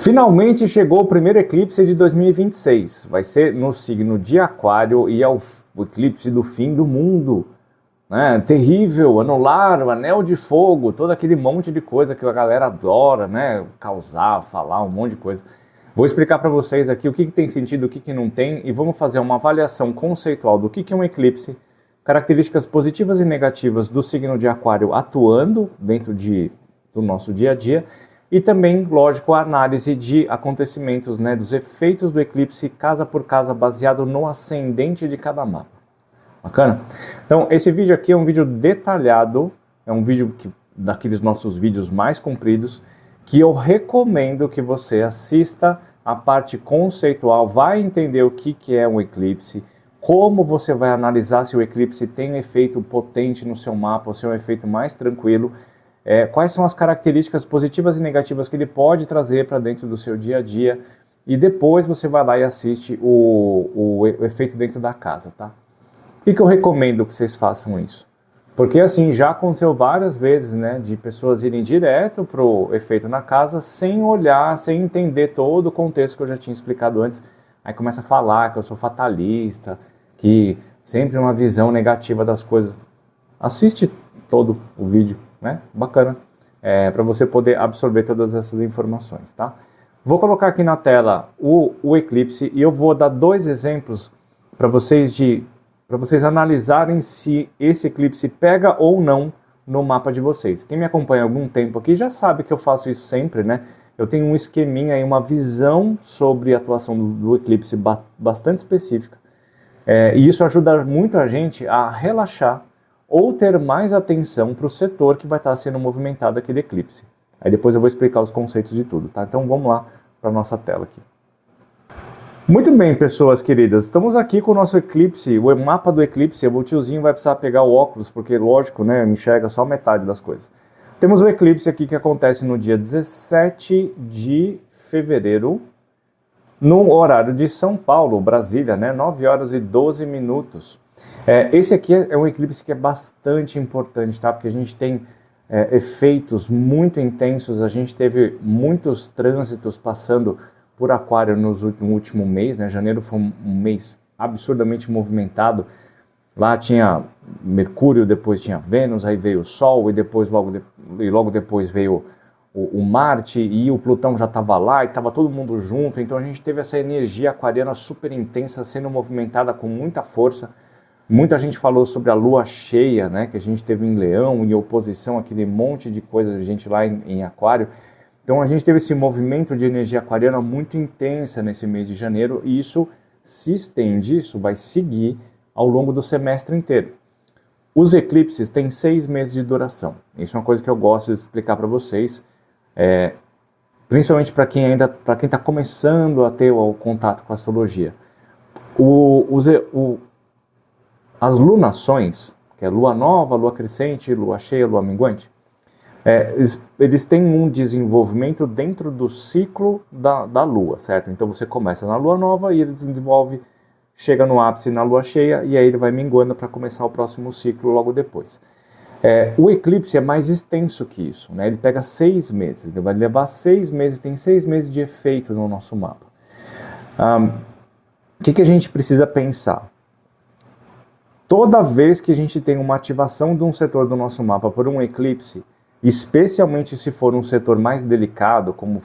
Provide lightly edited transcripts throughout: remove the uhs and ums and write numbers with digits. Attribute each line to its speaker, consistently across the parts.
Speaker 1: Finalmente chegou o primeiro eclipse de 2026. Vai ser no signo de Aquário e é o eclipse do fim do mundo. Né? Terrível, anular, o anel de fogo, todo aquele monte de coisa que a galera adora, né? Causar, falar, um monte de coisa. Vou explicar para vocês aqui o que tem sentido, o que não tem, e vamos fazer uma avaliação conceitual do que é um eclipse, características positivas e negativas do signo de Aquário atuando dentro do nosso dia a dia, e também, lógico, a análise de acontecimentos, né, dos efeitos do eclipse casa por casa, baseado no ascendente de cada mapa. Bacana? Então, esse vídeo aqui é um vídeo detalhado, é um vídeo daqueles nossos vídeos mais compridos, que eu recomendo que você assista a parte conceitual, vai entender o que é um eclipse, como você vai analisar se o eclipse tem um efeito potente no seu mapa, ou se é um efeito mais tranquilo, quais são as características positivas e negativas que ele pode trazer para dentro do seu dia a dia, e depois você vai lá e assiste o efeito dentro da casa, tá? Por que eu recomendo que vocês façam isso? Porque assim, já aconteceu várias vezes, né, de pessoas irem direto pro efeito na casa sem olhar, sem entender todo o contexto que eu já tinha explicado antes. Aí começa a falar que eu sou fatalista, que sempre uma visão negativa das coisas. Assiste todo o vídeo, né? Bacana, para você poder absorver todas essas informações, tá? Vou colocar aqui na tela o eclipse e eu vou dar dois exemplos para vocês analisarem se esse eclipse pega ou não no mapa de vocês. Quem me acompanha há algum tempo aqui já sabe que eu faço isso sempre, né? Eu tenho um esqueminha e uma visão sobre a atuação do eclipse bastante específica. E isso ajuda muito a gente a relaxar ou ter mais atenção para o setor que vai estar sendo movimentado aquele eclipse. Aí depois eu vou explicar os conceitos de tudo, tá? Então vamos lá para a nossa tela aqui. Muito bem, pessoas queridas, estamos aqui com o nosso eclipse, o mapa do eclipse. O tiozinho vai precisar pegar o óculos, porque lógico, né, enxerga só metade das coisas. Temos o eclipse aqui que acontece no dia 17 de fevereiro, no horário de São Paulo, Brasília, né, 9 horas e 12 minutos. Esse aqui é um eclipse que é bastante importante, tá? Porque a gente tem efeitos muito intensos, a gente teve muitos trânsitos passando por Aquário no último mês, né? Janeiro foi um mês absurdamente movimentado. Lá tinha Mercúrio, depois tinha Vênus, aí veio o Sol, e logo depois veio o Marte, e o Plutão já estava lá, e estava todo mundo junto. Então a gente teve essa energia aquariana super intensa, sendo movimentada com muita força. Muita gente falou sobre a lua cheia, né, que a gente teve em Leão, em oposição àquele monte de coisa, gente lá em Aquário. Então a gente teve esse movimento de energia aquariana muito intensa nesse mês de janeiro, e isso se estende, isso vai seguir ao longo do semestre inteiro. Os eclipses têm 6 meses de duração. Isso é uma coisa que eu gosto de explicar para vocês, principalmente para quem está começando a ter o contato com a astrologia. As lunações, que é lua nova, lua crescente, lua cheia, lua minguante, eles têm um desenvolvimento dentro do ciclo da lua, certo? Então você começa na lua nova e ele desenvolve, chega no ápice na lua cheia, e aí ele vai minguando para começar o próximo ciclo logo depois. O eclipse é mais extenso que isso, né? Ele pega 6 meses, ele vai levar 6 meses, tem 6 meses de efeito no nosso mapa. O que a gente precisa pensar? Toda vez que a gente tem uma ativação de um setor do nosso mapa por um eclipse, especialmente se for um setor mais delicado, como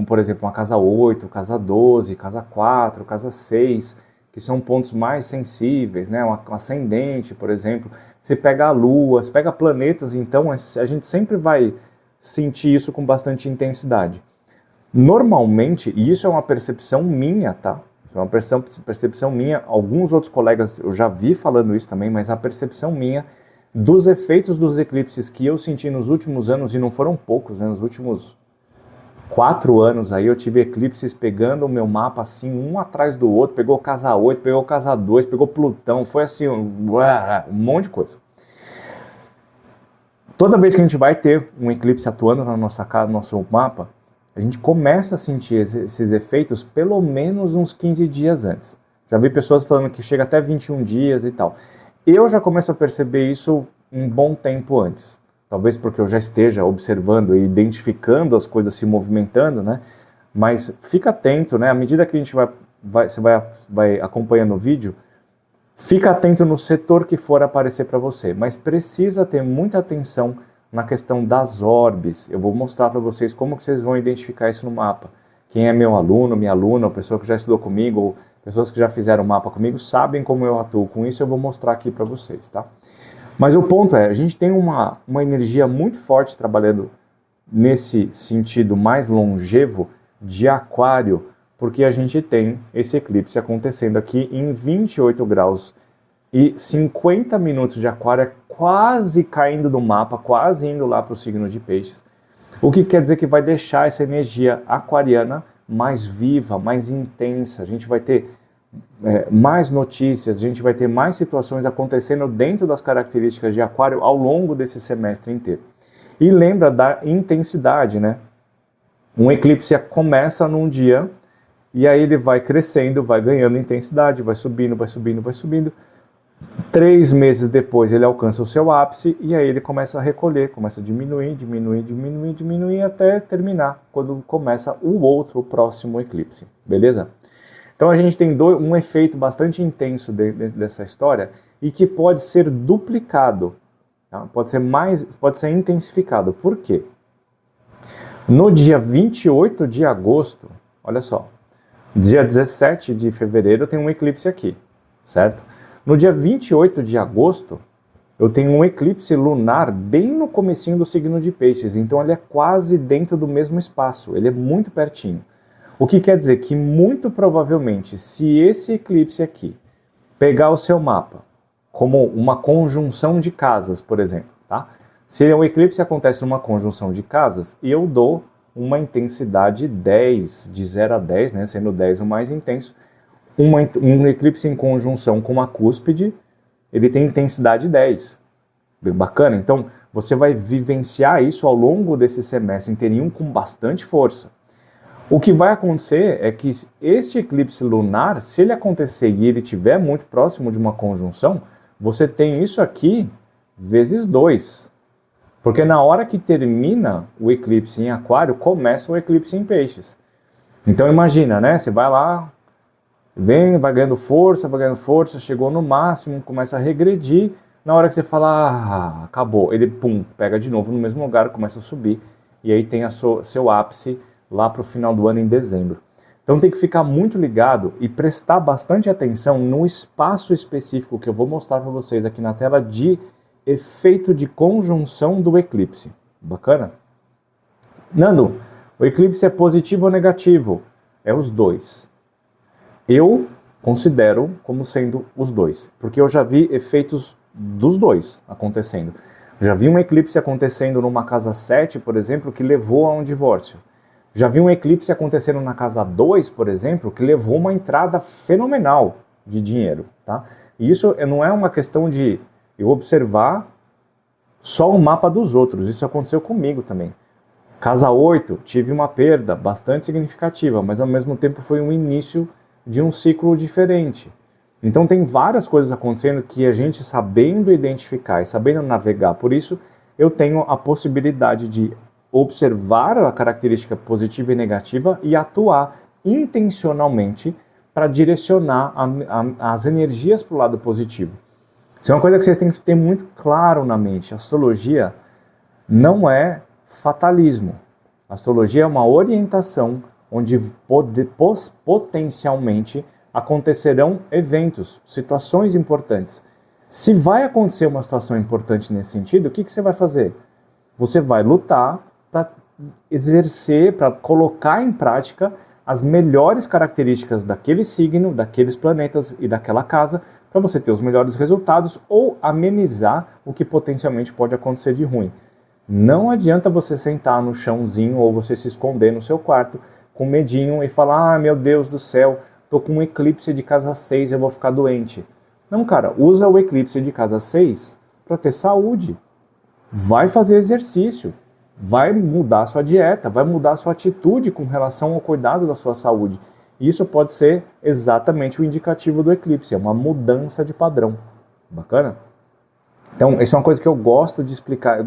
Speaker 1: por exemplo uma casa 8, casa 12, casa 4, casa 6, que são pontos mais sensíveis, né? Um ascendente, por exemplo, se pega a Lua, se pega planetas, então a gente sempre vai sentir isso com bastante intensidade. Normalmente, e isso é uma percepção minha, tá? É uma percepção minha, alguns outros colegas eu já vi falando isso também, mas a percepção minha dos efeitos dos eclipses que eu senti nos últimos anos, e não foram poucos, né? Nos últimos 4 anos aí eu tive eclipses pegando o meu mapa assim, um atrás do outro, pegou casa 8, pegou casa 2, pegou Plutão, foi assim, um monte de coisa. Toda vez que a gente vai ter um eclipse atuando na nossa casa, no nosso mapa, a gente começa a sentir esses efeitos pelo menos uns 15 dias antes. Já vi pessoas falando que chega até 21 dias e tal. Eu já começo a perceber isso um bom tempo antes. Talvez porque eu já esteja observando e identificando as coisas se movimentando, né? Mas fica atento, né? À medida que a gente você vai acompanhando o vídeo, fica atento no setor que for aparecer para você, mas precisa ter muita atenção na questão das orbes. Eu vou mostrar para vocês como que vocês vão identificar isso no mapa. Quem é meu aluno, minha aluna, ou pessoa que já estudou comigo, ou pessoas que já fizeram mapa comigo, sabem como eu atuo com isso, eu vou mostrar aqui para vocês, tá? Mas o ponto é, a gente tem uma energia muito forte trabalhando nesse sentido mais longevo de aquário, porque a gente tem esse eclipse acontecendo aqui em 28 graus e 50 minutos de aquário, é quase caindo do mapa, quase indo lá para o signo de peixes. O que quer dizer que vai deixar essa energia aquariana mais viva, mais intensa. A gente vai ter mais notícias, a gente vai ter mais situações acontecendo dentro das características de aquário ao longo desse semestre inteiro. E lembra da intensidade, né? Um eclipse começa num dia e aí ele vai crescendo, vai ganhando intensidade, vai subindo, vai subindo, vai subindo. 3 meses depois ele alcança o seu ápice e aí ele começa a recolher, começa a diminuir, diminuir, diminuir, diminuir até terminar quando começa o próximo eclipse, beleza? Então a gente tem um efeito bastante intenso dessa história e que pode ser duplicado, tá? Pode ser intensificado. Por quê? No dia 28 de agosto, olha só, dia 17 de fevereiro tem um eclipse aqui, certo? No dia 28 de agosto, eu tenho um eclipse lunar bem no comecinho do signo de peixes, então ele é quase dentro do mesmo espaço, ele é muito pertinho. O que quer dizer que muito provavelmente, se esse eclipse aqui pegar o seu mapa como uma conjunção de casas, por exemplo, tá? Se o eclipse acontece numa conjunção de casas, eu dou uma intensidade 10, de 0 a 10, né, sendo 10 o mais intenso. Um eclipse em conjunção com uma cúspide, ele tem intensidade 10. Bacana? Então, você vai vivenciar isso ao longo desse semestre inteirinho com bastante força. O que vai acontecer é que este eclipse lunar, se ele acontecer e ele estiver muito próximo de uma conjunção, você tem isso aqui vezes 2. Porque na hora que termina o eclipse em aquário, começa o eclipse em peixes. Então imagina, né? Você vai lá, vai ganhando força, chegou no máximo, começa a regredir. Na hora que você fala, acabou, ele pega de novo no mesmo lugar, começa a subir. E aí tem seu ápice lá para o final do ano, em dezembro. Então tem que ficar muito ligado e prestar bastante atenção no espaço específico que eu vou mostrar para vocês aqui na tela de efeito de conjunção do eclipse. Bacana? Nando, o eclipse é positivo ou negativo? É os dois. Eu considero como sendo os dois, porque eu já vi efeitos dos dois acontecendo. Já vi um eclipse acontecendo numa casa 7, por exemplo, que levou a um divórcio. Já vi um eclipse acontecendo na casa 2, por exemplo, que levou uma entrada fenomenal de dinheiro, tá? E isso não é uma questão de eu observar só o mapa dos outros, isso aconteceu comigo também. Casa 8, tive uma perda bastante significativa, mas ao mesmo tempo foi um início de um ciclo diferente. Então tem várias coisas acontecendo que a gente sabendo identificar e sabendo navegar, por isso eu tenho a possibilidade de observar a característica positiva e negativa e atuar intencionalmente para direcionar as energias para o lado positivo. Isso é uma coisa que vocês têm que ter muito claro na mente. A astrologia não é fatalismo. A astrologia é uma orientação onde potencialmente acontecerão eventos, situações importantes. Se vai acontecer uma situação importante nesse sentido, o que você vai fazer? Você vai lutar para exercer, para colocar em prática as melhores características daquele signo, daqueles planetas e daquela casa, para você ter os melhores resultados ou amenizar o que potencialmente pode acontecer de ruim. Não adianta você sentar no chãozinho ou você se esconder no seu quarto com medinho e falar, meu Deus do céu, tô com um eclipse de casa 6, eu vou ficar doente. Não, cara, usa o eclipse de casa 6 para ter saúde. Vai fazer exercício, vai mudar a sua dieta, vai mudar a sua atitude com relação ao cuidado da sua saúde. Isso pode ser exatamente o indicativo do eclipse, é uma mudança de padrão. Bacana? Então, isso é uma coisa que eu gosto de explicar.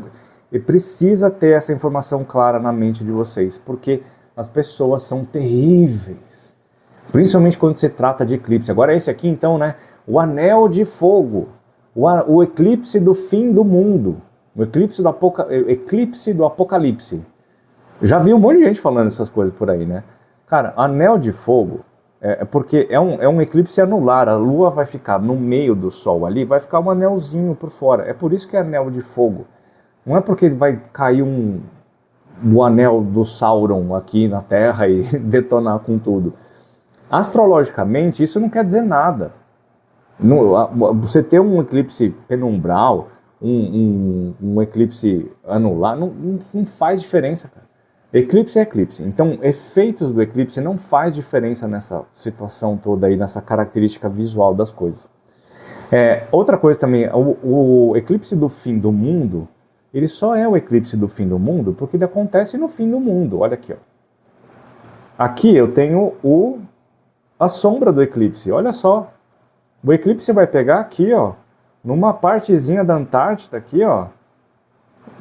Speaker 1: E precisa ter essa informação clara na mente de vocês, porque as pessoas são terríveis. Principalmente quando se trata de eclipse. Agora esse aqui então, né? O anel de fogo. O eclipse do fim do mundo. O eclipse do apocalipse. Já vi um monte de gente falando essas coisas por aí, né? Cara, anel de fogo é porque é um eclipse anular. A lua vai ficar no meio do sol ali, vai ficar um anelzinho por fora. É por isso que é anel de fogo. Não é porque vai cair o anel do Sauron aqui na Terra e detonar com tudo. Astrologicamente, isso não quer dizer nada. Você ter um eclipse penumbral, um eclipse anular, não faz diferença, cara. Eclipse é eclipse. Então, efeitos do eclipse não faz diferença nessa situação toda aí, nessa característica visual das coisas. Outra coisa também, o eclipse do fim do mundo, ele só é o eclipse do fim do mundo porque ele acontece no fim do mundo. Olha aqui, ó. Aqui eu tenho a sombra do eclipse, olha só. O eclipse vai pegar aqui, ó, numa partezinha da Antártida aqui, ó,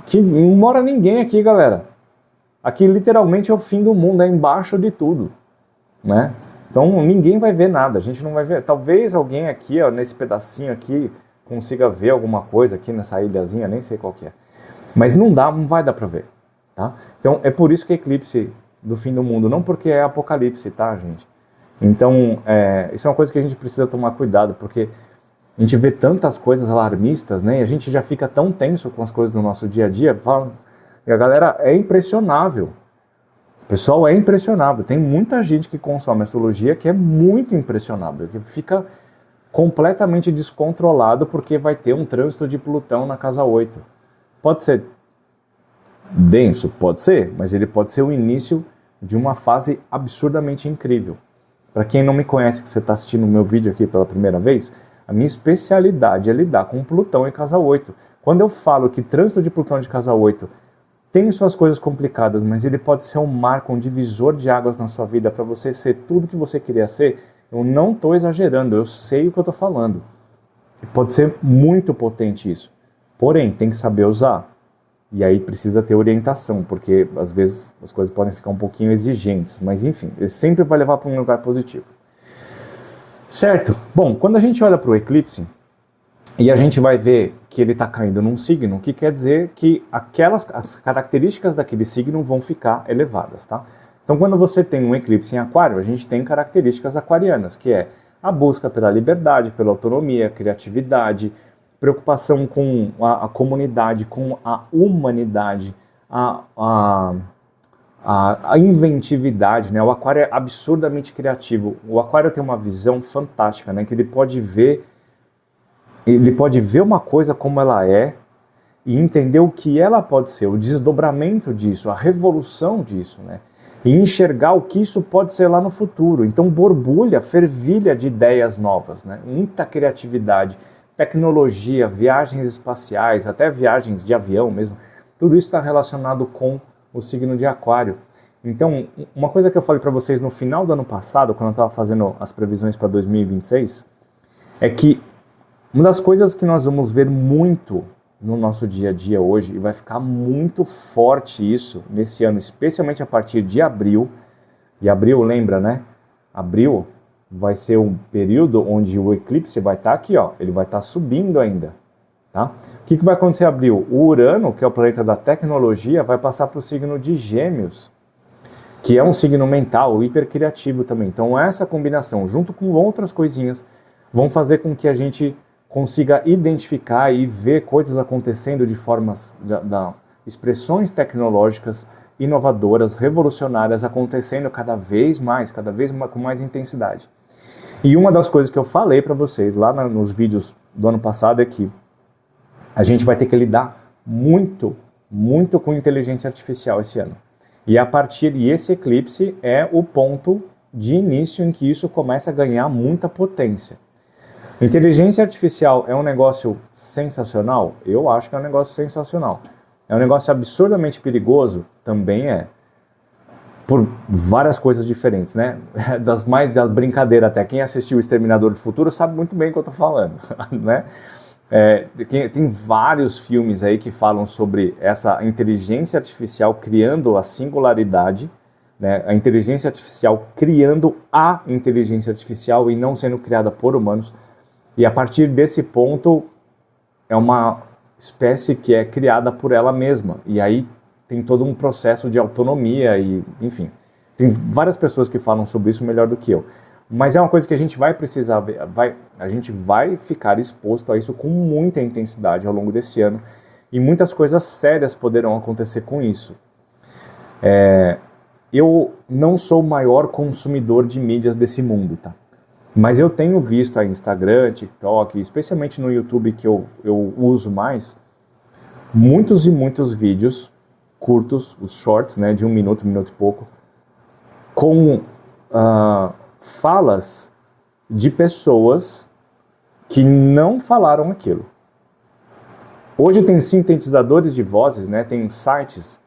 Speaker 1: que não mora ninguém aqui, galera. Aqui literalmente é o fim do mundo, é embaixo de tudo, né? Então ninguém vai ver nada, a gente não vai ver. Talvez alguém aqui, ó, nesse pedacinho aqui, consiga ver alguma coisa aqui nessa ilhazinha, nem sei qual que é. Mas não vai dar pra ver, tá? Então é por isso que é eclipse do fim do mundo, não porque é apocalipse, tá, gente? Então, isso é uma coisa que a gente precisa tomar cuidado, porque a gente vê tantas coisas alarmistas, né? E a gente já fica tão tenso com as coisas do nosso dia a dia, e a galera é impressionável. O pessoal é impressionável. Tem muita gente que consome astrologia que é muito impressionável, que fica completamente descontrolado porque vai ter um trânsito de Plutão na casa 8. Pode ser denso? Pode ser, mas ele pode ser o início de uma fase absurdamente incrível. Para quem não me conhece, que você está assistindo o meu vídeo aqui pela primeira vez, a minha especialidade é lidar com Plutão em casa 8. Quando eu falo que trânsito de Plutão de casa 8 tem suas coisas complicadas, mas ele pode ser um marco, um divisor de águas na sua vida para você ser tudo que você queria ser, eu não estou exagerando, eu sei o que eu estou falando. Pode ser muito potente isso. Porém, tem que saber usar. E aí precisa ter orientação, porque às vezes as coisas podem ficar um pouquinho exigentes. Mas enfim, ele sempre vai levar para um lugar positivo. Certo? Bom, quando a gente olha para o eclipse, e a gente vai ver que ele está caindo num signo, o que quer dizer que as características daquele signo vão ficar elevadas, tá? Então quando você tem um eclipse em aquário, a gente tem características aquarianas, que é a busca pela liberdade, pela autonomia, criatividade, preocupação com a comunidade, com a humanidade, a inventividade, né? O aquário é absurdamente criativo. O aquário tem uma visão fantástica, né? Que ele pode ver uma coisa como ela é e entender o que ela pode ser, o desdobramento disso, a revolução disso, né? E enxergar o que isso pode ser lá no futuro. Então borbulha, fervilha de ideias novas, né? Muita criatividade, tecnologia, viagens espaciais, até viagens de avião mesmo, tudo isso está relacionado com o signo de aquário. Então, uma coisa que eu falei para vocês no final do ano passado, quando eu estava fazendo as previsões para 2026, é que uma das coisas que nós vamos ver muito no nosso dia a dia hoje, e vai ficar muito forte isso nesse ano, especialmente a partir de abril, e abril, lembra, né? Abril vai ser um período onde o eclipse vai estar aqui, ó, ele vai estar subindo ainda, tá? O que vai acontecer em abril? O Urano, que é o planeta da tecnologia, vai passar para o signo de Gêmeos, que é um signo mental, hipercriativo também. Então essa combinação, junto com outras coisinhas, vão fazer com que a gente consiga identificar e ver coisas acontecendo de formas, expressões tecnológicas inovadoras, revolucionárias, acontecendo cada vez mais com mais intensidade. E uma das coisas que eu falei para vocês lá nos vídeos do ano passado é que a gente vai ter que lidar muito com inteligência artificial esse ano. E esse eclipse é o ponto de início em que isso começa a ganhar muita potência. Inteligência artificial é um negócio sensacional? Eu acho que é um negócio sensacional. É um negócio absurdamente perigoso? Também é. Por várias coisas diferentes, né? Da brincadeira até. Quem assistiu o Exterminador do Futuro sabe muito bem o que eu tô falando, né? Tem vários filmes aí que falam sobre essa inteligência artificial criando a singularidade, né? A inteligência artificial criando a inteligência artificial e não sendo criada por humanos. E a partir desse ponto, é uma espécie que é criada por ela mesma. E aí tem todo um processo de autonomia e, enfim, tem várias pessoas que falam sobre isso melhor do que eu. Mas é uma coisa que a gente vai precisar ver, a gente vai ficar exposto a isso com muita intensidade ao longo desse ano. E muitas coisas sérias poderão acontecer com isso. Eu não sou o maior consumidor de mídias desse mundo, tá? Mas eu tenho visto aí Instagram, TikTok, especialmente no YouTube que eu uso mais, muitos e muitos vídeos curtos, os shorts, né, de 1 minuto e pouco, com falas de pessoas que não falaram aquilo. Hoje tem sintetizadores de vozes, né, tem sites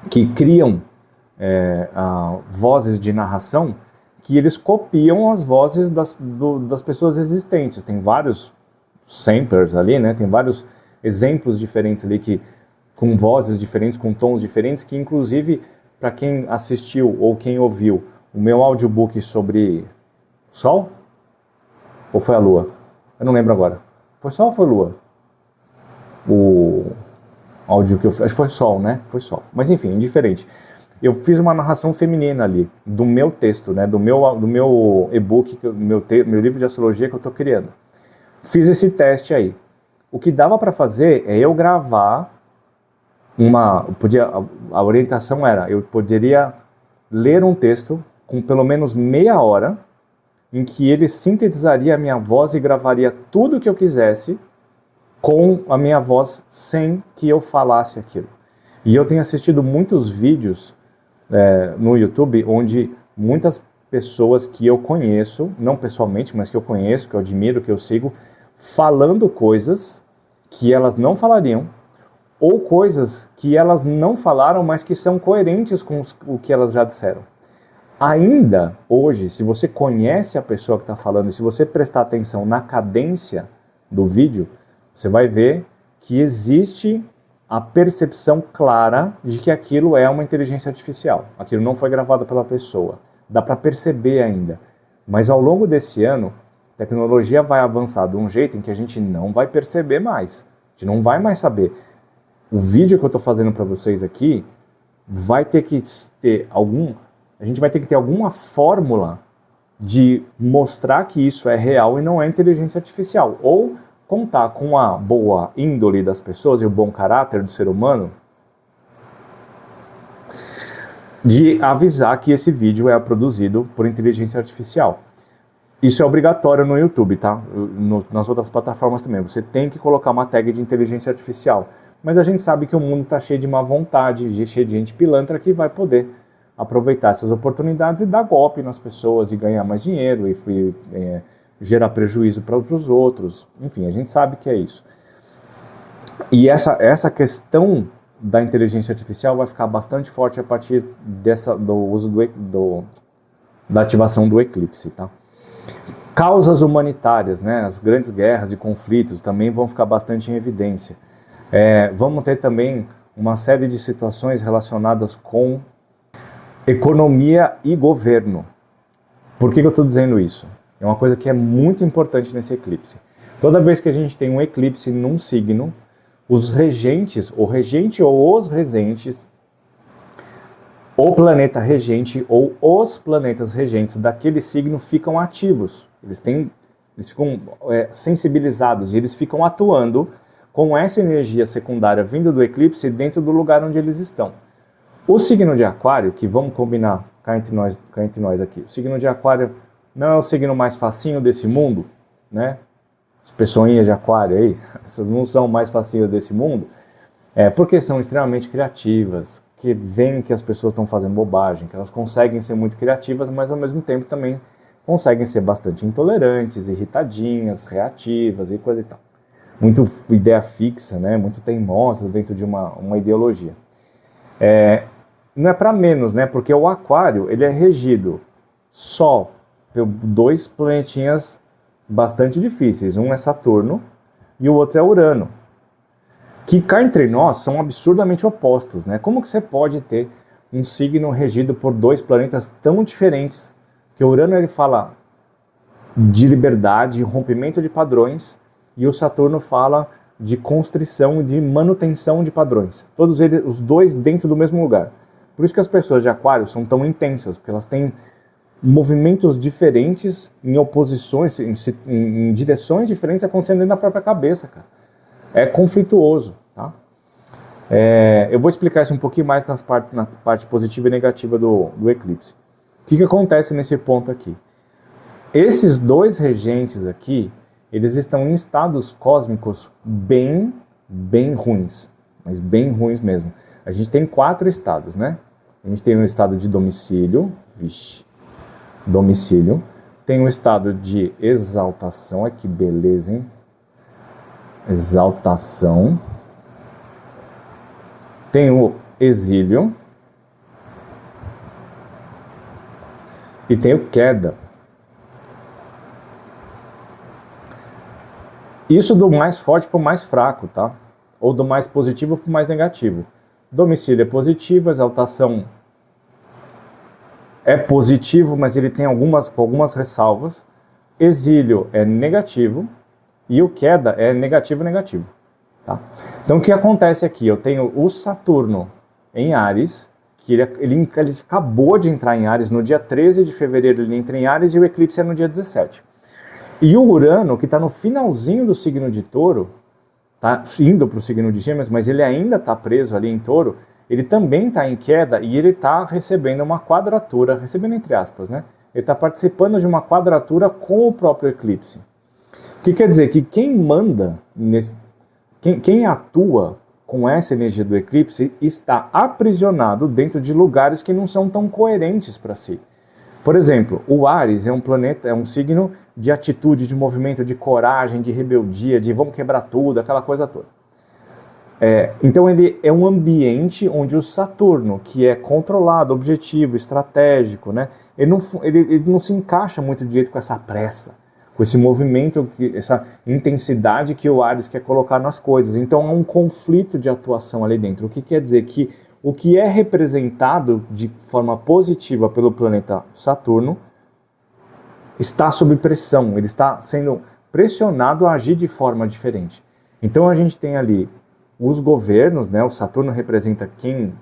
Speaker 1: que criam vozes de narração que eles copiam as vozes das pessoas existentes. Tem vários samplers ali, né? Tem vários exemplos diferentes ali com vozes diferentes, com tons diferentes, que inclusive, para quem assistiu ou quem ouviu o meu audiobook sobre Sol? Ou foi a Lua? Eu não lembro agora. Foi Sol ou foi Lua? O áudio que eu fiz, acho que foi Sol, né? Foi Sol. Mas enfim, indiferente. Eu fiz uma narração feminina ali, do meu texto, né, do meu e-book, meu livro de astrologia que eu estou criando. Fiz esse teste aí. O que dava para fazer é eu gravar a orientação era, eu poderia ler um texto com pelo menos meia hora, em que ele sintetizaria a minha voz e gravaria tudo o que eu quisesse com a minha voz sem que eu falasse aquilo. E eu tenho assistido muitos vídeos no YouTube, onde muitas pessoas que eu conheço, não pessoalmente, mas que eu conheço, que eu admiro, que eu sigo, falando coisas que elas não falariam, ou coisas que elas não falaram, mas que são coerentes com o que elas já disseram. Ainda hoje, se você conhece a pessoa que está falando, e se você prestar atenção na cadência do vídeo, você vai ver que existe a percepção clara de que aquilo é uma inteligência artificial. Aquilo não foi gravado pela pessoa. Dá para perceber ainda. Mas ao longo desse ano, a tecnologia vai avançar de um jeito em que a gente não vai perceber mais. A gente não vai mais saber. O vídeo que eu estou fazendo para vocês aqui vai ter que ter a gente vai ter que ter alguma fórmula de mostrar que isso é real e não é inteligência artificial. Ou contar com a boa índole das pessoas e o bom caráter do ser humano de avisar que esse vídeo é produzido por inteligência artificial. Isso é obrigatório no YouTube, tá? Nas outras plataformas também. Você tem que colocar uma tag de inteligência artificial. Mas a gente sabe que o mundo está cheio de má vontade, cheio de gente pilantra que vai poder aproveitar essas oportunidades e dar golpe nas pessoas e ganhar mais dinheiro e gerar prejuízo para os outros. Enfim, a gente sabe que é isso. E essa questão da inteligência artificial vai ficar bastante forte a partir do uso da ativação do eclipse, tá? Causas humanitárias, né? As grandes guerras e conflitos também vão ficar bastante em evidência. Vamos ter também uma série de situações relacionadas com economia e governo. Por que eu estou dizendo isso? É uma coisa que é muito importante nesse eclipse. Toda vez que a gente tem um eclipse num signo, os regentes, o regente ou os regentes, o planeta regente ou os planetas regentes daquele signo ficam ativos. Eles ficam sensibilizados e eles ficam atuando com essa energia secundária vindo do eclipse dentro do lugar onde eles estão. O signo de Aquário, que vamos combinar cá entre nós aqui, o signo de Aquário não é o signo mais facinho desse mundo, né? As pessoinhas de Aquário aí, essas não são mais facinhas desse mundo, porque são extremamente criativas, que veem que as pessoas estão fazendo bobagem, que elas conseguem ser muito criativas, mas ao mesmo tempo também conseguem ser bastante intolerantes, irritadinhas, reativas e coisa e tal. Muito ideia fixa, né? Muito teimosas dentro de uma ideologia. Não é para menos, né? Porque o Aquário ele é regido só por 2 planetinhas bastante difíceis. Um é Saturno e o outro é Urano. Que cá entre nós são absurdamente opostos, né? Como que você pode ter um signo regido por dois planetas tão diferentes, que o Urano ele fala de liberdade, rompimento de padrões, e o Saturno fala de constrição e de manutenção de padrões. Todos eles, os dois dentro do mesmo lugar. Por isso que as pessoas de Aquário são tão intensas, porque elas têm movimentos diferentes em oposições, em direções diferentes acontecendo dentro da própria cabeça, cara. É conflituoso, tá? Eu vou explicar isso um pouquinho mais na parte positiva e negativa do eclipse. O que acontece nesse ponto aqui? Esses dois regentes aqui, eles estão em estados cósmicos bem ruins, mas bem ruins mesmo. A gente tem 4 estados, né? A gente tem um estado de domicílio, domicílio. Tem um estado de exaltação, olha que beleza, hein? Exaltação. Tem o exílio. E tem o queda. Isso do mais forte para o mais fraco, tá? Ou do mais positivo para o mais negativo. Domicílio é positivo, exaltação é positivo, mas ele tem algumas ressalvas. Exílio é negativo e o queda é negativo. Tá? Então o que acontece aqui? Eu tenho o Saturno em Áries, que ele acabou de entrar em Áries no dia 13 de fevereiro, ele entra em Áries e o eclipse é no dia 17. E o Urano, que está no finalzinho do signo de Touro, está indo para o signo de Gêmeos, mas ele ainda está preso ali em Touro, ele também está em queda e ele está recebendo uma quadratura, recebendo entre aspas, né? Ele está participando de uma quadratura com o próprio eclipse. O que quer dizer? Que quem manda, quem atua com essa energia do eclipse está aprisionado dentro de lugares que não são tão coerentes para si. Por exemplo, o Áries é um planeta, é um signo de atitude, de movimento, de coragem, de rebeldia, de vamos quebrar tudo, aquela coisa toda. Então ele é um ambiente onde o Saturno, que é controlado, objetivo, estratégico, né, ele não se encaixa muito direito com essa pressa, com esse movimento, essa intensidade que o Áries quer colocar nas coisas. Então há um conflito de atuação ali dentro. O que quer dizer que o que é representado de forma positiva pelo planeta Saturno está sob pressão, ele está sendo pressionado a agir de forma diferente. Então a gente tem ali os governos, né? O Saturno representa quem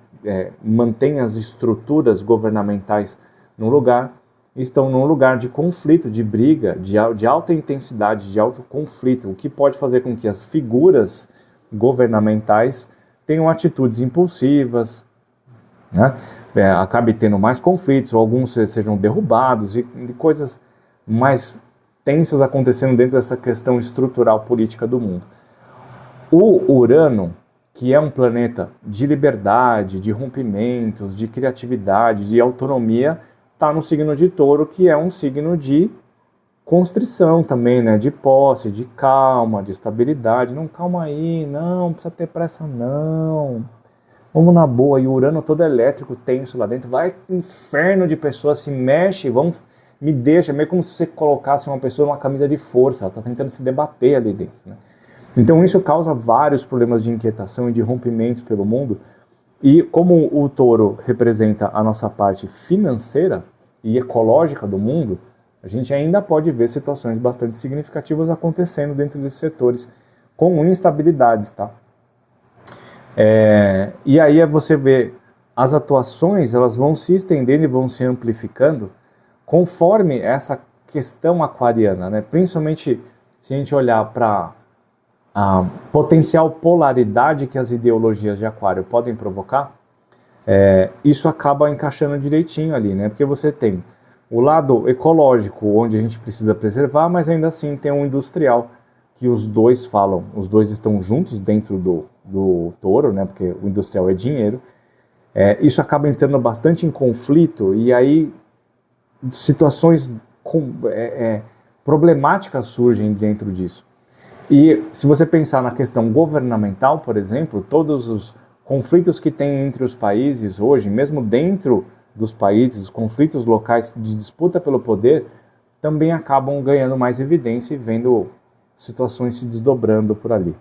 Speaker 1: mantém as estruturas governamentais no lugar, estão num lugar de conflito, de briga, de alta intensidade, de alto conflito, o que pode fazer com que as figuras governamentais tenham atitudes impulsivas, né? Acabe tendo mais conflitos, ou alguns sejam derrubados, e coisas mais tensas acontecendo dentro dessa questão estrutural política do mundo. O Urano, que é um planeta de liberdade, de rompimentos, de criatividade, de autonomia, está no signo de Touro, que é um signo de constrição também, né? De posse, de calma, de estabilidade. Não, calma aí, não precisa ter pressa não. Vamos na boa. E o Urano todo elétrico, tenso lá dentro. Vai inferno de pessoas, se mexe, me deixa. Meio como se você colocasse uma pessoa numa camisa de força. Ela está tentando se debater ali dentro, né? Então isso causa vários problemas de inquietação e de rompimentos pelo mundo. E como o Touro representa a nossa parte financeira e ecológica do mundo, a gente ainda pode ver situações bastante significativas acontecendo dentro desses setores com instabilidades, tá? E aí você vê as atuações, elas vão se estendendo e vão se amplificando conforme essa questão aquariana, né? Principalmente se a gente olhar para a potencial polaridade que as ideologias de Aquário podem provocar, isso acaba encaixando direitinho ali, né? Porque você tem o lado ecológico, onde a gente precisa preservar, mas ainda assim tem um industrial, que os dois falam, os dois estão juntos dentro do Touro, né? Porque o industrial é dinheiro. Isso acaba entrando bastante em conflito, e aí situações problemáticas surgem dentro disso. E se você pensar na questão governamental, por exemplo, todos os conflitos que tem entre os países hoje, mesmo dentro dos países, os conflitos locais de disputa pelo poder, também acabam ganhando mais evidência e vendo situações se desdobrando por ali.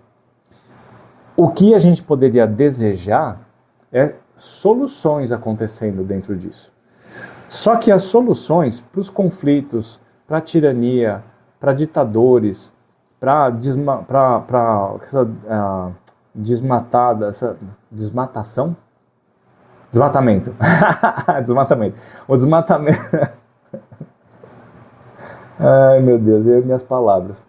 Speaker 1: O que a gente poderia desejar é soluções acontecendo dentro disso. Só que as soluções para os conflitos, para a tirania, para ditadores, para desmatamento. Desmatamento. O desmatamento. Ai, meu Deus, e minhas palavras.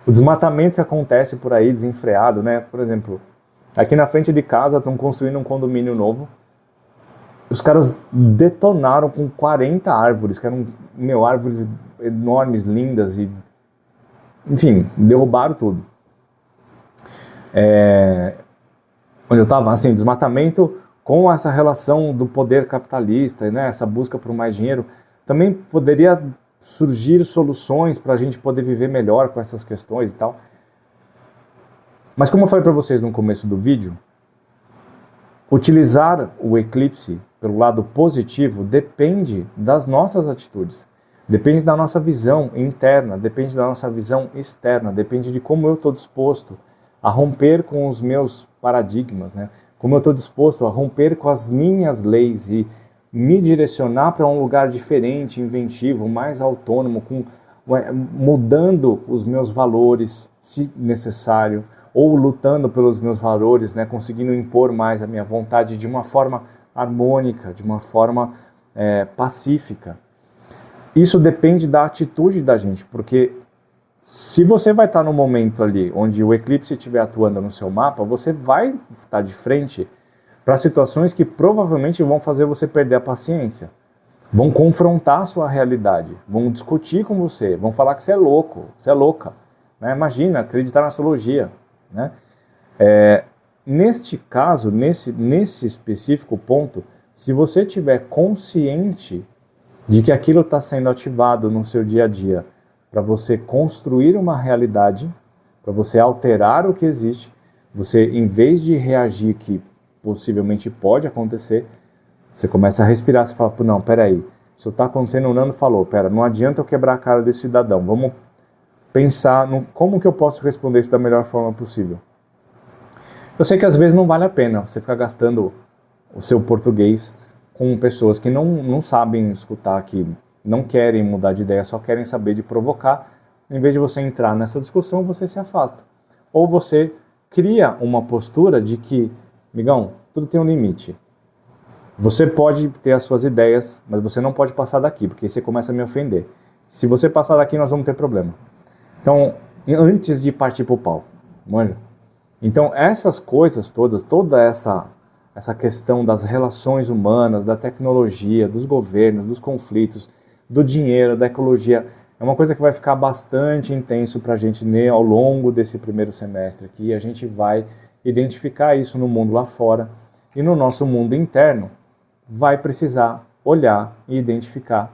Speaker 1: O desmatamento que acontece por aí, desenfreado, né? Por exemplo, aqui na frente de casa estão construindo um condomínio novo. Os caras detonaram com 40 árvores, que eram, árvores enormes, lindas, e enfim, derrubaram tudo. Onde eu estava, assim, desmatamento com essa relação do poder capitalista, né, essa busca por mais dinheiro, também poderia surgir soluções para a gente poder viver melhor com essas questões e tal. Mas como eu falei para vocês no começo do vídeo, utilizar o eclipse pelo lado positivo depende das nossas atitudes, depende da nossa visão interna, depende da nossa visão externa, depende de como eu estou disposto a romper com os meus paradigmas, né? Como eu estou disposto a romper com as minhas leis e me direcionar para um lugar diferente, inventivo, mais autônomo, mudando os meus valores, se necessário, ou lutando pelos meus valores, né, conseguindo impor mais a minha vontade de uma forma harmônica, de uma forma pacífica. Isso depende da atitude da gente, porque se você vai estar no momento ali onde o eclipse estiver atuando no seu mapa, você vai estar de frente para situações que provavelmente vão fazer você perder a paciência. Vão confrontar a sua realidade, vão discutir com você, vão falar que você é louco, você é louca. Né? Imagina, acreditar na astrologia. Né? Neste caso, nesse específico ponto, se você estiver consciente de que aquilo está sendo ativado no seu dia a dia para você construir uma realidade, para você alterar o que existe, você, em vez de reagir que possivelmente pode acontecer, você começa a respirar, você fala, não, peraí, isso está acontecendo, o Nando falou, não adianta eu quebrar a cara desse cidadão, vamos pensar no como que eu posso responder isso da melhor forma possível. Eu sei que às vezes não vale a pena você ficar gastando o seu português com pessoas que não sabem escutar, que não querem mudar de ideia, só querem saber de provocar. Em vez de você entrar nessa discussão, você se afasta. Ou você cria uma postura de que, amigão, tudo tem um limite. Você pode ter as suas ideias, mas você não pode passar daqui, porque aí você começa a me ofender. Se você passar daqui, nós vamos ter problema. Então, antes de partir para o pau, manja? Então, essas coisas todas, toda essa questão das relações humanas, da tecnologia, dos governos, dos conflitos, do dinheiro, da ecologia, é uma coisa que vai ficar bastante intenso para a gente ao longo desse primeiro semestre aqui. A gente vai identificar isso no mundo lá fora e no nosso mundo interno vai precisar olhar e identificar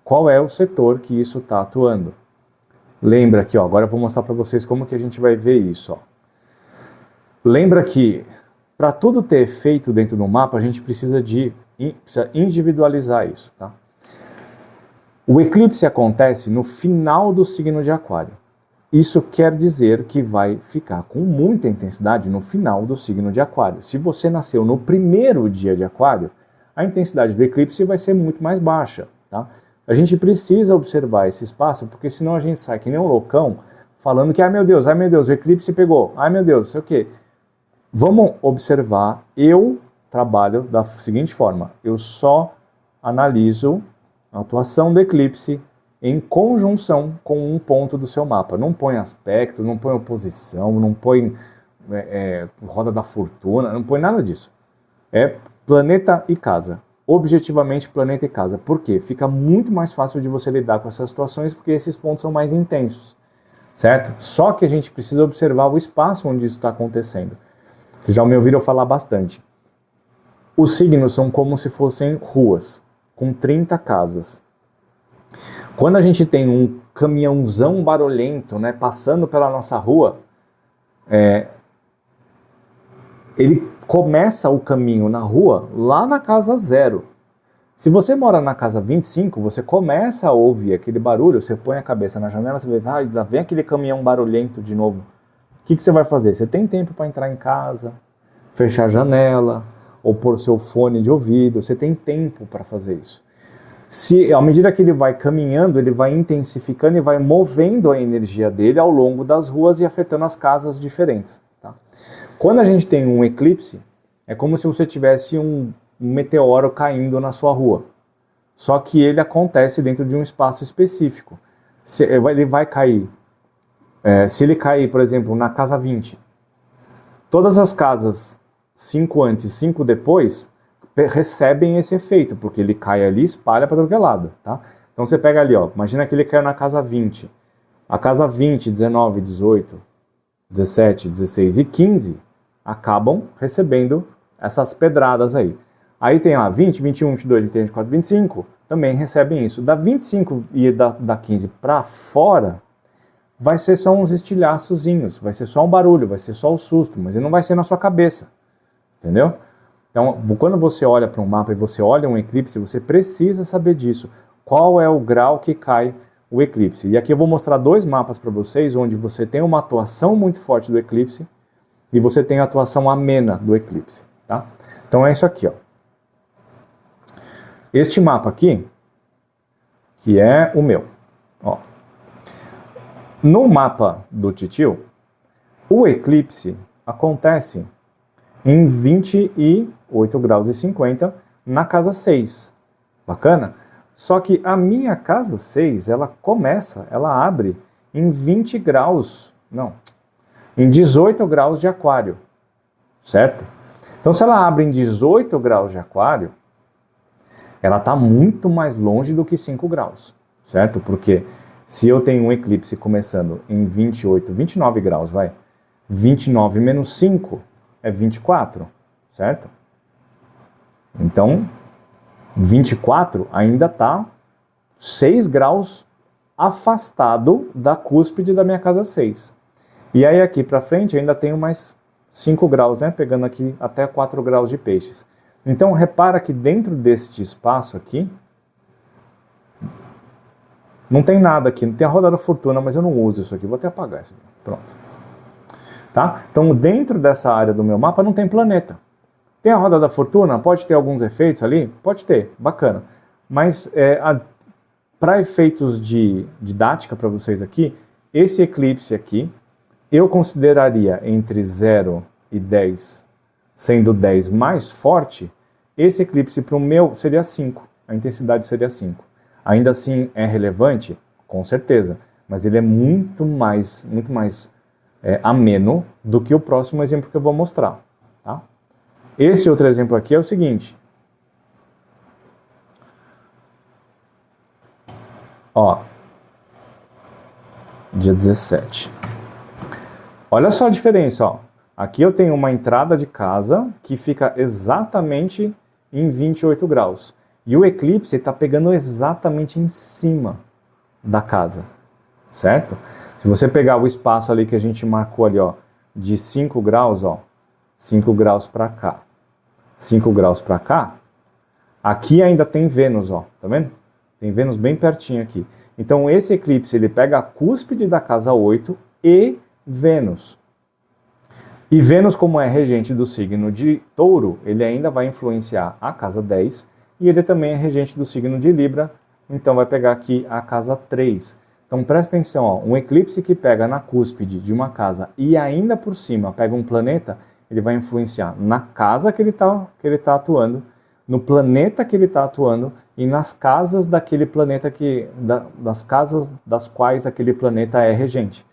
Speaker 1: qual é o setor que isso está atuando. Lembra aqui, agora eu vou mostrar para vocês como que a gente vai ver isso. Lembra que para tudo ter efeito dentro do mapa, a gente precisa individualizar isso, tá? O eclipse acontece no final do signo de Aquário. Isso quer dizer que vai ficar com muita intensidade no final do signo de Aquário. Se você nasceu no primeiro dia de Aquário, a intensidade do eclipse vai ser muito mais baixa, tá? A gente precisa observar esse espaço, porque senão a gente sai que nem um loucão, falando que, ai meu Deus, o eclipse pegou, ai meu Deus, não sei o quê. Vamos observar, eu trabalho da seguinte forma, eu só analiso a atuação do eclipse em conjunção com um ponto do seu mapa. Não põe aspecto, não põe oposição, não põe roda da fortuna, não põe nada disso. É planeta e casa. Objetivamente, planeta e casa. Por quê? Fica muito mais fácil de você lidar com essas situações porque esses pontos são mais intensos. Certo? Só que a gente precisa observar o espaço onde isso está acontecendo. Vocês já me ouviram falar bastante. Os signos são como se fossem ruas, com 30 casas. Quando a gente tem um caminhãozão barulhento, né, passando pela nossa rua, ele começa o caminho na rua lá na casa 0. Se você mora na casa 25, você começa a ouvir aquele barulho, você põe a cabeça na janela, você vê, lá vem aquele caminhão barulhento de novo. O que você vai fazer? Você tem tempo para entrar em casa, fechar a janela, ou pôr seu fone de ouvido, você tem tempo para fazer isso. Se, à medida que ele vai caminhando, ele vai intensificando e vai movendo a energia dele ao longo das ruas e afetando as casas diferentes. Tá? Quando a gente tem um eclipse, é como se você tivesse um meteoro caindo na sua rua. Só que ele acontece dentro de um espaço específico. Ele vai cair. Se ele cair, por exemplo, na casa 20, todas as casas 5 antes, 5 depois, recebem esse efeito, porque ele cai ali e espalha para todo que é lado, tá? Então você pega ali, ó, imagina que ele caiu na casa 20. A casa 20, 19, 18, 17, 16 e 15 acabam recebendo essas pedradas aí. Aí tem lá 20, 21, 22, 23, 24, 25, também recebem isso. Da 25 e da 15 para fora, vai ser só uns estilhaçozinhos, vai ser só um barulho, vai ser só o susto, mas ele não vai ser na sua cabeça, entendeu? Então, quando você olha para um mapa e você olha um eclipse, você precisa saber disso. Qual é o grau que cai o eclipse? E aqui eu vou mostrar 2 mapas para vocês, onde você tem uma atuação muito forte do eclipse e você tem a atuação amena do eclipse. Tá? Então é isso aqui. Ó. Este mapa aqui, que é o meu. Ó. No mapa do Titio, o eclipse acontece em 28 graus e 50 na casa 6. Bacana? Só que a minha casa 6, ela abre em 20 graus, não, em 18 graus de aquário, certo? Então se ela abre em 18 graus de aquário, ela está muito mais longe do que 5 graus, certo? Porque se eu tenho um eclipse começando em 28, 29 graus, 29 menos 5 é 24, certo? Então, 24 ainda está 6 graus afastado da cúspide da minha casa 6. E aí aqui para frente ainda tenho mais 5 graus, né? Pegando aqui até 4 graus de peixes. Então, repara que dentro deste espaço aqui, não tem nada aqui, não tem a roda da fortuna, mas eu não uso isso aqui, vou até apagar isso aqui. Pronto. Tá? Então, dentro dessa área do meu mapa não tem planeta. Tem a roda da fortuna? Pode ter alguns efeitos ali? Pode ter, bacana. Mas, para efeitos de didática para vocês aqui, esse eclipse aqui, eu consideraria entre 0 e 10, sendo 10 mais forte, esse eclipse para o meu seria 5. A intensidade seria 5. Ainda assim, é relevante? Com certeza. Mas ele é muito mais ameno do que o próximo exemplo que eu vou mostrar. Tá? Esse outro exemplo aqui é o seguinte. Ó, dia 17. Olha só a diferença, ó. Aqui eu tenho uma entrada de casa que fica exatamente em 28 graus. E o eclipse está pegando exatamente em cima da casa, certo? Se você pegar o espaço ali que a gente marcou ali, ó, de 5 graus, ó, 5 graus para cá, 5 graus para cá, aqui ainda tem Vênus, ó, tá vendo? Tem Vênus bem pertinho aqui. Então esse eclipse, ele pega a cúspide da casa 8 e Vênus. E Vênus, como é regente do signo de Touro, ele ainda vai influenciar a casa 10, e ele também é regente do signo de Libra, então vai pegar aqui a casa 3. Então presta atenção, ó, um eclipse que pega na cúspide de uma casa e ainda por cima pega um planeta, ele vai influenciar na casa que ele tá atuando, no planeta que ele está atuando e nas casas daquele planeta das casas das quais aquele planeta é regente.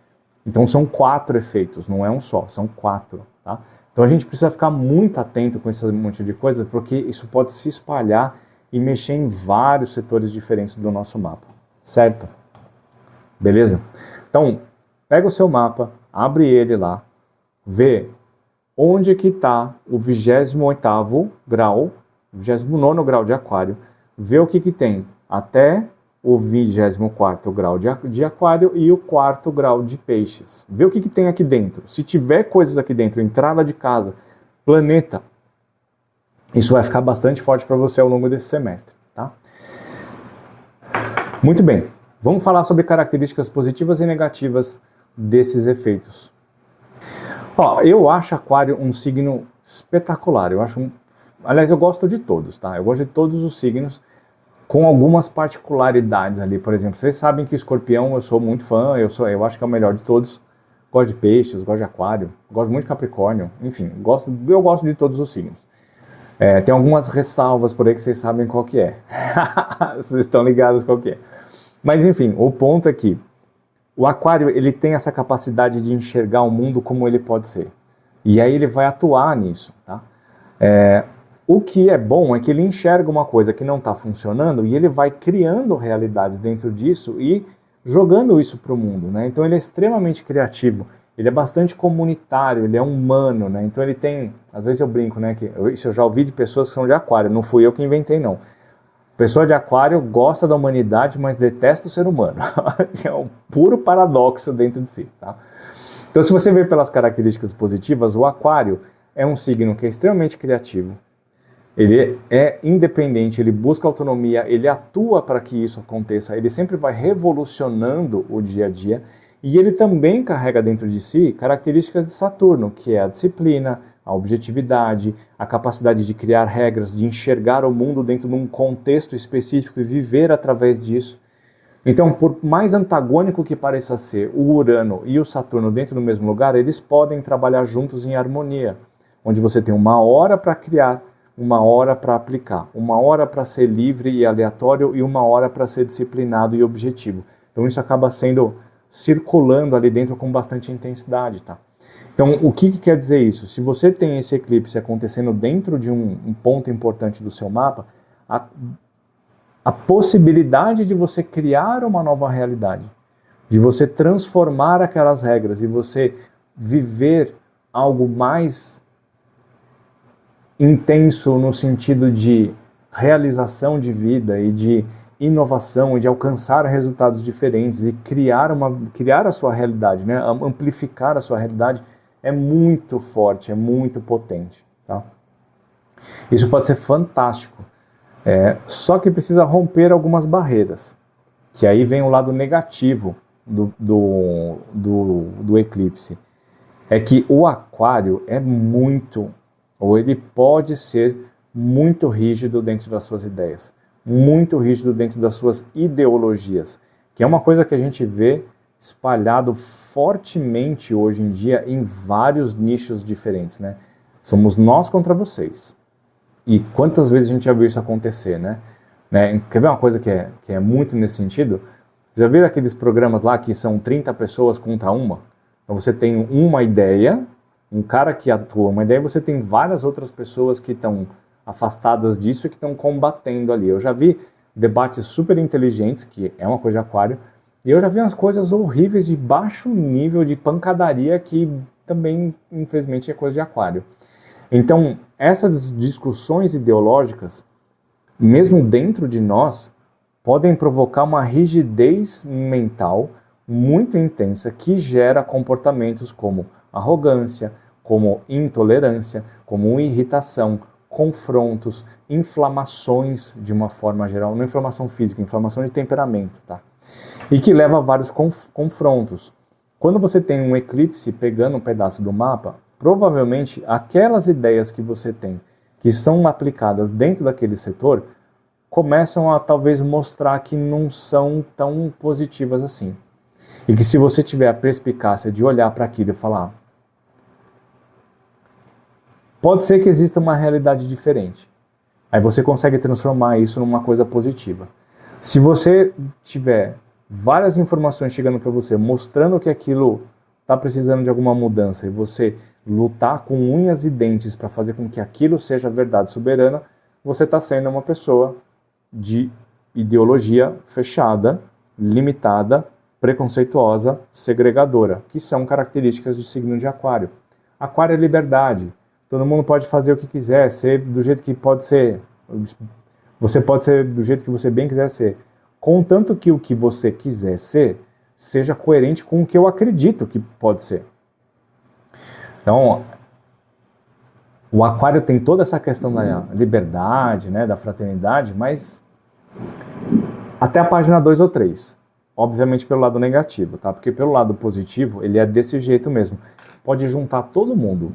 Speaker 1: Então são 4 efeitos, não é um só, são 4. Tá? Então a gente precisa ficar muito atento com esse monte de coisa, porque isso pode se espalhar e mexer em vários setores diferentes do nosso mapa, certo? Beleza? Então, pega o seu mapa, abre ele lá, vê onde que está o 28º grau, 29º grau de aquário, vê o que tem até o 24º grau de aquário e o 4º grau de peixes. Vê o que tem aqui dentro. Se tiver coisas aqui dentro, entrada de casa, planeta, isso vai ficar bastante forte para você ao longo desse semestre. Tá? Muito bem. Vamos falar sobre características positivas e negativas desses efeitos. Ó, eu acho Aquário um signo espetacular, eu acho Aliás, eu gosto de todos, tá? Eu gosto de todos os signos, com algumas particularidades ali. Por exemplo, vocês sabem que Escorpião eu sou muito fã, eu acho que é o melhor de todos. Gosto de Peixes, gosto de Aquário, gosto muito de Capricórnio, enfim, eu gosto de todos os signos. Tem algumas ressalvas por aí que vocês sabem qual que é. Vocês estão ligados qual que é. Mas enfim, o ponto é que o Aquário, ele tem essa capacidade de enxergar o mundo como ele pode ser. E aí ele vai atuar nisso, tá? O que é bom é que ele enxerga uma coisa que não está funcionando e ele vai criando realidades dentro disso e jogando isso para o mundo, né? Então ele é extremamente criativo, ele é bastante comunitário, ele é humano, né? Então ele tem, às vezes eu brinco, né? Isso eu já ouvi de pessoas que são de Aquário, não fui eu que inventei, não. Pessoa de Aquário gosta da humanidade, mas detesta o ser humano. É um puro paradoxo dentro de si, tá? Então se você ver pelas características positivas, o Aquário é um signo que é extremamente criativo. Ele é independente, ele busca autonomia, ele atua para que isso aconteça, ele sempre vai revolucionando o dia a dia e ele também carrega dentro de si características de Saturno, que é a disciplina, a objetividade, a capacidade de criar regras, de enxergar o mundo dentro de um contexto específico e viver através disso. Então, por mais antagônico que pareça ser o Urano e o Saturno dentro do mesmo lugar, eles podem trabalhar juntos em harmonia, onde você tem uma hora para criar, uma hora para aplicar, uma hora para ser livre e aleatório e uma hora para ser disciplinado e objetivo. Então isso acaba sendo circulando ali dentro com bastante intensidade, tá? Então o que quer dizer isso? Se você tem esse eclipse acontecendo dentro de um ponto importante do seu mapa, a possibilidade de você criar uma nova realidade, de você transformar aquelas regras e você viver algo mais intenso no sentido de realização de vida e de inovação e de alcançar resultados diferentes e criar a sua realidade, né? Amplificar a sua realidade é muito forte, é muito potente, tá? Isso pode ser fantástico, só que precisa romper algumas barreiras, que aí vem o lado negativo do eclipse. É que o Aquário é muito, ou ele pode ser muito rígido dentro das suas ideias, muito rígido dentro das suas ideologias, que é uma coisa que a gente vê espalhado fortemente hoje em dia em vários nichos diferentes, né? Somos nós contra vocês. E quantas vezes a gente já viu isso acontecer, né? Quer ver uma coisa que é muito nesse sentido? Já viram aqueles programas lá que são 30 pessoas contra uma? Então você tem uma ideia, um cara que atua uma ideia, você tem várias outras pessoas que estão afastadas disso e que estão combatendo ali. Eu já vi debates super inteligentes, que é uma coisa de Aquário, e eu já vi umas coisas horríveis de baixo nível de pancadaria que também, infelizmente, é coisa de Aquário. Então, essas discussões ideológicas, mesmo dentro de nós, podem provocar uma rigidez mental muito intensa que gera comportamentos como arrogância, como intolerância, como irritação, confrontos, inflamações de uma forma geral, não inflamação física, inflamação de temperamento, tá? E que leva a vários confrontos. Quando você tem um eclipse pegando um pedaço do mapa, provavelmente aquelas ideias que você tem, que são aplicadas dentro daquele setor, começam a talvez mostrar que não são tão positivas assim. E que se você tiver a perspicácia de olhar para aquilo e falar, pode ser que exista uma realidade diferente. Aí você consegue transformar isso numa coisa positiva. Se você tiver várias informações chegando para você, mostrando que aquilo está precisando de alguma mudança, e você lutar com unhas e dentes para fazer com que aquilo seja verdade soberana, você está sendo uma pessoa de ideologia fechada, limitada, preconceituosa, segregadora, que são características do signo de Aquário. Aquário é liberdade. Todo mundo pode fazer o que quiser, ser do jeito que pode ser. Você pode ser do jeito que você bem quiser ser. Contanto que o que você quiser ser seja coerente com o que eu acredito que pode ser. Então, o Aquário tem toda essa questão da liberdade, né, da fraternidade, mas até a página 2 ou 3. Obviamente pelo lado negativo, tá? Porque pelo lado positivo, ele é desse jeito mesmo. Pode juntar todo mundo.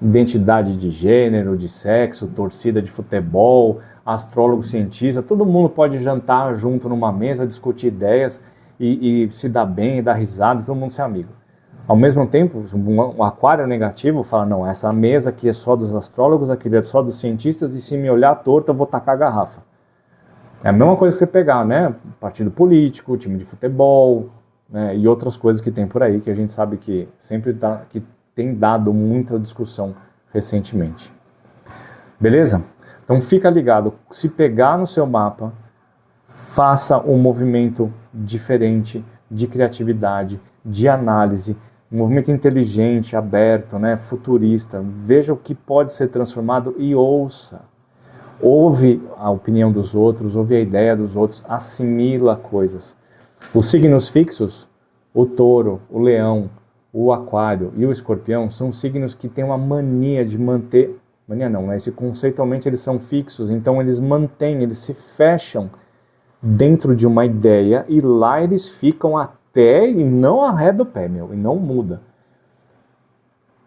Speaker 1: identidade de gênero, de sexo, torcida de futebol, astrólogo, cientista, todo mundo pode jantar junto numa mesa, discutir ideias e se dar bem, dar risada, todo mundo ser amigo. Ao mesmo tempo, um aquário negativo fala, não, essa mesa aqui é só dos astrólogos, aqui é só dos cientistas, e se me olhar torto eu vou tacar a garrafa. É a mesma coisa que você pegar, né, partido político, time de futebol, né, e outras coisas que tem por aí, que a gente sabe que sempre que tem dado muita discussão recentemente. Beleza? Então fica ligado, se pegar no seu mapa, faça um movimento diferente de criatividade, de análise, um movimento inteligente, aberto, né, futurista. Veja o que pode ser transformado e ouça. Ouve a opinião dos outros, ouve a ideia dos outros, assimila coisas. Os signos fixos, o touro, o leão, o aquário e o escorpião, são signos que têm uma mania de manter... Mania não, né? Conceitualmente eles são fixos, então eles mantêm, eles se fecham dentro de uma ideia e lá eles ficam até e não arreda o pé, e não muda.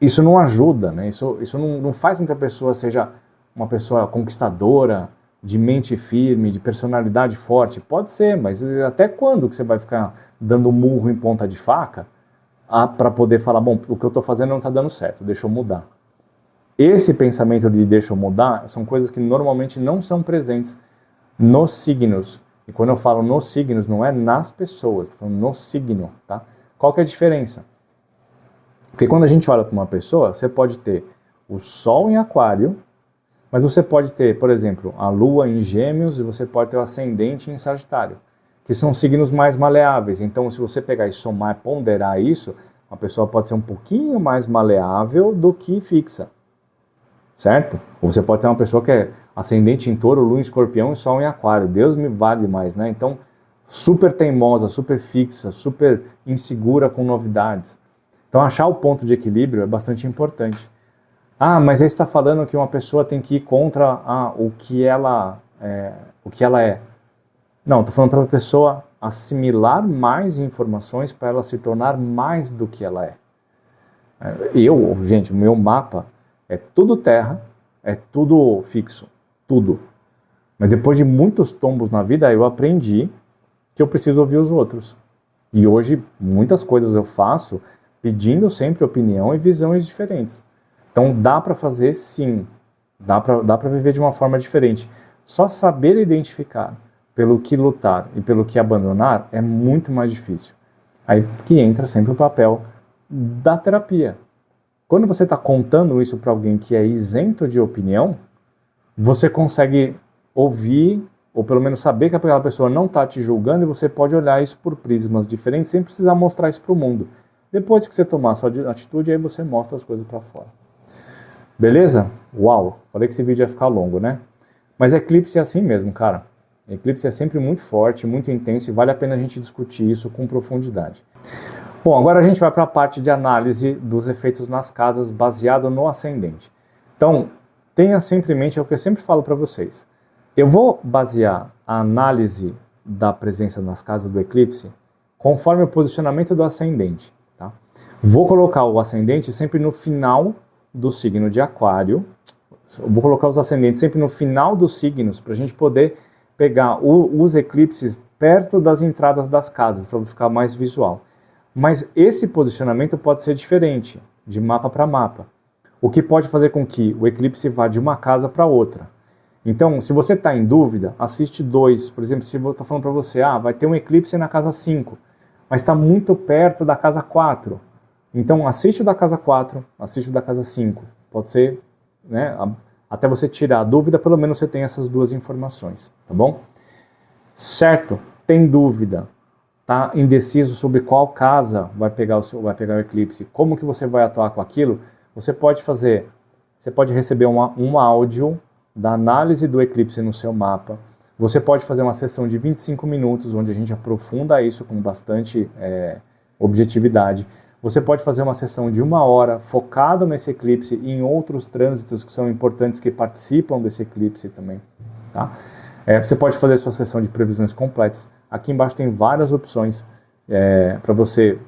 Speaker 1: Isso não ajuda, né? Isso não faz com que a pessoa seja uma pessoa conquistadora, de mente firme, de personalidade forte. Pode ser, mas até quando que você vai ficar dando murro em ponta de faca para poder falar, bom, o que eu estou fazendo não está dando certo, deixa eu mudar. Esse pensamento de deixa eu mudar são coisas que normalmente não são presentes nos signos. E quando eu falo nos signos, não é nas pessoas, estou falando no signo, tá? Qual que é a diferença? Porque quando a gente olha para uma pessoa, você pode ter o Sol em Aquário, mas você pode ter, por exemplo, a Lua em Gêmeos e você pode ter o Ascendente em Sagitário, que são signos mais maleáveis. Então, se você pegar e somar e ponderar isso, uma pessoa pode ser um pouquinho mais maleável do que fixa, certo? Ou você pode ter uma pessoa que é Ascendente em Touro, Lua em Escorpião e Sol em Aquário. Deus me vale mais, né? Então, super teimosa, super fixa, super insegura com novidades. Então, achar o ponto de equilíbrio é bastante importante. Ah, mas aí você está falando que uma pessoa tem que ir contra o que ela é. Não, estou falando para a pessoa assimilar mais informações para ela se tornar mais do que ela é. Gente, o meu mapa é tudo terra, é tudo fixo, tudo. Mas depois de muitos tombos na vida, eu aprendi que eu preciso ouvir os outros. E hoje, muitas coisas eu faço pedindo sempre opinião e visões diferentes. Então dá para fazer sim, dá para viver de uma forma diferente. Só saber identificar pelo que lutar e pelo que abandonar é muito mais difícil. Aí que entra sempre o papel da terapia. Quando você está contando isso para alguém que é isento de opinião, você consegue ouvir, ou pelo menos saber que aquela pessoa não está te julgando e você pode olhar isso por prismas diferentes sem precisar mostrar isso para o mundo. Depois que você tomar a sua atitude, aí você mostra as coisas para fora. Beleza? Uau! Falei que esse vídeo ia ficar longo, né? Mas eclipse é assim mesmo, cara. Eclipse é sempre muito forte, muito intenso e vale a pena a gente discutir isso com profundidade. Bom, agora a gente vai para a parte de análise dos efeitos nas casas baseado no ascendente. Então, tenha sempre em mente, é o que eu sempre falo para vocês. Eu vou basear a análise da presença nas casas do eclipse conforme o posicionamento do ascendente. Tá? Vou colocar o ascendente sempre no final do signo de Aquário. Eu vou colocar os ascendentes sempre no final dos signos para a gente poder pegar os eclipses perto das entradas das casas, para ficar mais visual. Mas esse posicionamento pode ser diferente, de mapa para mapa. O que pode fazer com que o eclipse vá de uma casa para outra. Então, se você está em dúvida, assiste dois. Por exemplo, se eu estou falando para você, vai ter um eclipse na casa 5, mas está muito perto da casa 4. Então, assiste o da casa 4, assiste o da casa 5. Pode ser, né, até você tirar a dúvida, pelo menos você tem essas duas informações, tá bom? Certo, tem dúvida, tá indeciso sobre qual casa vai pegar o eclipse, como que você vai atuar com aquilo, você pode receber um áudio da análise do eclipse no seu mapa. Você pode fazer uma sessão de 25 minutos, onde a gente aprofunda isso com bastante objetividade. Você pode fazer uma sessão de 1 hora focada nesse eclipse e em outros trânsitos que são importantes que participam desse eclipse também. Tá? Você pode fazer sua sessão de previsões completas. Aqui embaixo tem várias opções para você.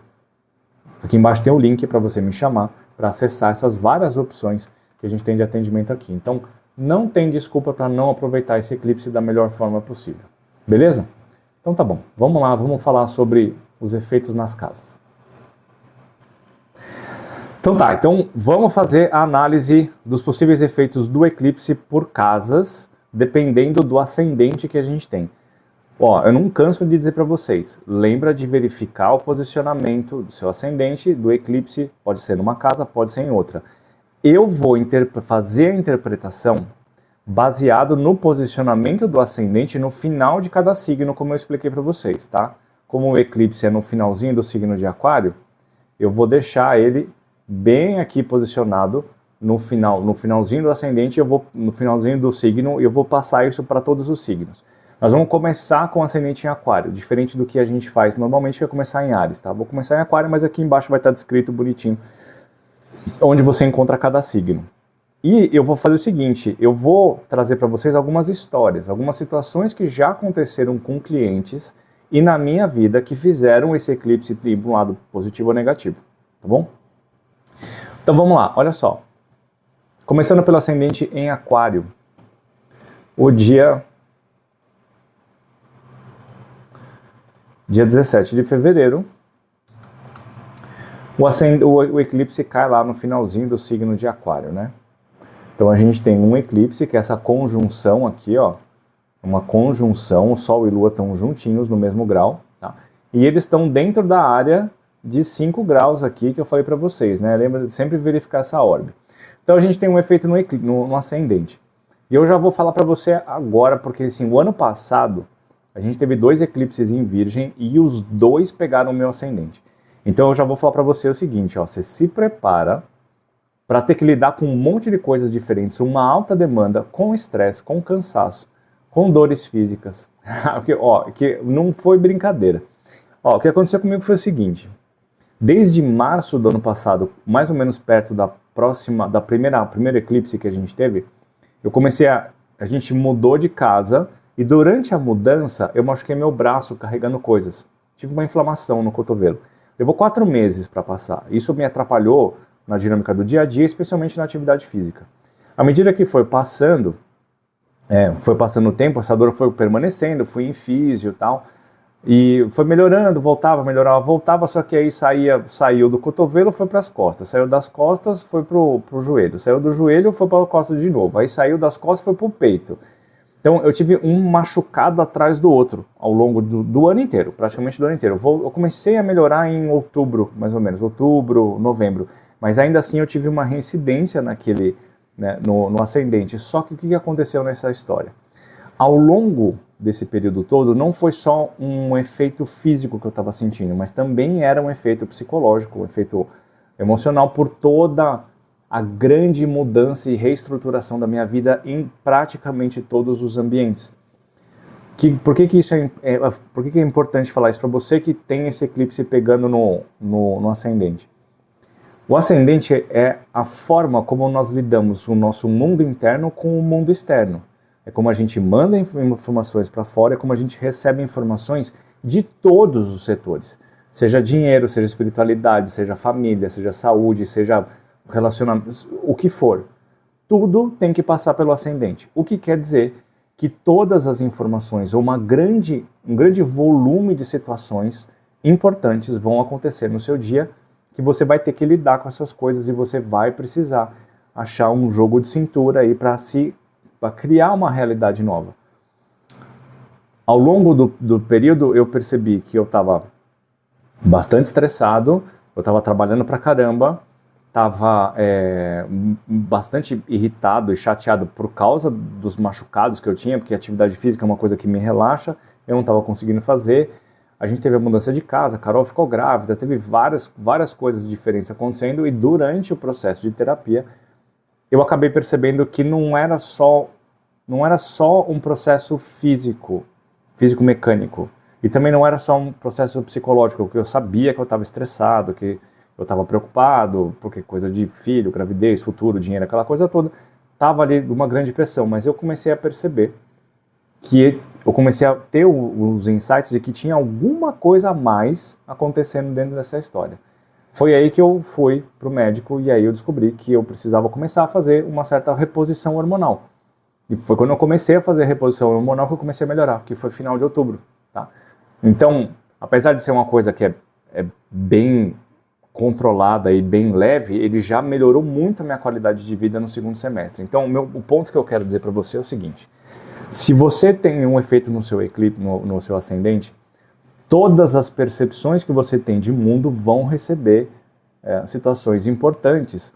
Speaker 1: Aqui embaixo tem o link para você me chamar. para acessar essas várias opções que a gente tem de atendimento aqui. Então, não tem desculpa para não aproveitar esse eclipse da melhor forma possível. Beleza? Então tá bom, vamos lá, vamos falar sobre os efeitos nas casas. Então tá, então vamos fazer a análise dos possíveis efeitos do eclipse por casas, dependendo do ascendente que a gente tem. Ó, eu não canso de dizer para vocês, lembra de verificar o posicionamento do seu ascendente, do eclipse, pode ser numa casa, pode ser em outra. Eu vou fazer a interpretação baseado no posicionamento do ascendente no final de cada signo, como eu expliquei para vocês, tá? Como o eclipse é no finalzinho do signo de Aquário, eu vou deixar ele bem aqui posicionado no finalzinho do ascendente, no finalzinho do signo, e eu vou passar isso para todos os signos. Nós vamos começar com o ascendente em Aquário, diferente do que a gente faz normalmente, que é começar em Áries, tá? Vou começar em Aquário, mas aqui embaixo vai estar descrito bonitinho onde você encontra cada signo. E eu vou fazer o seguinte, eu vou trazer para vocês algumas histórias, algumas situações que já aconteceram com clientes e na minha vida que fizeram esse eclipse ir para um lado positivo ou negativo, tá bom? Então vamos lá, olha só. Começando pelo ascendente em Aquário, o dia 17 de fevereiro, o eclipse cai lá no finalzinho do signo de Aquário, né? Então a gente tem um eclipse, que é essa conjunção aqui, ó, uma conjunção, o Sol e Lua estão juntinhos no mesmo grau, tá? E eles estão dentro da área de 5 graus aqui que eu falei para vocês, né? Lembra de sempre verificar essa órbita. Então a gente tem um efeito no ascendente. E eu já vou falar para você agora, porque assim, o ano passado a gente teve 2 eclipses em Virgem e os 2 pegaram o meu ascendente. Então eu já vou falar para você o seguinte, ó, você se prepara para ter que lidar com um monte de coisas diferentes, uma alta demanda, com estresse, com cansaço, com dores físicas. que não foi brincadeira. Ó, o que aconteceu comigo foi o seguinte, desde março do ano passado, mais ou menos perto da primeira eclipse que a gente teve, a gente mudou de casa e durante a mudança eu machuquei meu braço carregando coisas. Tive uma inflamação no cotovelo. Levou 4 meses para passar. Isso me atrapalhou na dinâmica do dia a dia, especialmente na atividade física. À medida que foi passando o tempo, essa dor foi permanecendo, fui em físio e tal, e foi melhorando, voltava, só que aí saiu do cotovelo, foi para as costas, saiu das costas, foi pro joelho, saiu do joelho, foi para a costa de novo, aí saiu das costas, foi pro peito. Então eu tive um machucado atrás do outro ao longo do ano inteiro, praticamente do ano inteiro. Eu comecei a melhorar em outubro, mais ou menos, outubro, novembro, mas ainda assim eu tive uma reincidência no ascendente. Só que o que aconteceu nessa história? Ao longo desse período todo, não foi só um efeito físico que eu estava sentindo, mas também era um efeito psicológico, um efeito emocional por toda a grande mudança e reestruturação da minha vida em praticamente todos os ambientes. Por que é importante falar isso para você que tem esse eclipse pegando no ascendente? O ascendente é a forma como nós lidamos o nosso mundo interno com o mundo externo. É como a gente manda informações para fora, é como a gente recebe informações de todos os setores. Seja dinheiro, seja espiritualidade, seja família, seja saúde, seja relacionamentos, o que for. Tudo tem que passar pelo ascendente. O que quer dizer que todas as informações, ou um grande volume de situações importantes vão acontecer no seu dia, que você vai ter que lidar com essas coisas e você vai precisar achar um jogo de cintura aí para criar uma realidade nova. Ao longo do período eu percebi que eu estava bastante estressado, eu estava trabalhando pra caramba, estava bastante irritado e chateado por causa dos machucados que eu tinha, porque a atividade física é uma coisa que me relaxa, eu não estava conseguindo fazer. A gente teve a mudança de casa, a Carol ficou grávida, teve várias coisas diferentes acontecendo, e durante o processo de terapia eu acabei percebendo que não era só um processo físico-mecânico, e também não era só um processo psicológico, porque eu sabia que eu estava estressado, que eu estava preocupado, porque coisa de filho, gravidez, futuro, dinheiro, aquela coisa toda, estava ali uma grande pressão, mas eu comecei a perceber que eu comecei a ter os insights de que tinha alguma coisa a mais acontecendo dentro dessa história. Foi aí que eu fui para o médico e aí eu descobri que eu precisava começar a fazer uma certa reposição hormonal. E foi quando eu comecei a fazer a reposição hormonal que eu comecei a melhorar, que foi final de outubro, tá? Então, apesar de ser uma coisa que é bem controlada e bem leve, ele já melhorou muito a minha qualidade de vida no segundo semestre. Então, o ponto que eu quero dizer para você é o seguinte: se você tem um efeito no seu eclipse, no seu ascendente, todas as percepções que você tem de mundo vão receber situações importantes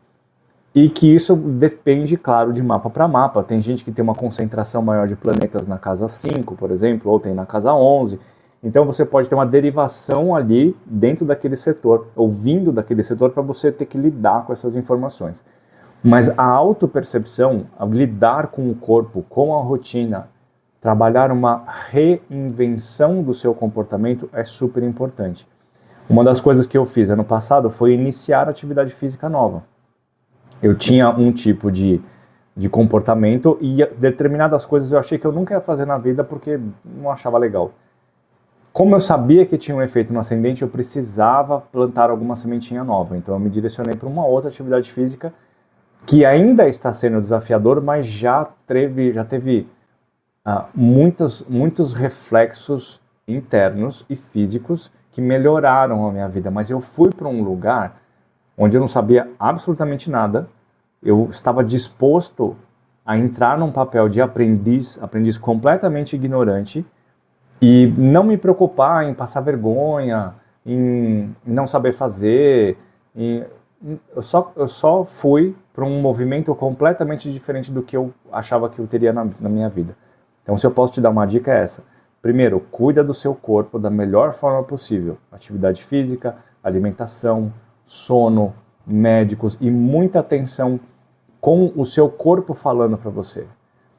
Speaker 1: e que isso depende, claro, de mapa para mapa. Tem gente que tem uma concentração maior de planetas na casa 5, por exemplo, ou tem na casa 11. Então você pode ter uma derivação ali dentro daquele setor, ou vindo daquele setor, para você ter que lidar com essas informações. Mas a autopercepção, lidar com o corpo, com a rotina, trabalhar uma reinvenção do seu comportamento é super importante. Uma das coisas que eu fiz ano passado foi iniciar atividade física nova. Eu tinha um tipo de comportamento e determinadas coisas eu achei que eu nunca ia fazer na vida porque não achava legal. Como eu sabia que tinha um efeito no ascendente, eu precisava plantar alguma sementinha nova. Então eu me direcionei para uma outra atividade física que ainda está sendo desafiador, mas já teve muitos reflexos internos e físicos que melhoraram a minha vida. Mas eu fui para um lugar onde eu não sabia absolutamente nada, eu estava disposto a entrar num papel de aprendiz completamente ignorante e não me preocupar em passar vergonha, em não saber fazer. Eu só fui para um movimento completamente diferente do que eu achava que eu teria na minha vida. Então, se eu posso te dar uma dica, é essa. Primeiro, cuida do seu corpo da melhor forma possível. Atividade física, alimentação, sono, médicos e muita atenção com o seu corpo falando para você.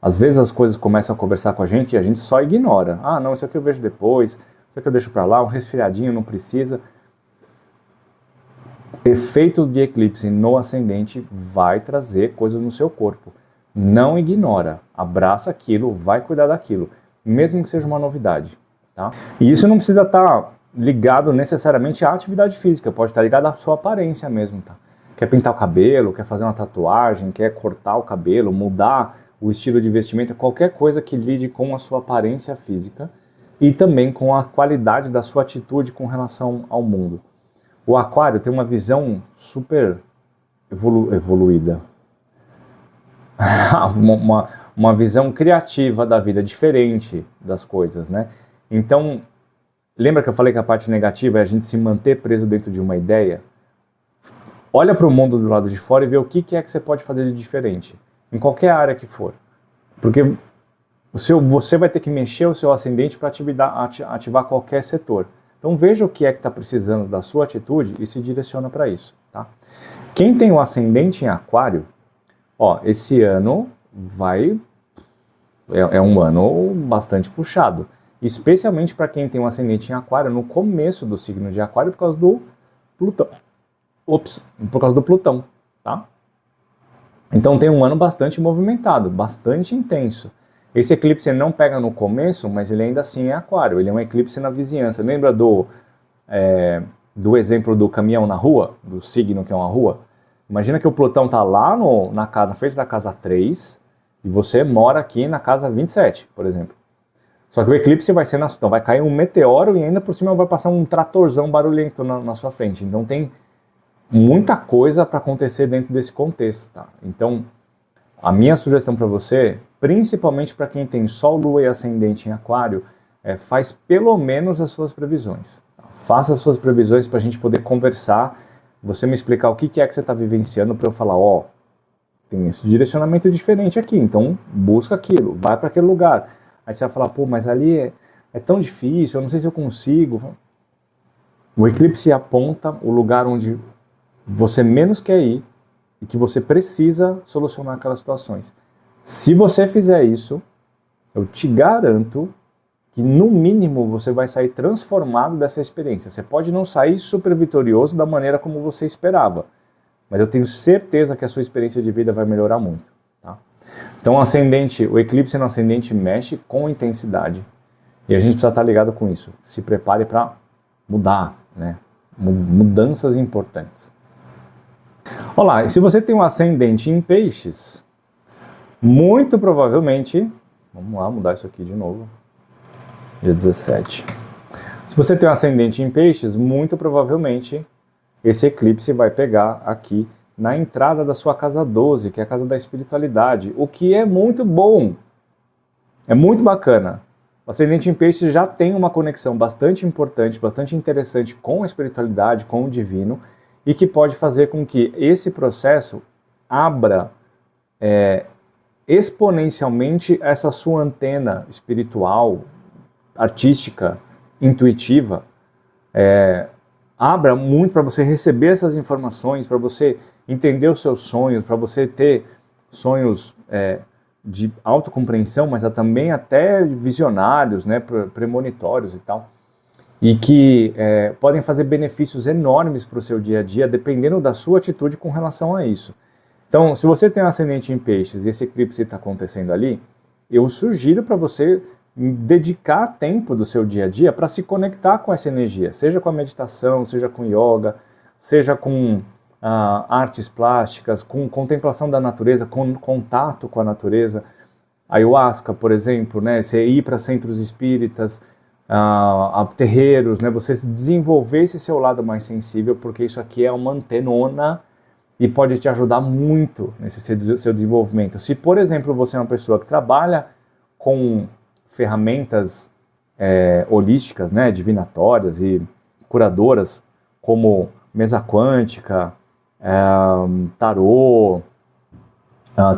Speaker 1: Às vezes as coisas começam a conversar com a gente e a gente só ignora. Ah, não, isso aqui eu vejo depois, isso aqui eu deixo para lá, um resfriadinho não precisa. Efeito de eclipse no ascendente vai trazer coisas no seu corpo. Não ignora, abraça aquilo, vai cuidar daquilo, mesmo que seja uma novidade. Tá? E isso não precisa estar ligado necessariamente à atividade física, pode estar ligado à sua aparência mesmo. Tá? Quer pintar o cabelo, quer fazer uma tatuagem, quer cortar o cabelo, mudar o estilo de vestimenta, qualquer coisa que lide com a sua aparência física e também com a qualidade da sua atitude com relação ao mundo. O aquário tem uma visão super evoluída, uma visão criativa da vida, diferente das coisas, né? Então, lembra que eu falei que a parte negativa é a gente se manter preso dentro de uma ideia? Olha para o mundo do lado de fora e vê o que é que você pode fazer de diferente, em qualquer área que for. Porque você vai ter que mexer o seu ascendente para ativar qualquer setor. Então veja o que é que está precisando da sua atitude e se direciona para isso. Tá? Quem tem o ascendente em aquário, esse ano é um ano bastante puxado. Especialmente para quem tem um ascendente em aquário no começo do signo de aquário por causa do Plutão. Por causa do Plutão, tá? Então tem um ano bastante movimentado, bastante intenso. Esse eclipse não pega no começo, mas ele ainda assim é aquário, ele é um eclipse na vizinhança. Lembra do exemplo do caminhão na rua, do signo que é uma rua? Imagina que o Plutão está lá na frente da casa 3 e você mora aqui na casa 27, por exemplo. Só que o eclipse vai ser então vai cair um meteoro e ainda por cima vai passar um tratorzão barulhento na sua frente. Então tem muita coisa para acontecer dentro desse contexto, tá? Então, a minha sugestão para você, principalmente para quem tem Sol, Lua e Ascendente em Aquário, faz pelo menos as suas previsões. Tá? Faça as suas previsões para a gente poder conversar, você me explicar o que é que você está vivenciando para eu falar, tem esse direcionamento diferente aqui, então busca aquilo, vai para aquele lugar. Aí você vai falar, mas ali é tão difícil, eu não sei se eu consigo. O eclipse aponta o lugar onde você menos quer ir e que você precisa solucionar aquelas situações. Se você fizer isso, eu te garanto que no mínimo você vai sair transformado dessa experiência. Você pode não sair super vitorioso da maneira como você esperava, mas eu tenho certeza que a sua experiência de vida vai melhorar muito. Tá? Então o eclipse no ascendente mexe com intensidade e a gente precisa estar ligado com isso. Se prepare para mudar, né? mudanças importantes. Olá, e se você tem um ascendente em peixes, muito provavelmente, vamos lá mudar isso aqui de novo, dia 17. Se você tem um ascendente em peixes, muito provavelmente esse eclipse vai pegar aqui na entrada da sua casa 12, que é a casa da espiritualidade, o que é muito bom, é muito bacana. O ascendente em peixes já tem uma conexão bastante importante, bastante interessante com a espiritualidade, com o divino, e que pode fazer com que esse processo abra exponencialmente essa sua antena espiritual, artística, intuitiva, abra muito para você receber essas informações, para você entender os seus sonhos, para você ter sonhos de autocompreensão, mas também até visionários, né, premonitórios e tal, e que podem fazer benefícios enormes para o seu dia a dia, dependendo da sua atitude com relação a isso. Então, se você tem um ascendente em peixes e esse eclipse está acontecendo ali, eu sugiro para você dedicar tempo do seu dia a dia para se conectar com essa energia, seja com a meditação, seja com yoga, seja com artes plásticas, com contemplação da natureza, com contato com a natureza. Ayahuasca, por exemplo, né? Você ir para centros espíritas, a terreiros, né? Você desenvolver esse seu lado mais sensível, porque isso aqui é uma antenona e pode te ajudar muito nesse seu desenvolvimento. Se, por exemplo, você é uma pessoa que trabalha com ferramentas holísticas, né, divinatórias e curadoras, como mesa quântica, tarô,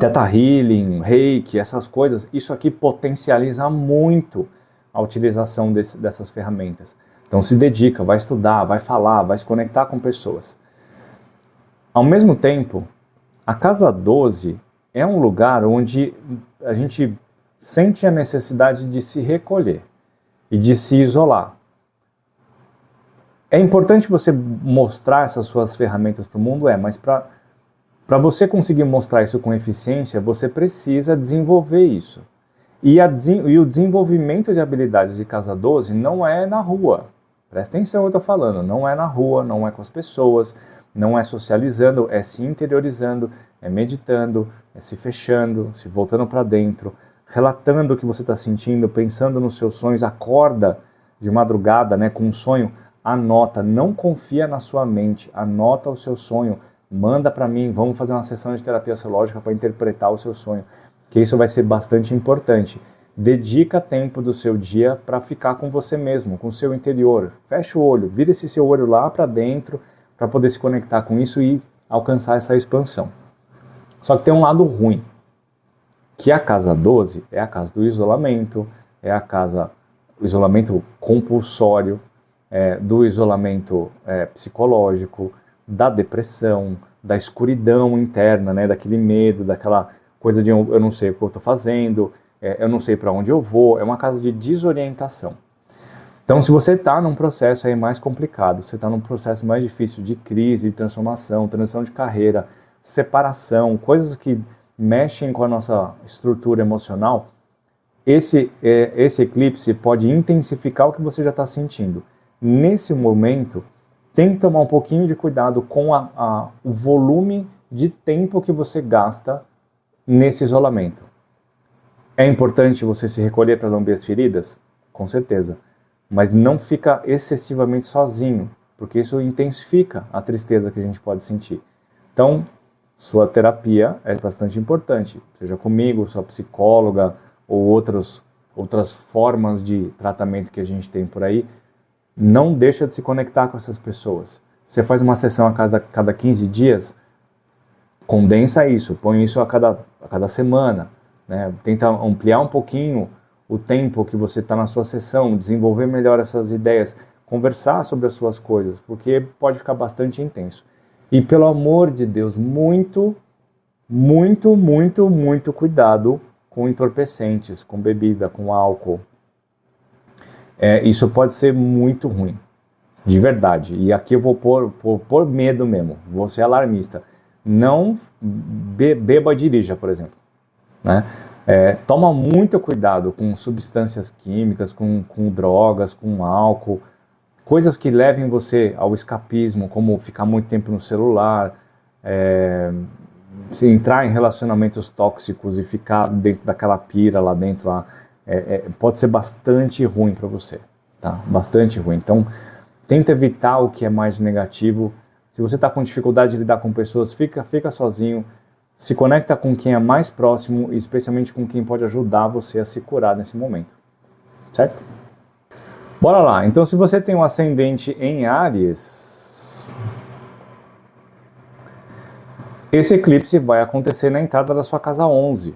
Speaker 1: Theta Healing, Reiki, essas coisas, isso aqui potencializa muito a utilização dessas ferramentas. Então se dedica, vai estudar, vai falar, vai se conectar com pessoas. Ao mesmo tempo, a casa 12 é um lugar onde a gente sente a necessidade de se recolher e de se isolar. É importante você mostrar essas suas ferramentas para o mundo, mas para você conseguir mostrar isso com eficiência, você precisa desenvolver isso. E o desenvolvimento de habilidades de casa 12 não é na rua. Presta atenção no que eu estou falando. Não é na rua, não é com as pessoas, não é socializando, é se interiorizando, é meditando, é se fechando, se voltando para dentro, relatando o que você está sentindo, pensando nos seus sonhos. Acorda de madrugada, né, com um sonho, anota, não confia na sua mente, anota o seu sonho, manda para mim, vamos fazer uma sessão de terapia astrológica para interpretar o seu sonho, que isso vai ser bastante importante. Dedica tempo do seu dia para ficar com você mesmo, com o seu interior. Fecha o olho, vira esse seu olho lá para dentro, para poder se conectar com isso e alcançar essa expansão. Só que tem um lado ruim, que a casa 12 é a casa do isolamento, é a casa do isolamento compulsório, do isolamento psicológico, da depressão, da escuridão interna, né, daquele medo, daquela coisa de eu não sei o que eu estou fazendo, eu não sei para onde eu vou, é uma casa de desorientação. Então, se você está num processo aí mais complicado, você está num processo mais difícil de crise, de transformação, transição de carreira, separação, coisas que mexem com a nossa estrutura emocional, esse eclipse pode intensificar o que você já está sentindo. Nesse momento, tem que tomar um pouquinho de cuidado com o volume de tempo que você gasta nesse isolamento. É importante você se recolher para lamber as feridas? Com certeza. Mas não fica excessivamente sozinho, porque isso intensifica a tristeza que a gente pode sentir. Então, sua terapia é bastante importante, seja comigo, sua psicóloga ou outras formas de tratamento que a gente tem por aí. Não deixa de se conectar com essas pessoas. Você faz uma sessão a cada 15 dias, condensa isso, põe isso a cada semana, né? Tenta ampliar um pouquinho o tempo que você está na sua sessão, desenvolver melhor essas ideias, conversar sobre as suas coisas, porque pode ficar bastante intenso. E pelo amor de Deus, muito, muito, muito, muito cuidado com entorpecentes, com bebida, com álcool. Isso pode ser muito ruim, de verdade. E aqui eu vou pôr medo mesmo, vou ser alarmista. Não beba e dirija, por exemplo, né? Toma muito cuidado com substâncias químicas, com drogas, com álcool. coisas que levem você ao escapismo, como ficar muito tempo no celular, se entrar em relacionamentos tóxicos e ficar dentro daquela pira lá dentro, pode ser bastante ruim para você, tá? Bastante ruim. Então, tenta evitar o que é mais negativo. Se você está com dificuldade de lidar com pessoas, fica sozinho. Se conecta com quem é mais próximo, e especialmente com quem pode ajudar você a se curar nesse momento. Certo? Bora lá. Então, se você tem um ascendente em Áries, esse eclipse vai acontecer na entrada da sua casa 11.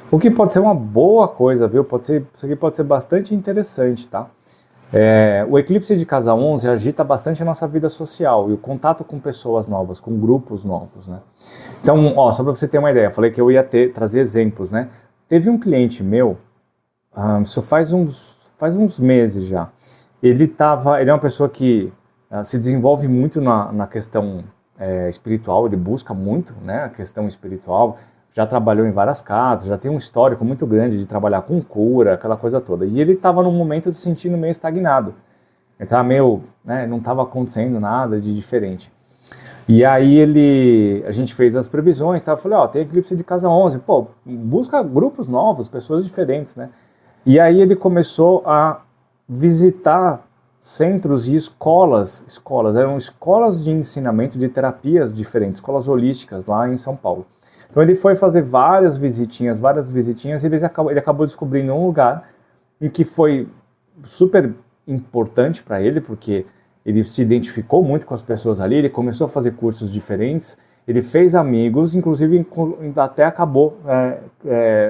Speaker 1: O que pode ser uma boa coisa, viu? Isso aqui pode ser bastante interessante, tá? O eclipse de casa 11 agita bastante a nossa vida social e o contato com pessoas novas, com grupos novos, né? Então, só para você ter uma ideia, eu falei que eu ia trazer exemplos, né? Teve um cliente meu, isso faz uns meses já. Ele é uma pessoa que se desenvolve muito na questão espiritual, ele busca muito, né, a questão espiritual, já trabalhou em várias casas, já tem um histórico muito grande de trabalhar com cura, aquela coisa toda. E ele estava num momento se sentindo meio estagnado. Ele estava meio, né, não estava acontecendo nada de diferente. E aí a gente fez as previsões, tá? Eu falei, tem eclipse de casa 11, busca grupos novos, pessoas diferentes, né? E aí ele começou a visitar centros e escolas, eram escolas de ensinamento de terapias diferentes, escolas holísticas lá em São Paulo. Então ele foi fazer várias visitinhas, e ele acabou descobrindo um lugar em que foi super importante para ele, porque ele se identificou muito com as pessoas ali, ele começou a fazer cursos diferentes, ele fez amigos, inclusive até acabou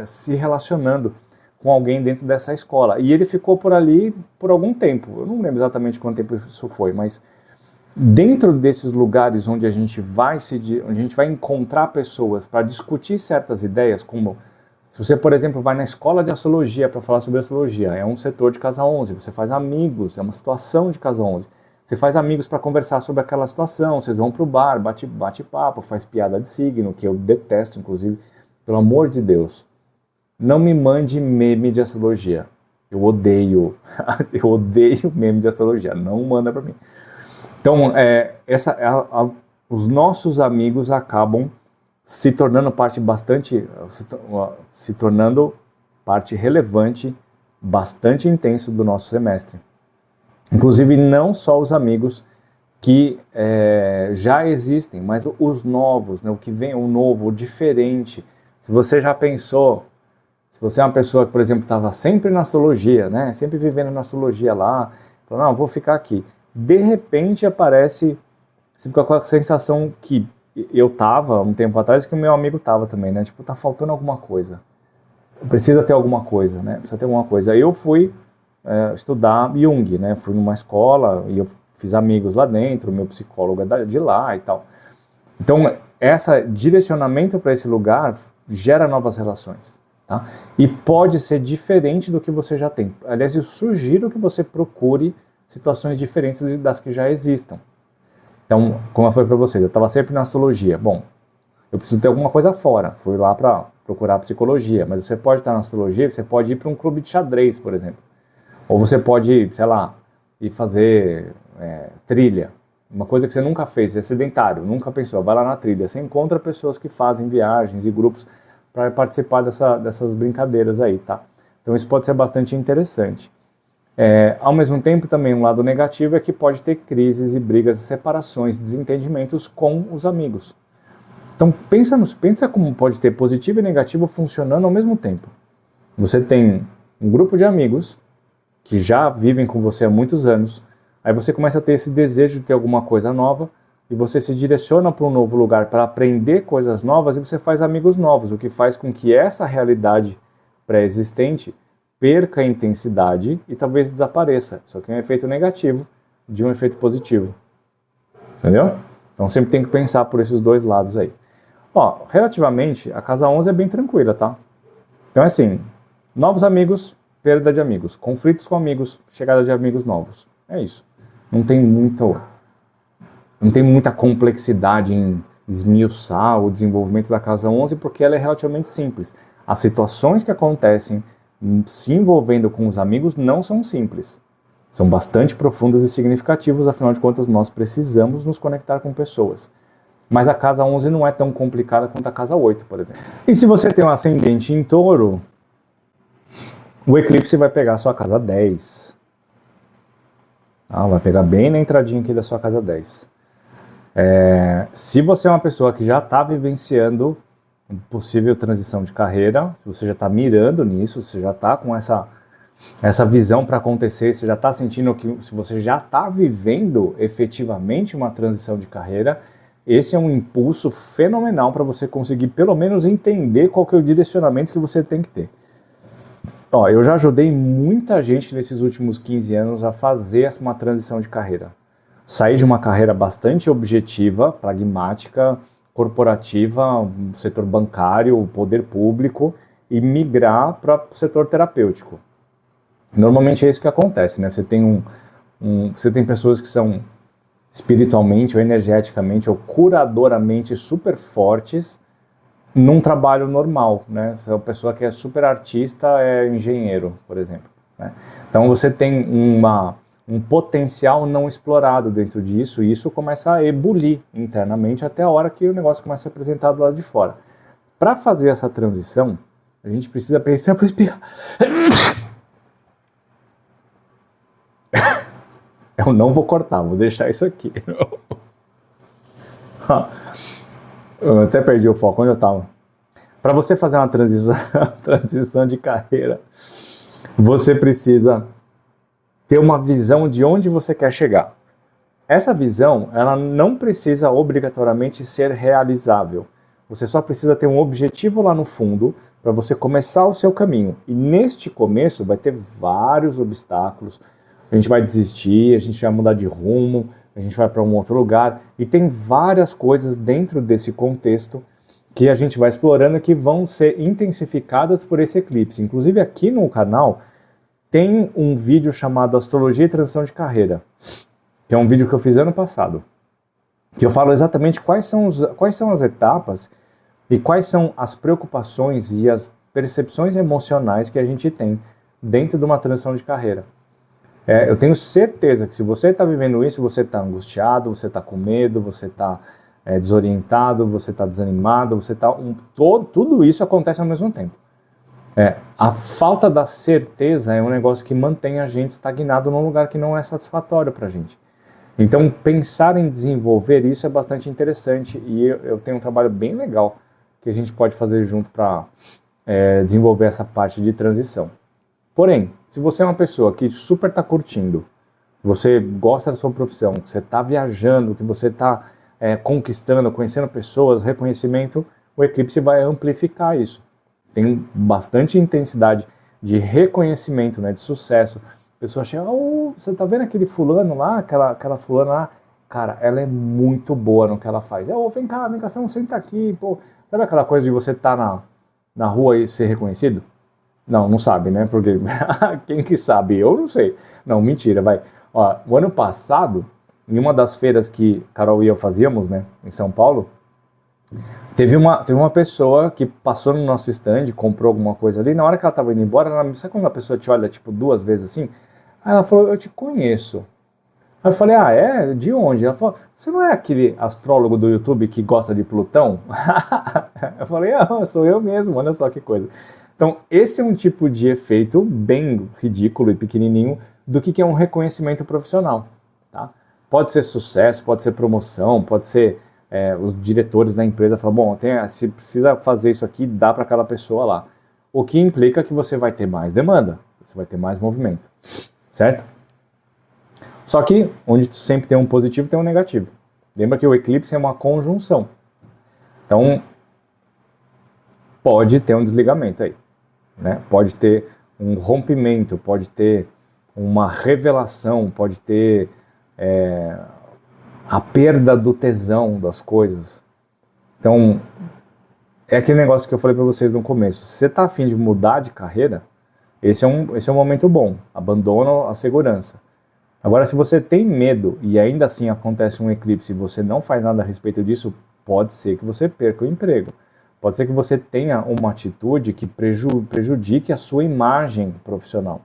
Speaker 1: se relacionando com alguém dentro dessa escola. E ele ficou por ali por algum tempo, eu não lembro exatamente quanto tempo isso foi, mas dentro desses lugares onde a gente vai encontrar pessoas para discutir certas ideias, como se você, por exemplo, vai na escola de astrologia para falar sobre astrologia, é um setor de casa 11, você faz amigos, é uma situação de casa 11, você faz amigos para conversar sobre aquela situação, vocês vão para o bar, bate papo, faz piada de signo, que eu detesto, inclusive, pelo amor de Deus, não me mande meme de astrologia, eu odeio meme de astrologia, não manda para mim. Então, os nossos amigos acabam se tornando parte relevante, bastante intenso do nosso semestre. Inclusive, não só os amigos que já existem, mas os novos, né? O que vem, o novo, o diferente. Se você já pensou, se você é uma pessoa que, por exemplo, estava sempre na astrologia, né? Sempre vivendo na astrologia lá, falou, não, vou ficar aqui. De repente aparece, você fica com a sensação que eu tava um tempo atrás, que o meu amigo tava também, né? Tipo, tá faltando alguma coisa. Precisa ter alguma coisa, né? Precisa ter alguma coisa. Eu fui estudar Jung, né? Fui numa escola e eu fiz amigos lá dentro, o meu psicólogo é de lá e tal. Então, esse direcionamento para esse lugar gera novas relações, tá? E pode ser diferente do que você já tem. Aliás, eu sugiro que você procure situações diferentes das que já existam. Então, como foi para vocês, eu estava sempre na astrologia. Bom, eu preciso ter alguma coisa fora. Fui lá para procurar psicologia, mas você pode estar na astrologia, você pode ir para um clube de xadrez, por exemplo. Ou você pode, sei lá, ir fazer trilha. Uma coisa que você nunca fez, é sedentário, nunca pensou, vai lá na trilha. Você encontra pessoas que fazem viagens e grupos para participar dessas brincadeiras aí, tá? Então isso pode ser bastante interessante. Ao mesmo tempo, também um lado negativo é que pode ter crises e brigas, separações, desentendimentos com os amigos. Então pensa como pode ter positivo e negativo funcionando ao mesmo tempo. Você tem um grupo de amigos que já vivem com você há muitos anos, aí você começa a ter esse desejo de ter alguma coisa nova, e você se direciona para um novo lugar para aprender coisas novas, e você faz amigos novos, o que faz com que essa realidade pré-existente perca a intensidade e talvez desapareça. Só que é um efeito negativo de um efeito positivo. Entendeu? Então sempre tem que pensar por esses dois lados aí. Relativamente, a casa 11 é bem tranquila, tá? Então assim, novos amigos, perda de amigos. Conflitos com amigos, chegada de amigos novos. É isso. Não tem muita complexidade em esmiuçar o desenvolvimento da casa 11, porque ela é relativamente simples. As situações que acontecem se envolvendo com os amigos não são simples. São bastante profundas e significativas, afinal de contas nós precisamos nos conectar com pessoas. Mas a casa 11 não é tão complicada quanto a casa 8, por exemplo. E se você tem um ascendente em Touro, o eclipse vai pegar a sua casa 10. Vai pegar bem na entradinha aqui da sua casa 10. Se você é uma pessoa que já está vivenciando possível transição de carreira, se você já está mirando nisso, você já está com essa visão para acontecer, você já está sentindo que se você já está vivendo efetivamente uma transição de carreira, esse é um impulso fenomenal para você conseguir pelo menos entender qual que é o direcionamento que você tem que ter. Eu já ajudei muita gente nesses últimos 15 anos a fazer uma transição de carreira. Sair de uma carreira bastante objetiva, pragmática, corporativa, setor bancário, poder público, e migrar para o setor terapêutico. Normalmente é isso que acontece, né? Você tem pessoas que são espiritualmente ou energeticamente ou curadoramente super fortes num trabalho normal, né? Se é uma pessoa que é super artista, é engenheiro, por exemplo, né? Então você tem um potencial não explorado dentro disso, e isso começa a ebulir internamente até a hora que o negócio começa a ser apresentado do lado de fora. Para fazer essa transição, a gente precisa pensar para espirrar. Eu não vou cortar, vou deixar isso aqui. Eu até perdi o foco, onde eu estava? Para você fazer uma transição de carreira, você precisa ter uma visão de onde você quer chegar. Essa visão, ela não precisa obrigatoriamente ser realizável. Você só precisa ter um objetivo lá no fundo para você começar o seu caminho. E neste começo vai ter vários obstáculos. A gente vai desistir, a gente vai mudar de rumo, a gente vai para um outro lugar. E tem várias coisas dentro desse contexto que a gente vai explorando e que vão ser intensificadas por esse eclipse. Inclusive aqui no canal tem um vídeo chamado Astrologia e Transição de Carreira, que é um vídeo que eu fiz ano passado, que eu falo exatamente quais são as etapas e quais são as preocupações e as percepções emocionais que a gente tem dentro de uma transição de carreira. Eu tenho certeza que se você está vivendo isso, você está angustiado, você está com medo, você está desorientado, você está desanimado, você está tudo isso acontece ao mesmo tempo. A falta da certeza é um negócio que mantém a gente estagnado num lugar que não é satisfatório para a gente. Então, pensar em desenvolver isso é bastante interessante, e eu tenho um trabalho bem legal que a gente pode fazer junto para desenvolver essa parte de transição. Porém, se você é uma pessoa que super está curtindo, você gosta da sua profissão, que você está viajando, que você está conquistando, conhecendo pessoas, reconhecimento, o eclipse vai amplificar isso. Tem bastante intensidade de reconhecimento, né, de sucesso. A pessoa chega, você tá vendo aquele fulano lá, aquela fulana lá? Cara, ela é muito boa no que ela faz. Vem cá, você não senta aqui, pô. Sabe aquela coisa de você estar na rua e ser reconhecido? Não sabe, né? Porque quem que sabe? Eu não sei. Não, mentira, vai. O ano passado, em uma das feiras que Carol e eu fazíamos, né, em São Paulo, teve uma pessoa que passou no nosso stand, comprou alguma coisa ali, na hora que ela estava indo embora, sabe quando a pessoa te olha, tipo, 2 vezes assim? Aí ela falou, eu te conheço. Aí eu falei, de onde? Ela falou, você não é aquele astrólogo do YouTube que gosta de Plutão? Eu falei, sou eu mesmo, olha só que coisa. Então, esse é um tipo de efeito bem ridículo e pequenininho do que é um reconhecimento profissional, tá? Pode ser sucesso, pode ser promoção, pode ser os diretores da empresa falam, se precisa fazer isso aqui, dá para aquela pessoa lá. O que implica que você vai ter mais demanda, você vai ter mais movimento, certo? Só que, onde sempre tem um positivo, tem um negativo. Lembra que o eclipse é uma conjunção. Então, pode ter um desligamento aí, né? Pode ter um rompimento, pode ter uma revelação, pode ter a perda do tesão das coisas. Então, é aquele negócio que eu falei para vocês no começo. Se você está a fim de mudar de carreira, esse é um momento bom. Abandona a segurança. Agora, se você tem medo e ainda assim acontece um eclipse e você não faz nada a respeito disso, pode ser que você perca o emprego. Pode ser que você tenha uma atitude que prejudique a sua imagem profissional.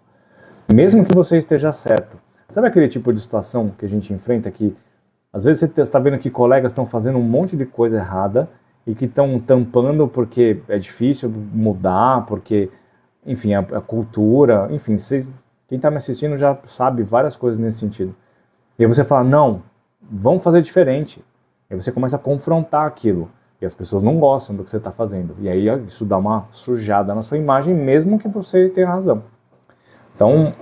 Speaker 1: Mesmo que você esteja certo. Sabe aquele tipo de situação que a gente enfrenta que às vezes você está vendo que colegas estão fazendo um monte de coisa errada e que estão tampando porque é difícil mudar, porque, enfim, a cultura, enfim, quem está me assistindo já sabe várias coisas nesse sentido. E aí você fala, não, vamos fazer diferente. E aí você começa a confrontar aquilo. E as pessoas não gostam do que você está fazendo. E aí isso dá uma sujada na sua imagem, mesmo que você tenha razão. Então,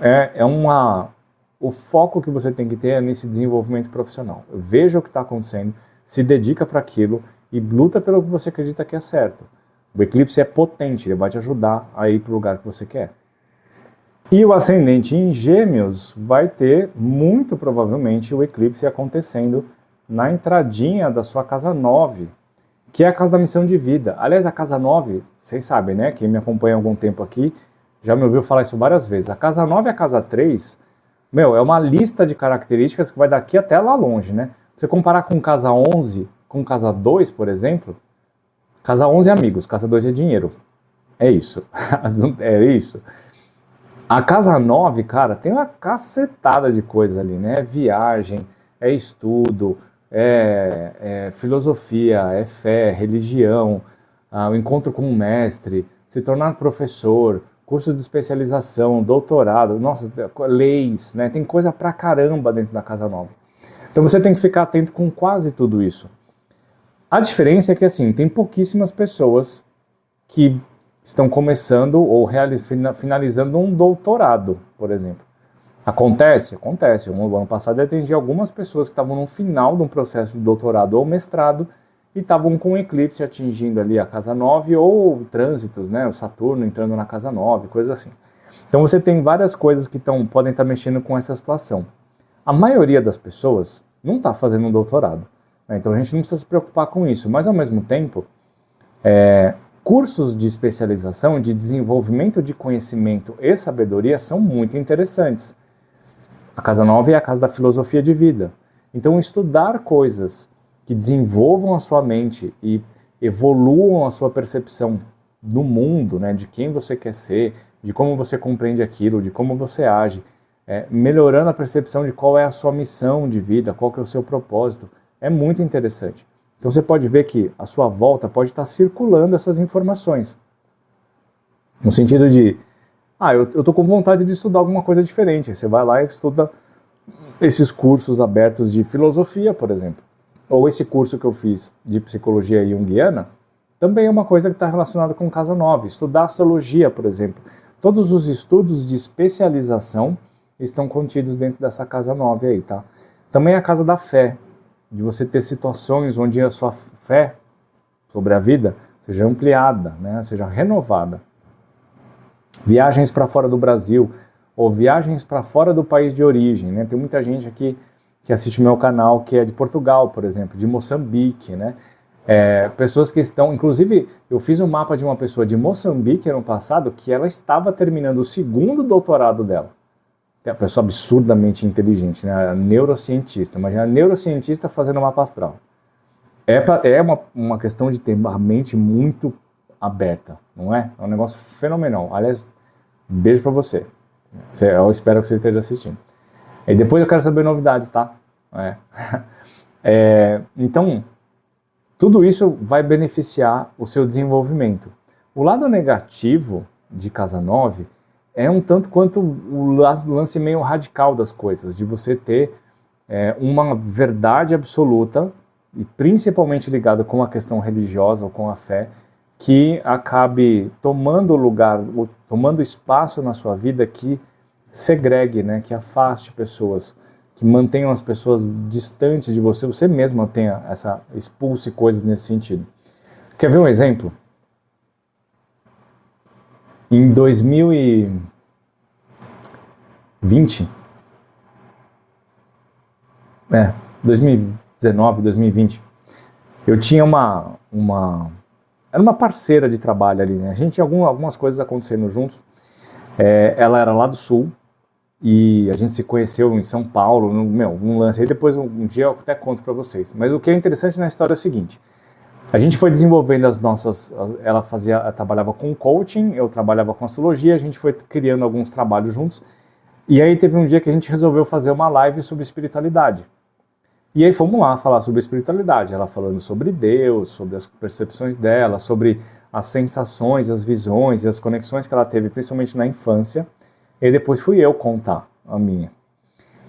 Speaker 1: o foco que você tem que ter é nesse desenvolvimento profissional. Veja o que está acontecendo, se dedica para aquilo e luta pelo que você acredita que é certo. O eclipse é potente, ele vai te ajudar a ir para o lugar que você quer. E o ascendente em Gêmeos vai ter, muito provavelmente, o eclipse acontecendo na entradinha da sua casa 9, que é a casa da missão de vida. Aliás, a casa 9, vocês sabem, né? Quem me acompanha há algum tempo aqui, já me ouviu falar isso várias vezes. A casa 9 e a casa 3, é uma lista de características que vai daqui até lá longe, né? Você comparar com casa 11, com casa 2, por exemplo, casa 11 é amigos, casa 2 é dinheiro. É isso. É isso. A casa 9, cara, tem uma cacetada de coisas ali, né? É viagem, é estudo, é filosofia, é fé, religião, o encontro com um mestre, se tornar professor, curso de especialização, doutorado, nossa, leis, né? Tem coisa pra caramba dentro da casa 9. Então você tem que ficar atento com quase tudo isso. A diferença é que, assim, tem pouquíssimas pessoas que estão começando ou finalizando um doutorado, por exemplo. Acontece? Acontece. No ano passado eu atendi algumas pessoas que estavam no final de um processo de doutorado ou mestrado e estavam com o eclipse atingindo ali a casa 9 ou trânsitos, né? O Saturno entrando na casa 9, coisas assim. Então você tem várias coisas que podem estar mexendo com essa situação. A maioria das pessoas não está fazendo um doutorado, né? Então a gente não precisa se preocupar com isso, mas ao mesmo tempo, cursos de especialização, de desenvolvimento de conhecimento e sabedoria são muito interessantes. A casa 9 é a casa da filosofia de vida. Então, estudar coisas que desenvolvam a sua mente e evoluam a sua percepção do mundo, né, de quem você quer ser, de como você compreende aquilo, de como você age, melhorando a percepção de qual é a sua missão de vida, qual que é o seu propósito, é muito interessante. Então você pode ver que a sua volta pode estar circulando essas informações. No sentido de, eu estou com vontade de estudar alguma coisa diferente. Você vai lá e estuda esses cursos abertos de filosofia, por exemplo. Ou esse curso que eu fiz de psicologia junguiana, também é uma coisa que está relacionada com casa 9. Estudar astrologia, por exemplo. Todos os estudos de especialização estão contidos dentro dessa casa 9 aí, tá? Também a casa da fé, de você ter situações onde a sua fé sobre a vida seja ampliada, né, seja renovada. Viagens para fora do Brasil, ou viagens para fora do país de origem, né? Tem muita gente aqui que assiste meu canal que é de Portugal, por exemplo, de Moçambique, né? Pessoas que estão, inclusive, eu fiz um mapa de uma pessoa de Moçambique ano passado que ela estava terminando o 2º doutorado dela. É uma pessoa absurdamente inteligente, né? A neurocientista. Imagina a neurocientista fazendo mapa astral. É uma questão de ter a mente muito aberta, não é? É um negócio fenomenal. Aliás, beijo pra você. Eu espero que você esteja assistindo. E depois eu quero saber novidades, tá? Então, tudo isso vai beneficiar o seu desenvolvimento. O lado negativo de casa 9 é um tanto quanto o lance meio radical das coisas, de você ter uma verdade absoluta, e principalmente ligada com a questão religiosa ou com a fé, que acabe tomando lugar, tomando espaço na sua vida que segregue, né, que afaste pessoas, que mantenham as pessoas distantes de você, você mesmo tenha expulse coisas nesse sentido. Quer ver um exemplo? Em 2020, 2019, 2020, eu tinha era uma parceira de trabalho ali, né? A gente tinha algumas coisas acontecendo juntos. Ela era lá do Sul e a gente se conheceu em São Paulo, um lance aí, depois um dia eu até conto para vocês. Mas o que é interessante na história é o seguinte: a gente foi desenvolvendo ela trabalhava com coaching, eu trabalhava com astrologia, a gente foi criando alguns trabalhos juntos E aí teve um dia que a gente resolveu fazer uma live sobre espiritualidade. E aí fomos lá falar sobre espiritualidade, ela falando sobre Deus, sobre as percepções dela, sobre as sensações, as visões e as conexões que ela teve, principalmente na infância. E depois fui eu contar a minha.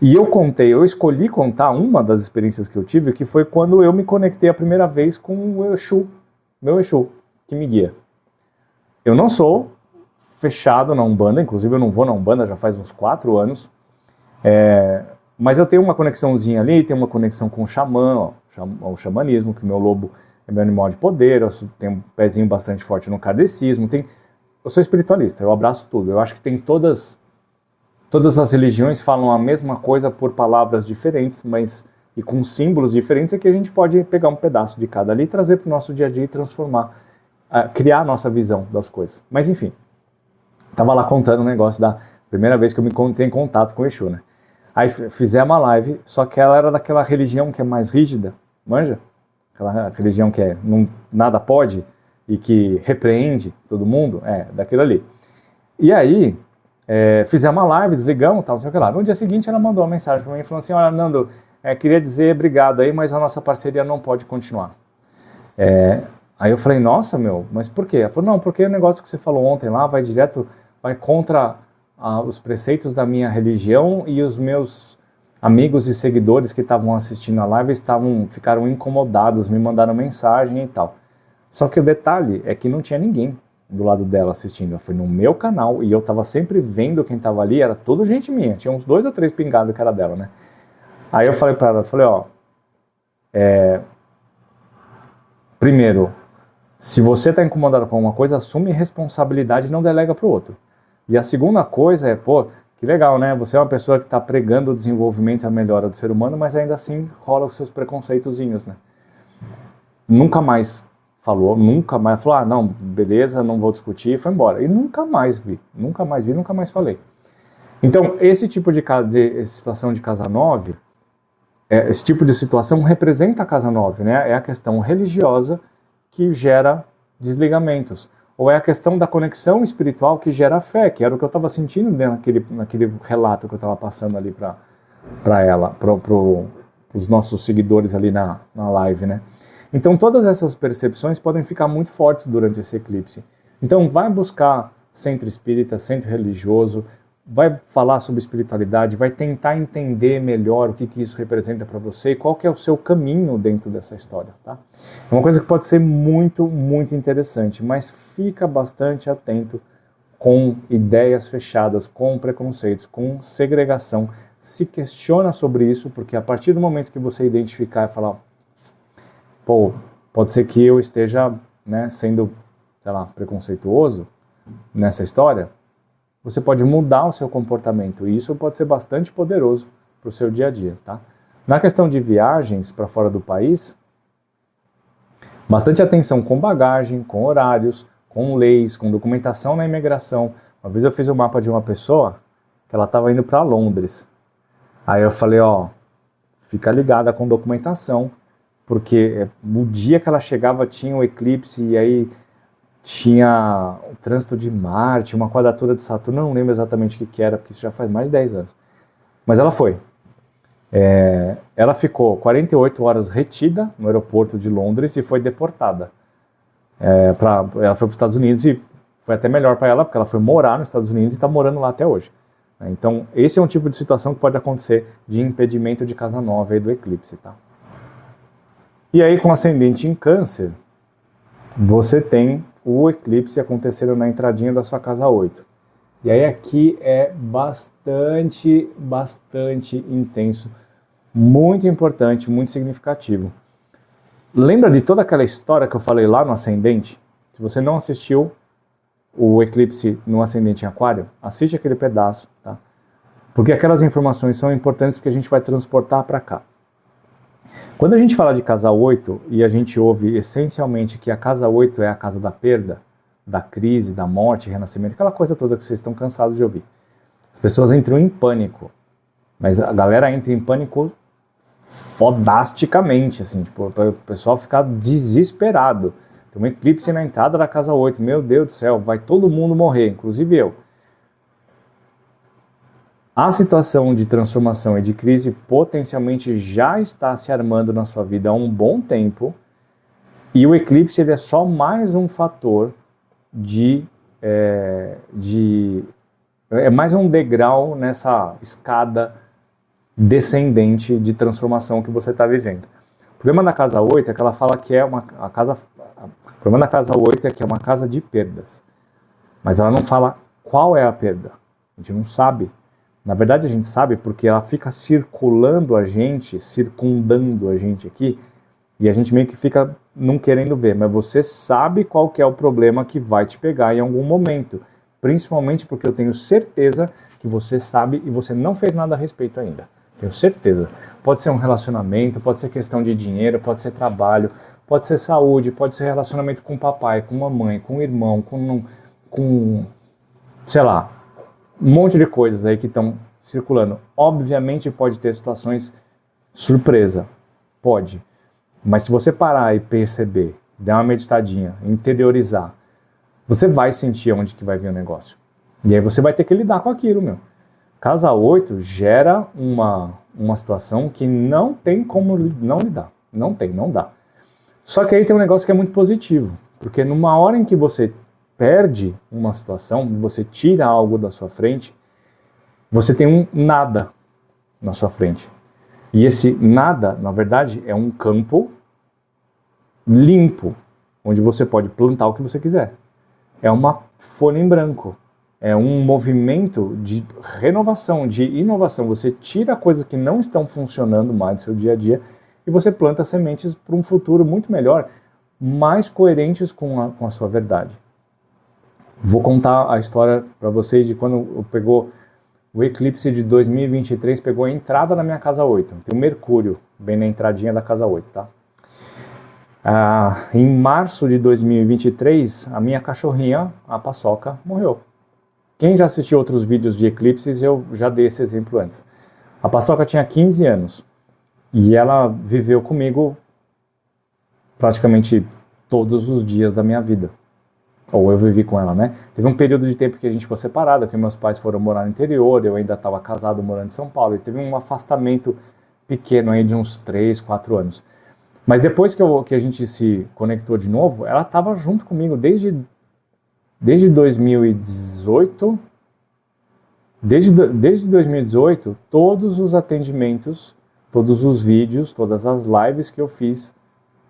Speaker 1: E eu escolhi contar uma das experiências que eu tive, que foi quando eu me conectei a primeira vez com o Exu, meu Exu, que me guia. Eu não sou fechado na Umbanda, inclusive eu não vou na Umbanda já faz uns 4 anos, mas eu tenho uma conexãozinha ali, tenho uma conexão com o xamã, o xamanismo, que o meu lobo é meu animal de poder, eu tenho um pezinho bastante forte no kardecismo, eu sou espiritualista, eu abraço tudo, eu acho que tem todas as religiões falam a mesma coisa por palavras diferentes, mas e com símbolos diferentes, é que a gente pode pegar um pedaço de cada ali, trazer para o nosso dia a dia e transformar, criar a nossa visão das coisas. Mas enfim, estava lá contando o negócio da primeira vez que eu me encontrei em contato com o Exu, né? Aí fizemos uma live, só que ela era daquela religião que é mais rígida, manja? Aquela religião que nada pode e que repreende todo mundo, daquilo ali. E aí, fizemos uma live, desligamos, tal, não sei o que lá. No dia seguinte ela mandou uma mensagem para mim, falando assim, olha, Nando, queria dizer obrigado aí, mas a nossa parceria não pode continuar. Aí eu falei, nossa, mas por quê? Ela falou, não, porque o negócio que você falou ontem lá vai contra os preceitos da minha religião, e os meus amigos e seguidores que estavam assistindo a live ficaram incomodados, me mandaram mensagem e tal. Só que o detalhe é que não tinha ninguém do lado dela assistindo. Foi no meu canal e eu tava sempre vendo quem tava ali, era tudo gente minha, tinha uns 2 ou 3 pingados que era dela, né? Aí eu falei pra ela, ó, primeiro, se você tá incomodado com alguma coisa, assume responsabilidade e não delega pro outro. E a segunda coisa é, que legal, né? Você é uma pessoa que tá pregando o desenvolvimento e a melhora do ser humano, mas ainda assim rola os seus preconceitozinhos, né? Nunca mais falou, não, beleza, não vou discutir, e foi embora. E nunca mais vi, nunca mais falei. Então, esse tipo de situação de casa 9, esse tipo de situação representa a casa 9, né? É a questão religiosa que gera desligamentos. Ou é a questão da conexão espiritual que gera fé, que era o que eu estava sentindo naquele relato que eu estava passando ali para ela, para os nossos seguidores ali na live, né? Então todas essas percepções podem ficar muito fortes durante esse eclipse. Então vai buscar centro espírita, centro religioso, vai falar sobre espiritualidade, vai tentar entender melhor o que isso representa para você e qual que é o seu caminho dentro dessa história, tá? É uma coisa que pode ser muito, muito interessante, mas fica bastante atento com ideias fechadas, com preconceitos, com segregação. Se questiona sobre isso, porque a partir do momento que você identificar e falar, pode ser que eu esteja, né, sendo, sei lá, preconceituoso nessa história, você pode mudar o seu comportamento, e isso pode ser bastante poderoso para o seu dia a dia, tá? Na questão de viagens para fora do país, bastante atenção com bagagem, com horários, com leis, com documentação na imigração. Uma vez eu fiz um mapa de uma pessoa que ela estava indo para Londres. Aí eu falei, fica ligada com documentação, porque no dia que ela chegava tinha o eclipse, e aí tinha o trânsito de Marte, uma quadratura de Saturno, não lembro exatamente o que era, porque isso já faz mais de 10 anos. Mas ela foi. Ela ficou 48 horas retida no aeroporto de Londres e foi deportada. Ela foi para os Estados Unidos e foi até melhor para ela, porque ela foi morar nos Estados Unidos e está morando lá até hoje. Então, esse é um tipo de situação que pode acontecer de impedimento de casa 9 aí do eclipse, tá? E aí, com ascendente em Câncer, você tem o eclipse acontecendo na entradinha da sua casa 8. E aí aqui é bastante intenso, muito importante, muito significativo. Lembra de toda aquela história que eu falei lá no ascendente? Se você não assistiu o eclipse no ascendente em Aquário, assiste aquele pedaço, tá? Porque aquelas informações são importantes, porque a gente vai transportar para cá. Quando a gente fala de casa 8 e a gente ouve essencialmente que a casa 8 é a casa da perda, da crise, da morte, renascimento, aquela coisa toda que vocês estão cansados de ouvir. As pessoas entram em pânico, mas a galera entra em pânico fodasticamente, assim, tipo, o pessoal ficar desesperado. Tem um eclipse na entrada da casa 8, meu Deus do céu, vai todo mundo morrer, inclusive eu. A situação de transformação e de crise potencialmente já está se armando na sua vida há um bom tempo, e o eclipse ele é só mais um fator é mais um degrau nessa escada descendente de transformação que você está vivendo. O problema da casa 8 é que ela fala que é o problema da casa 8 é que é uma casa de perdas. Mas ela não fala qual é a perda. A gente não sabe. Na verdade, a gente sabe porque ela fica circundando a gente aqui, e a gente meio que fica não querendo ver. Mas você sabe qual que é o problema que vai te pegar em algum momento. Principalmente porque eu tenho certeza que você sabe e você não fez nada a respeito ainda. Tenho certeza. Pode ser um relacionamento, pode ser questão de dinheiro, pode ser trabalho, pode ser saúde, pode ser relacionamento com o papai, com a mãe, com o irmão, com sei lá, um monte de coisas aí que estão circulando. Obviamente pode ter situações surpresa, pode. Mas se você parar e perceber, dar uma meditadinha, interiorizar, você vai sentir onde que vai vir o negócio. E aí você vai ter que lidar com aquilo, meu. Casa 8 gera uma situação que não tem como não lidar. Não dá. Só que aí tem um negócio que é muito positivo. Porque numa hora em que você perde uma situação, você tira algo da sua frente, você tem um nada na sua frente. E esse nada, na verdade, é um campo limpo, onde você pode plantar o que você quiser. É uma folha em branco. É um movimento de renovação, de inovação. Você tira coisas que não estão funcionando mais no seu dia a dia e você planta sementes para um futuro muito melhor, mais coerentes com a sua verdade. Vou contar a história para vocês de quando pegou o eclipse de 2023, pegou a entrada na minha casa 8. Tem o Mercúrio bem na entradinha da casa 8, tá? Em março de 2023, a minha cachorrinha, a Paçoca, morreu. Quem já assistiu outros vídeos de eclipses, eu já dei esse exemplo antes. A Paçoca tinha 15 anos e ela viveu comigo praticamente todos os dias da minha vida. Ou eu vivi com ela, né? Teve um período de tempo que a gente ficou separado, que meus pais foram morar no interior, eu ainda estava casado morando em São Paulo, e teve um afastamento pequeno aí de uns 3, 4 anos. Mas depois que a gente se conectou de novo, ela estava junto comigo desde 2018. Desde 2018, todos os atendimentos, todos os vídeos, todas as lives que eu fiz,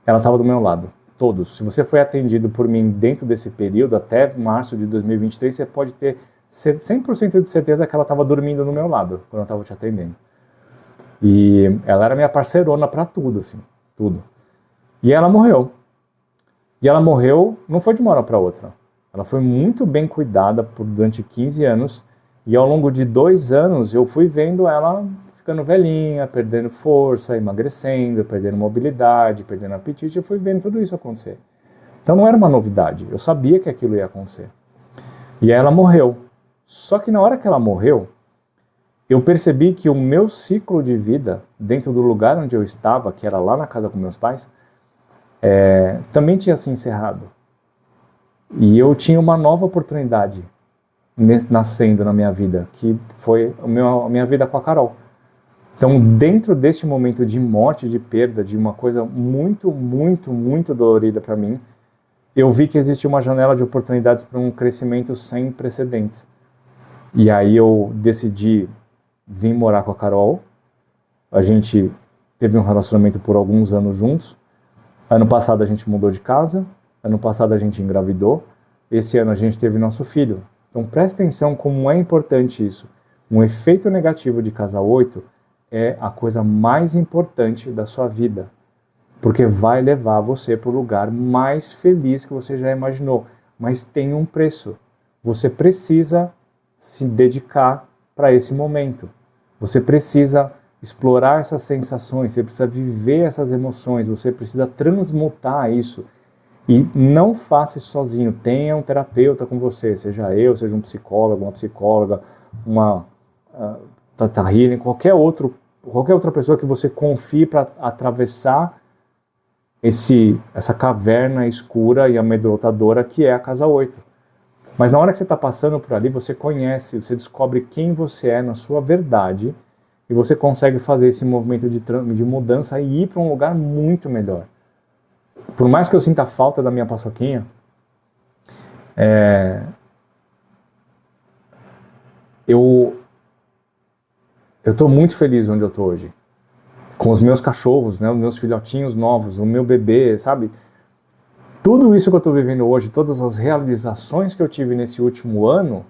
Speaker 1: ela estava do meu lado. Todos. Se você foi atendido por mim dentro desse período, até março de 2023, você pode ter 100% de certeza que ela estava dormindo no meu lado, quando eu estava te atendendo. E ela era minha parceirona para tudo, assim, tudo. E ela morreu. E ela morreu, não foi de uma hora para outra. Ela foi muito bem cuidada durante 15 anos, e ao longo de 2 anos eu fui vendo ela ficando velhinha, perdendo força, emagrecendo, perdendo mobilidade, perdendo apetite, eu fui vendo tudo isso acontecer. Então não era uma novidade, eu sabia que aquilo ia acontecer. E aí ela morreu. Só que na hora que ela morreu, eu percebi que o meu ciclo de vida, dentro do lugar onde eu estava, que era lá na casa com meus pais, também tinha se encerrado. E eu tinha uma nova oportunidade nascendo na minha vida, que foi a minha vida com a Carol. Então, dentro deste momento de morte, de perda, de uma coisa muito, muito, muito dolorida para mim, eu vi que existia uma janela de oportunidades para um crescimento sem precedentes. E aí eu decidi vir morar com a Carol. A gente teve um relacionamento por alguns anos juntos. Ano passado a gente mudou de casa. Ano passado a gente engravidou. Esse ano a gente teve nosso filho. Então, presta atenção como é importante isso. Um efeito negativo de casa 8 é a coisa mais importante da sua vida, porque vai levar você para o lugar mais feliz que você já imaginou, mas tem um preço. Você precisa se dedicar para esse momento. Você precisa explorar essas sensações, você precisa viver essas emoções, você precisa transmutar isso. E não faça isso sozinho, tenha um terapeuta com você, seja eu, seja um psicólogo, uma psicóloga, uma Tata Healing, qualquer outra pessoa que você confie para atravessar essa caverna escura e amedrontadora que é a casa 8. Mas na hora que você está passando por ali, você conhece, você descobre quem você é na sua verdade e você consegue fazer esse movimento de mudança e ir para um lugar muito melhor. Por mais que eu sinta falta da minha paçoquinha, eu estou muito feliz onde eu estou hoje. Com os meus cachorros, né, os meus filhotinhos novos, o meu bebê, sabe? Tudo isso que eu estou vivendo hoje, todas as realizações que eu tive nesse último ano,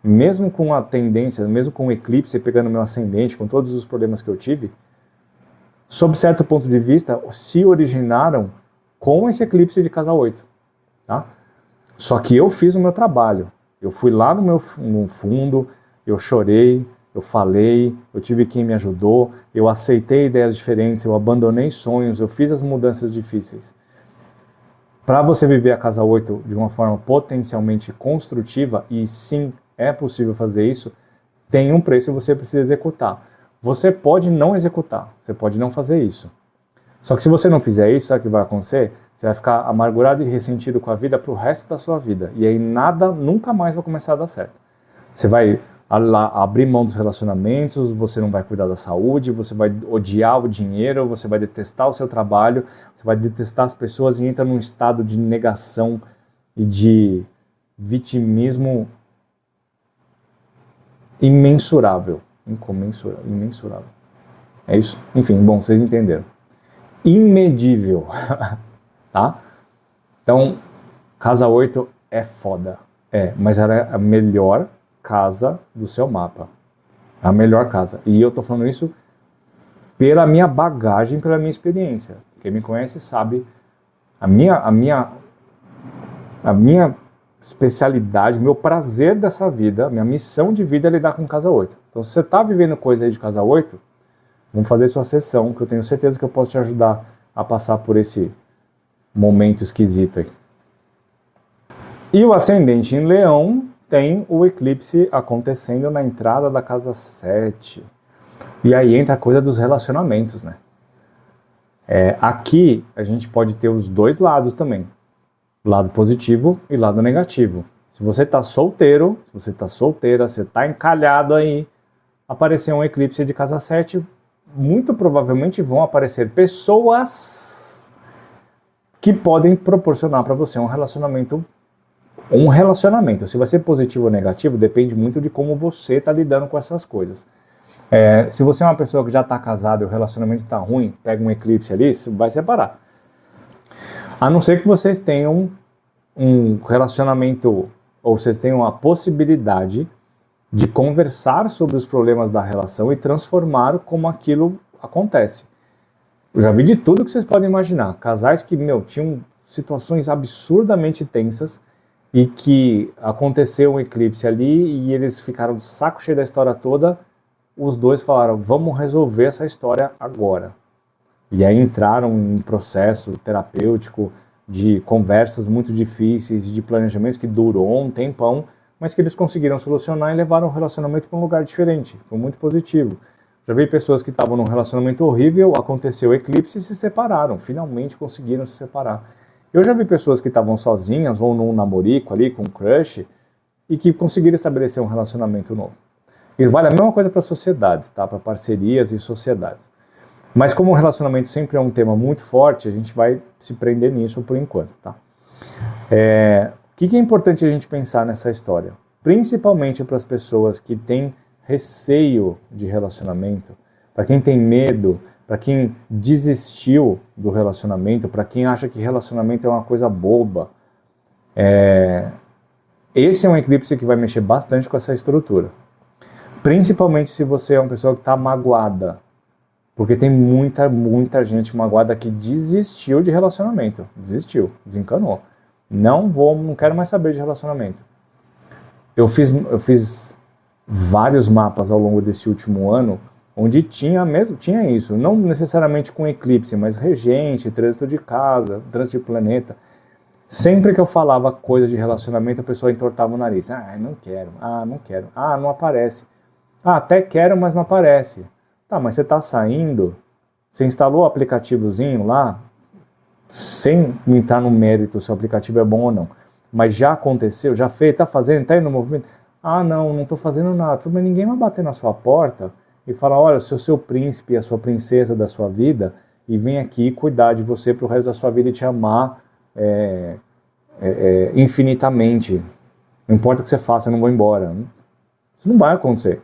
Speaker 1: mesmo com a tendência, mesmo com o eclipse pegando meu ascendente, com todos os problemas que eu tive, sob certo ponto de vista, se originaram com esse eclipse de casa 8. Tá? Só que eu fiz o meu trabalho. Eu fui lá no fundo, eu chorei, eu falei, eu tive quem me ajudou, eu aceitei ideias diferentes, eu abandonei sonhos, eu fiz as mudanças difíceis. Para você viver a casa 8 de uma forma potencialmente construtiva, e sim, é possível fazer isso, tem um preço e você precisa executar. Você pode não executar, você pode não fazer isso. Só que se você não fizer isso, sabe o que vai acontecer? Você vai ficar amargurado e ressentido com a vida para o resto da sua vida. E aí nada, nunca mais vai começar a dar certo. Você vai abrir mão dos relacionamentos, você não vai cuidar da saúde, você vai odiar o dinheiro, você vai detestar o seu trabalho, você vai detestar as pessoas e entra num estado de negação e de vitimismo imensurável. Imensurável. É isso? Enfim, bom, vocês entenderam. Imedível. Tá? Então, casa 8 é foda. Mas ela é a melhor casa do seu mapa. A melhor casa. E eu tô falando isso pela minha bagagem, pela minha experiência. Quem me conhece sabe a minha especialidade, meu prazer dessa vida, minha missão de vida é lidar com casa 8. Então, se você tá vivendo coisa aí de casa 8, vamos fazer sua sessão, que eu tenho certeza que eu posso te ajudar a passar por esse momento esquisito aí. E o ascendente em Leão tem o eclipse acontecendo na entrada da casa 7. E aí entra a coisa dos relacionamentos, né? Aqui a gente pode ter os dois lados também. Lado positivo e lado negativo. Se você está solteiro, se você está solteira, você está encalhado aí, aparecer um eclipse de casa 7, muito provavelmente vão aparecer pessoas que podem proporcionar para você um relacionamento. Se vai ser positivo ou negativo, depende muito de como você está lidando com essas coisas. Se você é uma pessoa que já está casada e o relacionamento está ruim, pega um eclipse ali, vai separar. A não ser que vocês tenham um relacionamento, ou vocês tenham a possibilidade de conversar sobre os problemas da relação e transformar como aquilo acontece. Eu já vi de tudo que vocês podem imaginar. Casais que, tinham situações absurdamente tensas e que aconteceu um eclipse ali e eles ficaram de saco cheio da história toda, os dois falaram, vamos resolver essa história agora. E aí entraram em um processo terapêutico de conversas muito difíceis, de planejamentos que durou um tempão, mas que eles conseguiram solucionar e levaram o relacionamento para um lugar diferente. Foi muito positivo. Já vi pessoas que estavam num relacionamento horrível, aconteceu o eclipse e se separaram, finalmente conseguiram se separar. Eu já vi pessoas que estavam sozinhas ou num namorico ali com um crush e que conseguiram estabelecer um relacionamento novo. E vale a mesma coisa para sociedades, tá? Para parcerias e sociedades. Mas como o relacionamento sempre é um tema muito forte, a gente vai se prender nisso por enquanto, tá? O que é importante a gente pensar nessa história? Principalmente para as pessoas que têm receio de relacionamento, para quem tem medo, para quem desistiu do relacionamento, para quem acha que relacionamento é uma coisa boba. Esse é um eclipse que vai mexer bastante com essa estrutura. Principalmente se você é uma pessoa que está magoada. Porque tem muita gente magoada que desistiu de relacionamento. Desistiu, desencanou. Não quero mais saber de relacionamento. Eu fiz vários mapas ao longo desse último ano, onde tinha isso. Não necessariamente com eclipse, mas regente, trânsito de casa, trânsito de planeta. Sempre que eu falava coisa de relacionamento, a pessoa entortava o nariz. Não quero. Não quero. Não aparece. Até quero, mas não aparece. Tá, mas você está saindo, você instalou o aplicativozinho lá, sem entrar no mérito se o aplicativo é bom ou não. mas já aconteceu, já fez, está fazendo, está indo no movimento? Ah, não estou fazendo nada. Mas ninguém vai bater na sua porta e falar, olha, eu sou seu príncipe, a sua princesa da sua vida, e vem aqui cuidar de você pro resto da sua vida e te amar infinitamente. Não importa o que você faça, eu não vou embora. Isso não vai acontecer.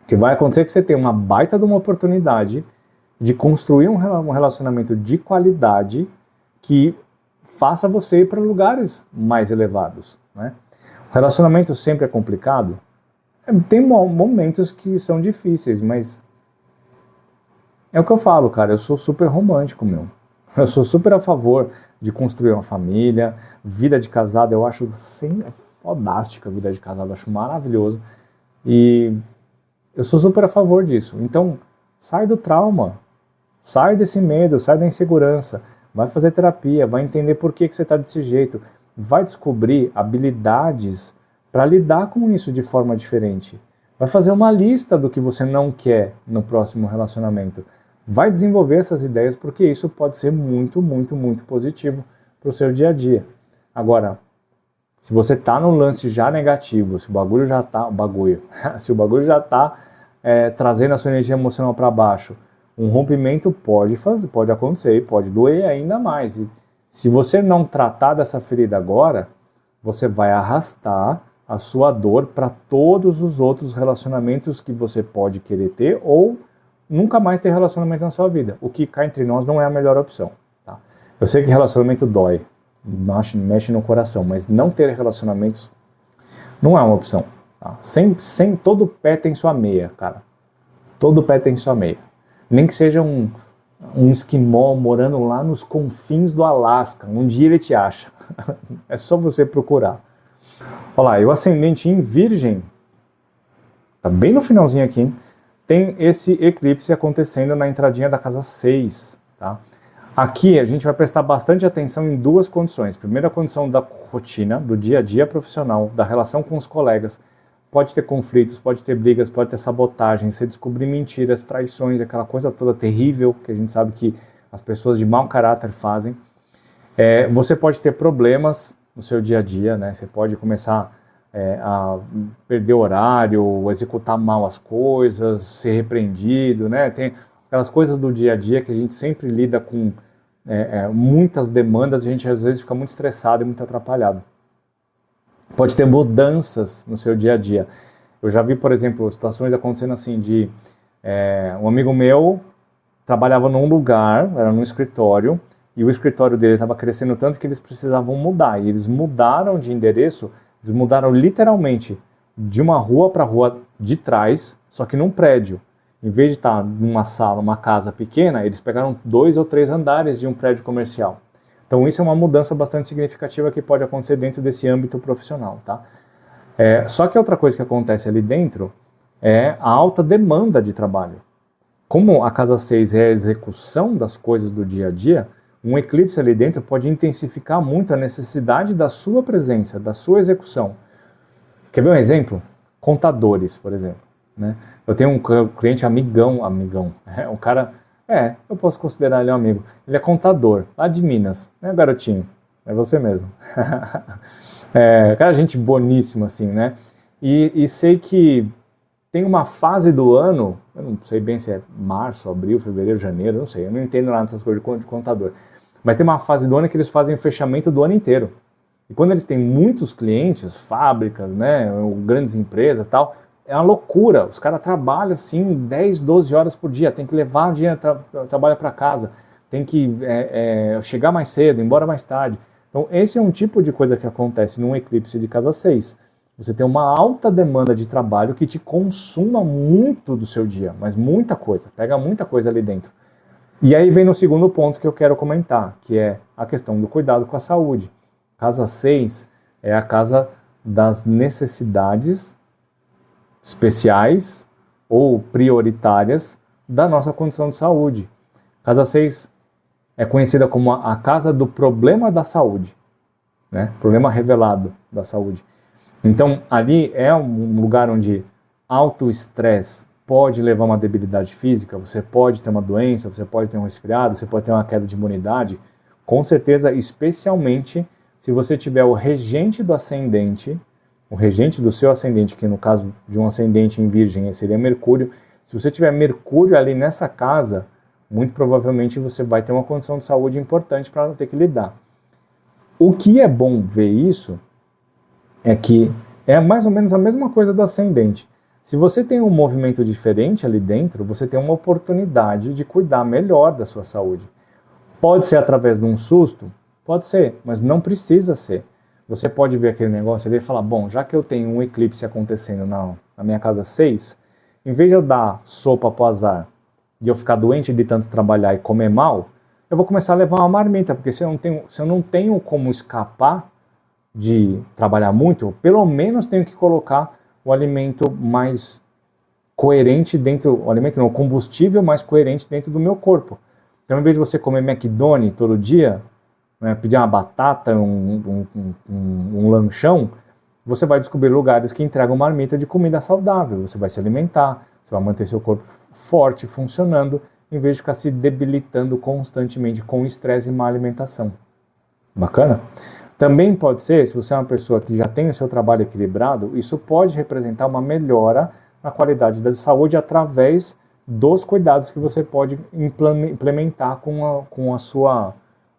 Speaker 1: O que vai acontecer é que você tem uma baita de uma oportunidade de construir um relacionamento de qualidade que faça você ir para lugares mais elevados, né? O relacionamento sempre é complicado. Tem momentos que são difíceis, mas é o que eu falo, cara, eu sou super romântico, meu. Eu sou super a favor de construir uma família, vida de casado, eu acho fodástica a vida de casado, eu acho maravilhoso. E eu sou super a favor disso. Então, sai do trauma, sai desse medo, sai da insegurança, vai fazer terapia, vai entender por que você está desse jeito, vai descobrir habilidades para lidar com isso de forma diferente. Vai fazer uma lista do que você não quer no próximo relacionamento. Vai desenvolver essas ideias, porque isso pode ser muito, muito, muito positivo para o seu dia a dia. Agora, se você está no lance já negativo, se o bagulho já está trazendo a sua energia emocional para baixo, um rompimento pode acontecer, pode doer ainda mais. E se você não tratar dessa ferida agora, você vai arrastar a sua dor para todos os outros relacionamentos que você pode querer ter ou nunca mais ter relacionamento na sua vida. O que cá entre nós não é a melhor opção. Tá? Eu sei que relacionamento dói, mexe no coração, mas não ter relacionamentos não é uma opção. Tá? Todo pé tem sua meia, cara. Todo pé tem sua meia. Nem que seja um esquimó morando lá nos confins do Alasca. Um dia ele te acha. É só você procurar. Olha lá, e o ascendente em Virgem, tá bem no finalzinho aqui, hein? Tem esse eclipse acontecendo na entradinha da casa 6. Tá? Aqui a gente vai prestar bastante atenção em duas condições. Primeira condição da rotina, do dia a dia profissional, da relação com os colegas. Pode ter conflitos, pode ter brigas, pode ter sabotagem, você descobrir mentiras, traições, aquela coisa toda terrível que a gente sabe que as pessoas de mau caráter fazem. Você pode ter problemas no seu dia a dia, né? Você pode começar a perder horário, executar mal as coisas, ser repreendido, né? Tem aquelas coisas do dia a dia que a gente sempre lida com muitas demandas e a gente às vezes fica muito estressado e muito atrapalhado. Pode ter mudanças no seu dia a dia. Eu já vi, por exemplo, situações acontecendo assim de um amigo meu trabalhava num lugar, era num escritório, e o escritório dele estava crescendo tanto que eles precisavam mudar. E eles mudaram de endereço, eles mudaram literalmente de uma rua para a rua de trás, só que num prédio. Em vez de estar numa sala, uma casa pequena, eles pegaram 2 ou 3 andares de um prédio comercial. Então isso é uma mudança bastante significativa que pode acontecer dentro desse âmbito profissional, tá? Só que outra coisa que acontece ali dentro é a alta demanda de trabalho. Como a casa 6 é a execução das coisas do dia a dia, um eclipse ali dentro pode intensificar muito a necessidade da sua presença, da sua execução. Quer ver um exemplo? Contadores, por exemplo, né? Eu tenho um cliente amigão, um cara, eu posso considerar ele um amigo. Ele é contador, lá de Minas, né, garotinho? É você mesmo. Cara, gente boníssima, assim, né? E sei que tem uma fase do ano, eu não sei bem se é março, abril, fevereiro, janeiro, não sei, eu não entendo nada dessas coisas de contador. Mas tem uma fase do ano que eles fazem o fechamento do ano inteiro. E quando eles têm muitos clientes, fábricas, né, grandes empresas e tal, é uma loucura. Os caras trabalham assim 10, 12 horas por dia, tem que levar o dinheiro trabalho para casa, tem que chegar mais cedo, ir embora mais tarde. Então esse é um tipo de coisa que acontece num eclipse de casa 6. Você tem uma alta demanda de trabalho que te consuma muito do seu dia, mas muita coisa, pega muita coisa ali dentro. E aí vem no segundo ponto que eu quero comentar, que é a questão do cuidado com a saúde. Casa 6 é a casa das necessidades especiais ou prioritárias da nossa condição de saúde. Casa 6 é conhecida como a casa do problema da saúde, né? Problema revelado da saúde. Então, ali é um lugar onde alto estresse pode levar a uma debilidade física, você pode ter uma doença, você pode ter um resfriado, você pode ter uma queda de imunidade, com certeza, especialmente se você tiver o regente do ascendente, o regente do seu ascendente, que no caso de um ascendente em Virgem seria Mercúrio, se você tiver Mercúrio ali nessa casa, muito provavelmente você vai ter uma condição de saúde importante para ter que lidar. O que é bom ver isso é que é mais ou menos a mesma coisa do ascendente. Se você tem um movimento diferente ali dentro, você tem uma oportunidade de cuidar melhor da sua saúde. Pode ser através de um susto? Pode ser, mas não precisa ser. Você pode ver aquele negócio ali e falar, bom, já que eu tenho um eclipse acontecendo na minha casa 6, em vez de eu dar sopa pro azar e eu ficar doente de tanto trabalhar e comer mal, eu vou começar a levar uma marmita, porque se eu não tenho como escapar de trabalhar muito, pelo menos tenho que colocar o alimento mais coerente dentro, o combustível mais coerente dentro do meu corpo. Então, em vez de você comer McDonald's todo dia, né, pedir uma batata, um lanchão, você vai descobrir lugares que entregam marmita de comida saudável. Você vai se alimentar, você vai manter seu corpo forte, funcionando, em vez de ficar se debilitando constantemente com estresse e má alimentação. Bacana? Também pode ser, se você é uma pessoa que já tem o seu trabalho equilibrado, isso pode representar uma melhora na qualidade da saúde através dos cuidados que você pode implementar com a sua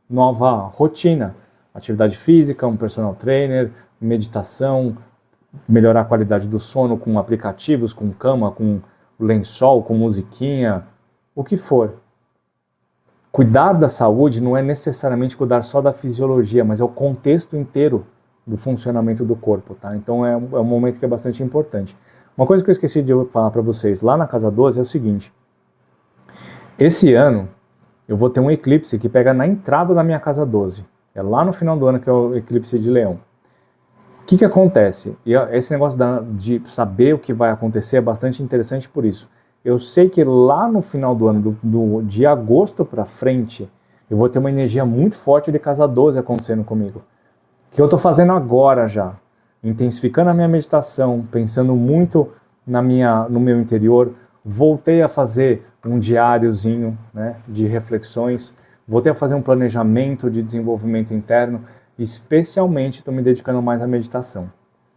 Speaker 1: nova rotina. Atividade física, um personal trainer, meditação, melhorar a qualidade do sono com aplicativos, com cama, com lençol, com musiquinha, o que for. Cuidar da saúde não é necessariamente cuidar só da fisiologia, mas é o contexto inteiro do funcionamento do corpo, tá? Então é um momento que é bastante importante. Uma coisa que eu esqueci de falar para vocês lá na casa 12 é o seguinte. Esse ano eu vou ter um eclipse que pega na entrada da minha casa 12. É lá no final do ano que é o eclipse de Leão. O que acontece? E esse negócio de saber o que vai acontecer é bastante interessante por isso. Eu sei que lá no final do ano, de agosto para frente, eu vou ter uma energia muito forte de casa 12 acontecendo comigo. Que eu estou fazendo agora já. Intensificando a minha meditação, pensando muito no meu interior. Voltei a fazer um diáriozinho, né, de reflexões. Voltei a fazer um planejamento de desenvolvimento interno. Especialmente estou me dedicando mais à meditação.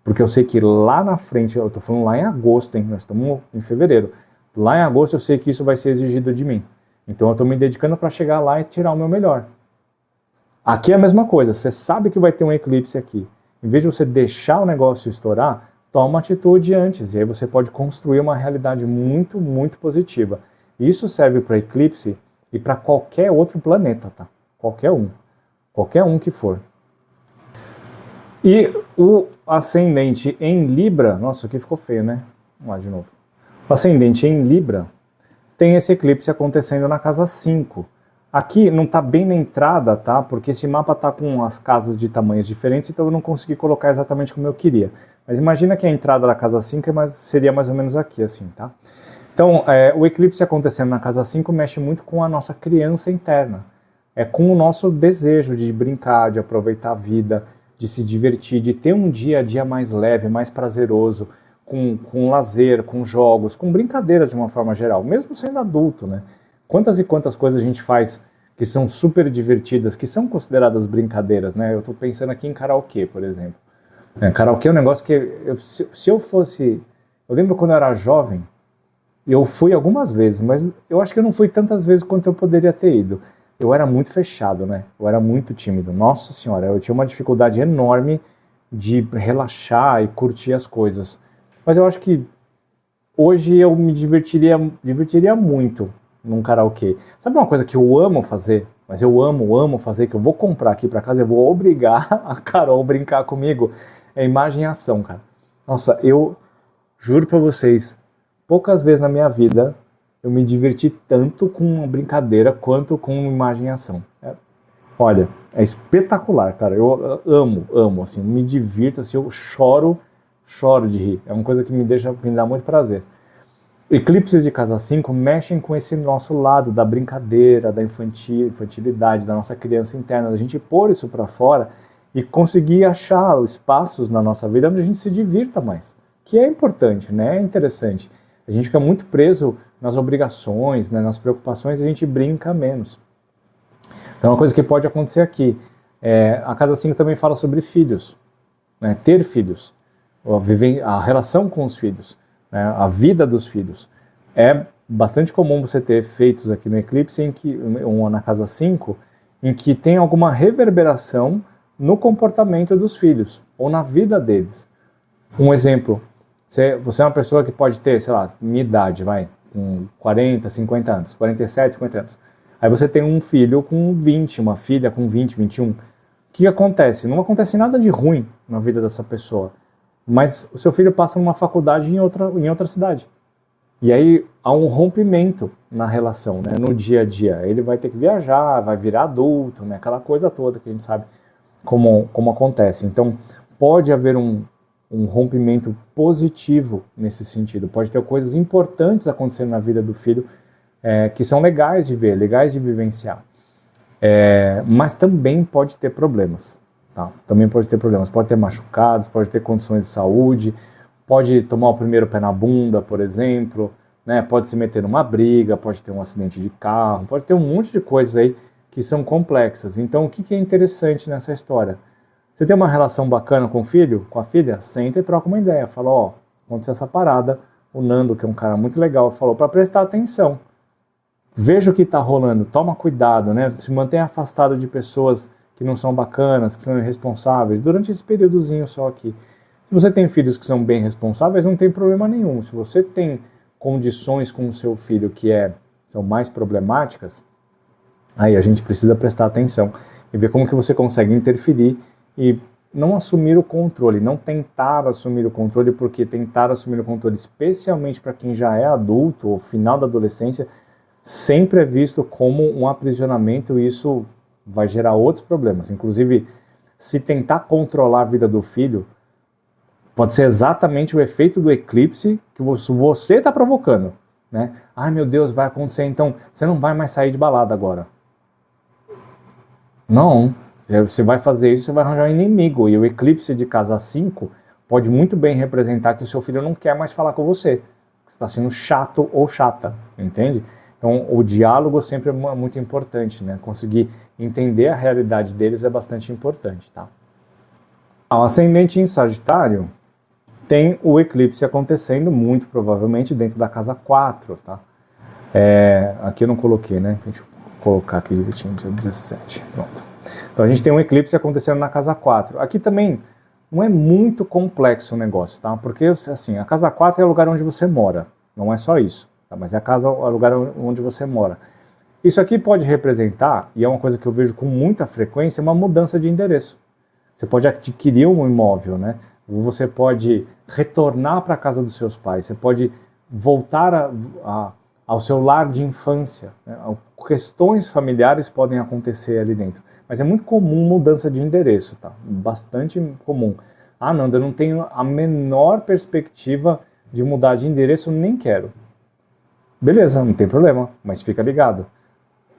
Speaker 1: Porque eu sei que lá na frente, eu estou falando lá em agosto, hein, nós estamos em fevereiro. Lá em agosto eu sei que isso vai ser exigido de mim. Então eu estou me dedicando para chegar lá e tirar o meu melhor. Aqui é a mesma coisa, você sabe que vai ter um eclipse aqui. Em vez de você deixar o negócio estourar, toma uma atitude antes. E aí você pode construir uma realidade muito, muito positiva. Isso serve para eclipse e para qualquer outro planeta, tá? Qualquer um. Qualquer um que for. E o ascendente em Libra... Nossa, aqui ficou feio, né? Vamos lá de novo. O ascendente em Libra tem esse eclipse acontecendo na casa 5. Aqui não está bem na entrada, tá? Porque esse mapa está com as casas de tamanhos diferentes, então eu não consegui colocar exatamente como eu queria. Mas imagina que a entrada da casa 5 seria mais ou menos aqui, assim, tá? Então, o eclipse acontecendo na casa 5 mexe muito com a nossa criança interna. É com o nosso desejo de brincar, de aproveitar a vida, de se divertir, de ter um dia a dia mais leve, mais prazeroso, com lazer, com jogos, com brincadeira de uma forma geral, mesmo sendo adulto, né? Quantas e quantas coisas a gente faz que são super divertidas, que são consideradas brincadeiras, né? Eu estou pensando aqui em karaokê, por exemplo. Karaokê é um negócio que, se eu fosse... Eu lembro quando eu era jovem, eu fui algumas vezes, mas eu acho que eu não fui tantas vezes quanto eu poderia ter ido. Eu era muito fechado, né? Eu era muito tímido. Nossa Senhora, eu tinha uma dificuldade enorme de relaxar e curtir as coisas. Mas eu acho que hoje eu me divertiria muito num karaokê. Sabe uma coisa que eu amo fazer? Mas eu amo fazer, que eu vou comprar aqui pra casa, eu vou obrigar a Carol a brincar comigo. É imagem e ação, cara. Nossa, eu juro pra vocês, poucas vezes na minha vida eu me diverti tanto com uma brincadeira quanto com imagem e ação. Olha, é espetacular, cara. Eu amo, assim, me divirto, assim, eu choro de rir. É uma coisa que me dá muito prazer. Eclipses de casa 5 mexem com esse nosso lado da brincadeira, da infantilidade, da nossa criança interna, da gente pôr isso para fora e conseguir achar espaços na nossa vida onde a gente se divirta mais. Que é importante, né? É interessante. A gente fica muito preso nas obrigações, né, nas preocupações, e a gente brinca menos. Então, uma coisa que pode acontecer aqui, A casa 5 também fala sobre filhos, né? Ter filhos, a relação com os filhos, né? A vida dos filhos. É bastante comum você ter efeitos aqui no eclipse, ou na casa 5, em que tem alguma reverberação no comportamento dos filhos, ou na vida deles. Um exemplo, você é uma pessoa que pode ter, sei lá, minha idade, com 40, 50 anos, 47, 50 anos. Aí você tem um filho com 20, uma filha com 20, 21. O que acontece? Não acontece nada de ruim na vida dessa pessoa, mas o seu filho passa numa faculdade em outra cidade. E aí há um rompimento na relação, né, no dia a dia. Ele vai ter que viajar, vai virar adulto, né, aquela coisa toda que a gente sabe como acontece. Então pode haver um rompimento positivo nesse sentido. Pode ter coisas importantes acontecendo na vida do filho que são legais de ver, legais de vivenciar. Mas também pode ter problemas. Tá? Também pode ter problemas. Pode ter machucados, pode ter condições de saúde, pode tomar o primeiro pé na bunda, por exemplo, né? Pode se meter numa briga, pode ter um acidente de carro, pode ter um monte de coisas aí que são complexas. Então, o que é interessante nessa história? Você tem uma relação bacana com o filho, com a filha? Senta e troca uma ideia. Fala, aconteceu essa parada. O Nando, que é um cara muito legal, falou para prestar atenção. Veja o que está rolando, toma cuidado, né? Se mantenha afastado de pessoas que não são bacanas, que são irresponsáveis, durante esse períodozinho só aqui. Se você tem filhos que são bem responsáveis, não tem problema nenhum. Se você tem condições com o seu filho que são mais problemáticas, aí a gente precisa prestar atenção e ver como que você consegue interferir e não assumir o controle, não tentar assumir o controle, porque tentar assumir o controle, especialmente para quem já é adulto ou final da adolescência, sempre é visto como um aprisionamento e isso vai gerar outros problemas. Inclusive, se tentar controlar a vida do filho, pode ser exatamente o efeito do eclipse que você está provocando, né? Ai meu Deus, vai acontecer, então você não vai mais sair de balada agora. Não, você vai fazer isso, você vai arranjar um inimigo. E o eclipse de casa 5 pode muito bem representar que o seu filho não quer mais falar com você. Você está sendo chato ou chata, entende? Então o diálogo sempre é muito importante, né? Conseguir entender a realidade deles é bastante importante, tá? O ascendente em Sagitário tem o eclipse acontecendo muito provavelmente dentro da casa 4, tá? Aqui eu não coloquei, né? Deixa eu colocar aqui direitinho, 17, pronto. Então a gente tem um eclipse acontecendo na casa 4. Aqui também não é muito complexo o negócio, tá? Porque assim, a casa 4 é o lugar onde você mora, não é só isso, tá? Mas é o lugar onde você mora. Isso aqui pode representar, e é uma coisa que eu vejo com muita frequência, uma mudança de endereço. Você pode adquirir um imóvel, né? Você pode retornar para a casa dos seus pais, você pode voltar ao seu lar de infância, né? Questões familiares podem acontecer ali dentro, mas é muito comum mudança de endereço, tá? Bastante comum. Nanda, eu não tenho a menor perspectiva de mudar de endereço, nem quero. Beleza, não tem problema, mas fica ligado.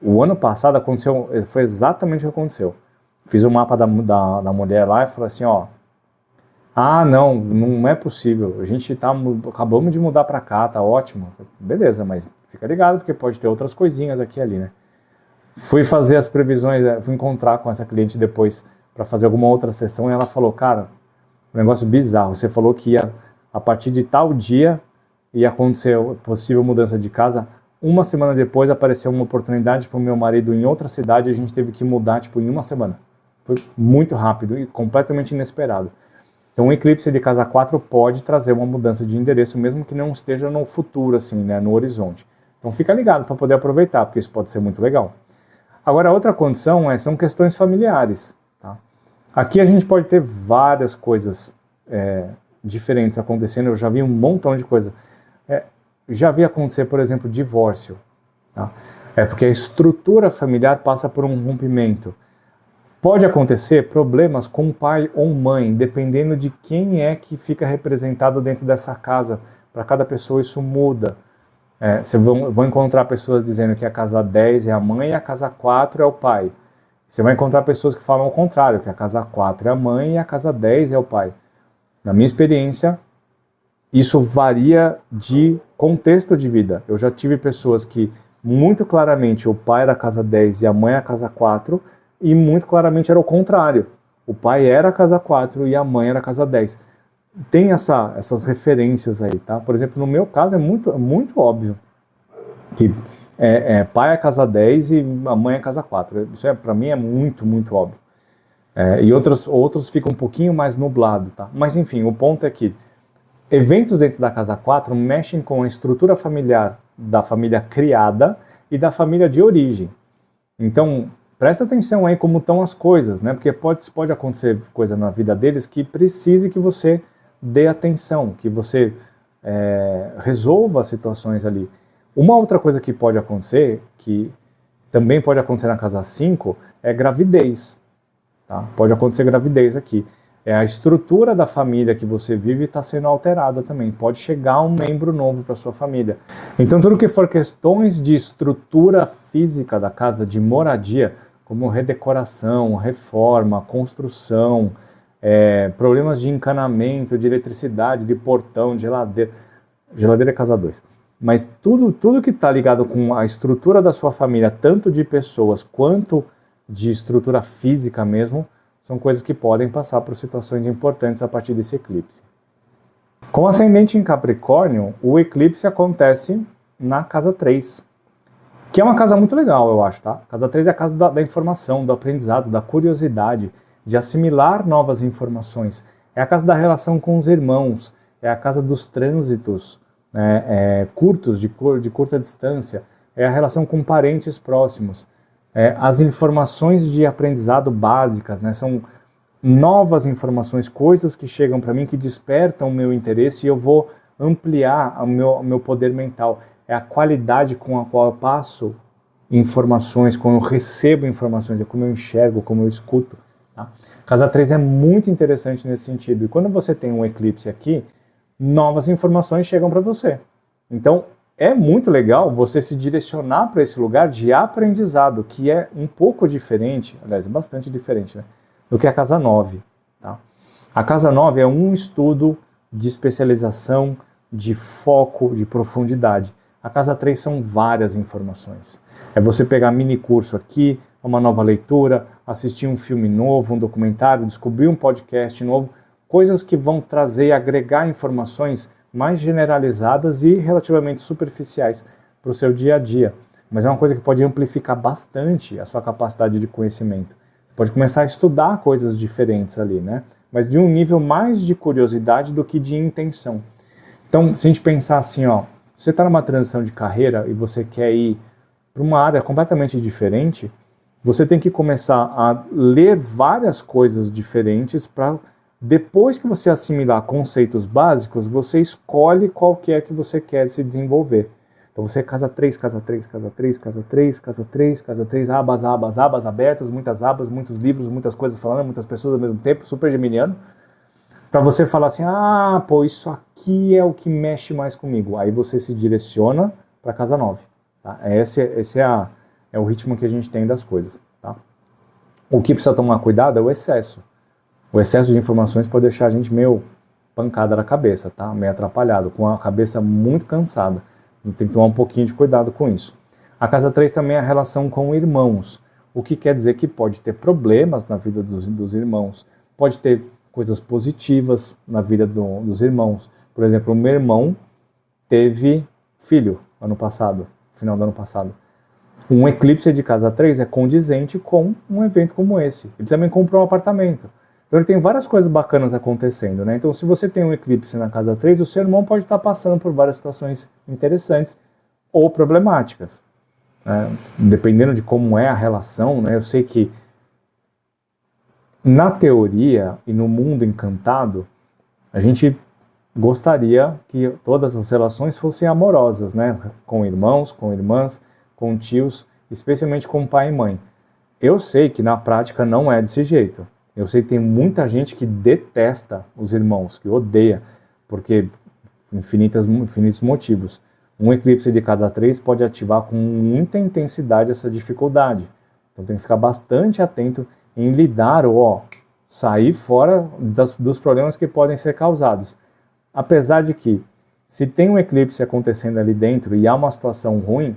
Speaker 1: O ano passado foi exatamente o que aconteceu. Fiz o mapa da mulher lá e falei assim, não é possível, acabamos de mudar para cá, tá ótimo. Beleza, mas fica ligado, porque pode ter outras coisinhas aqui e ali, né? Fui fazer as previsões, fui encontrar com essa cliente depois para fazer alguma outra sessão e ela falou, cara, um negócio bizarro, você falou que a partir de tal dia ia acontecer possível mudança de casa, uma semana depois apareceu uma oportunidade para o meu marido em outra cidade e a gente teve que mudar em uma semana. Foi muito rápido e completamente inesperado. Então o eclipse de casa 4 pode trazer uma mudança de endereço, mesmo que não esteja no futuro, assim, né, no horizonte. Então fica ligado para poder aproveitar, porque isso pode ser muito legal. Agora, a outra condição são questões familiares. Tá? Aqui a gente pode ter várias coisas diferentes acontecendo, eu já vi um montão de coisa. Já vi acontecer, por exemplo, divórcio. Tá? Porque a estrutura familiar passa por um rompimento. Pode acontecer problemas com pai ou mãe, dependendo de quem é que fica representado dentro dessa casa. Para cada pessoa isso muda. Você vai encontrar pessoas dizendo que a casa 10 é a mãe e a casa 4 é o pai. Você vai encontrar pessoas que falam o contrário, que a casa 4 é a mãe e a casa 10 é o pai. Na minha experiência, isso varia de contexto de vida. Eu já tive pessoas que, muito claramente, o pai era a casa 10 e a mãe é a casa 4, e muito claramente era o contrário. O pai era a casa 4 e a mãe era a casa 10. Tem essas referências aí, tá? Por exemplo, no meu caso é muito óbvio que pai é casa 10 e a mãe é casa 4. Isso para mim é muito óbvio. E outros ficam um pouquinho mais nublado, tá? Mas enfim, o ponto é que eventos dentro da casa 4 mexem com a estrutura familiar da família criada e da família de origem. Então, presta atenção aí como estão as coisas, né? Porque pode acontecer coisa na vida deles que precise que você dê atenção, que você resolva as situações ali. Uma outra coisa que pode acontecer, que também pode acontecer na casa 5, é gravidez. Tá? Pode acontecer gravidez aqui. A estrutura da família que você vive está sendo alterada também. Pode chegar um membro novo para sua família. Então, tudo que for questões de estrutura física da casa, de moradia, como redecoração, reforma, construção, problemas de encanamento, de eletricidade, de portão, de geladeira. Geladeira é casa 2. Mas tudo que está ligado com a estrutura da sua família, tanto de pessoas quanto de estrutura física mesmo, são coisas que podem passar por situações importantes a partir desse eclipse. Com ascendente em Capricórnio, o eclipse acontece na casa 3, que é uma casa muito legal, eu acho, tá? Casa 3 é a casa da informação, do aprendizado, da curiosidade, de assimilar novas informações. É a casa da relação com os irmãos, é a casa dos trânsitos curtos, de curta distância, é a relação com parentes próximos. As informações de aprendizado básicas, né, são novas informações, coisas que chegam para mim que despertam o meu interesse e eu vou ampliar o meu poder mental. É a qualidade com a qual eu passo informações, como eu recebo informações, é como eu enxergo, como eu escuto. Tá? Casa 3 é muito interessante nesse sentido. E quando você tem um eclipse aqui, novas informações chegam para você. Então, é muito legal você se direcionar para esse lugar de aprendizado, que é um pouco diferente, aliás, é bastante diferente, né, do que a casa 9. Tá? A casa 9 é um estudo de especialização, de foco, de profundidade. A casa 3 são várias informações. É você pegar mini curso aqui, uma nova leitura, assistir um filme novo, um documentário, descobrir um podcast novo, coisas que vão trazer e agregar informações mais generalizadas e relativamente superficiais para o seu dia a dia. Mas é uma coisa que pode amplificar bastante a sua capacidade de conhecimento. Você pode começar a estudar coisas diferentes ali, né? Mas de um nível mais de curiosidade do que de intenção. Então, se a gente pensar assim, ó, se você está numa transição de carreira e você quer ir para uma área completamente diferente, você tem que começar a ler várias coisas diferentes para, depois que você assimilar conceitos básicos, você escolhe qual que é que você quer se desenvolver. Então você casa 3, casa 3, casa 3, casa 3, casa 3, casa 3, abas, abas, abas abertas, muitas abas, muitos livros, muitas coisas falando, muitas pessoas ao mesmo tempo, super geminiano, para você falar assim, isso aqui é o que mexe mais comigo. Aí você se direciona para casa 9. Tá? Esse é o ritmo que a gente tem das coisas. Tá? O que precisa tomar cuidado é o excesso. O excesso de informações pode deixar a gente meio pancada na cabeça, tá? Meio atrapalhado, com a cabeça muito cansada. Tem que tomar um pouquinho de cuidado com isso. A casa 3 também é a relação com irmãos, o que quer dizer que pode ter problemas na vida dos irmãos, pode ter coisas positivas na vida dos irmãos. Por exemplo, o meu irmão teve filho ano passado, final do ano passado. Um eclipse de casa 3 é condizente com um evento como esse. Ele também comprou um apartamento. Então ele tem várias coisas bacanas acontecendo, né? Então se você tem um eclipse na casa 3, o seu irmão pode estar passando por várias situações interessantes ou problemáticas. Né? Dependendo de como é a relação, né? Eu sei que na teoria e no mundo encantado, a gente gostaria que todas as relações fossem amorosas, né? Com irmãos, com irmãs, com tios, especialmente com pai e mãe. Eu sei que na prática não é desse jeito. Eu sei que tem muita gente que detesta os irmãos, que odeia, porque infinitos motivos. Um eclipse de casa 3 pode ativar com muita intensidade essa dificuldade. Então tem que ficar bastante atento em lidar ou sair fora dos problemas que podem ser causados. Apesar de que, se tem um eclipse acontecendo ali dentro e há uma situação ruim,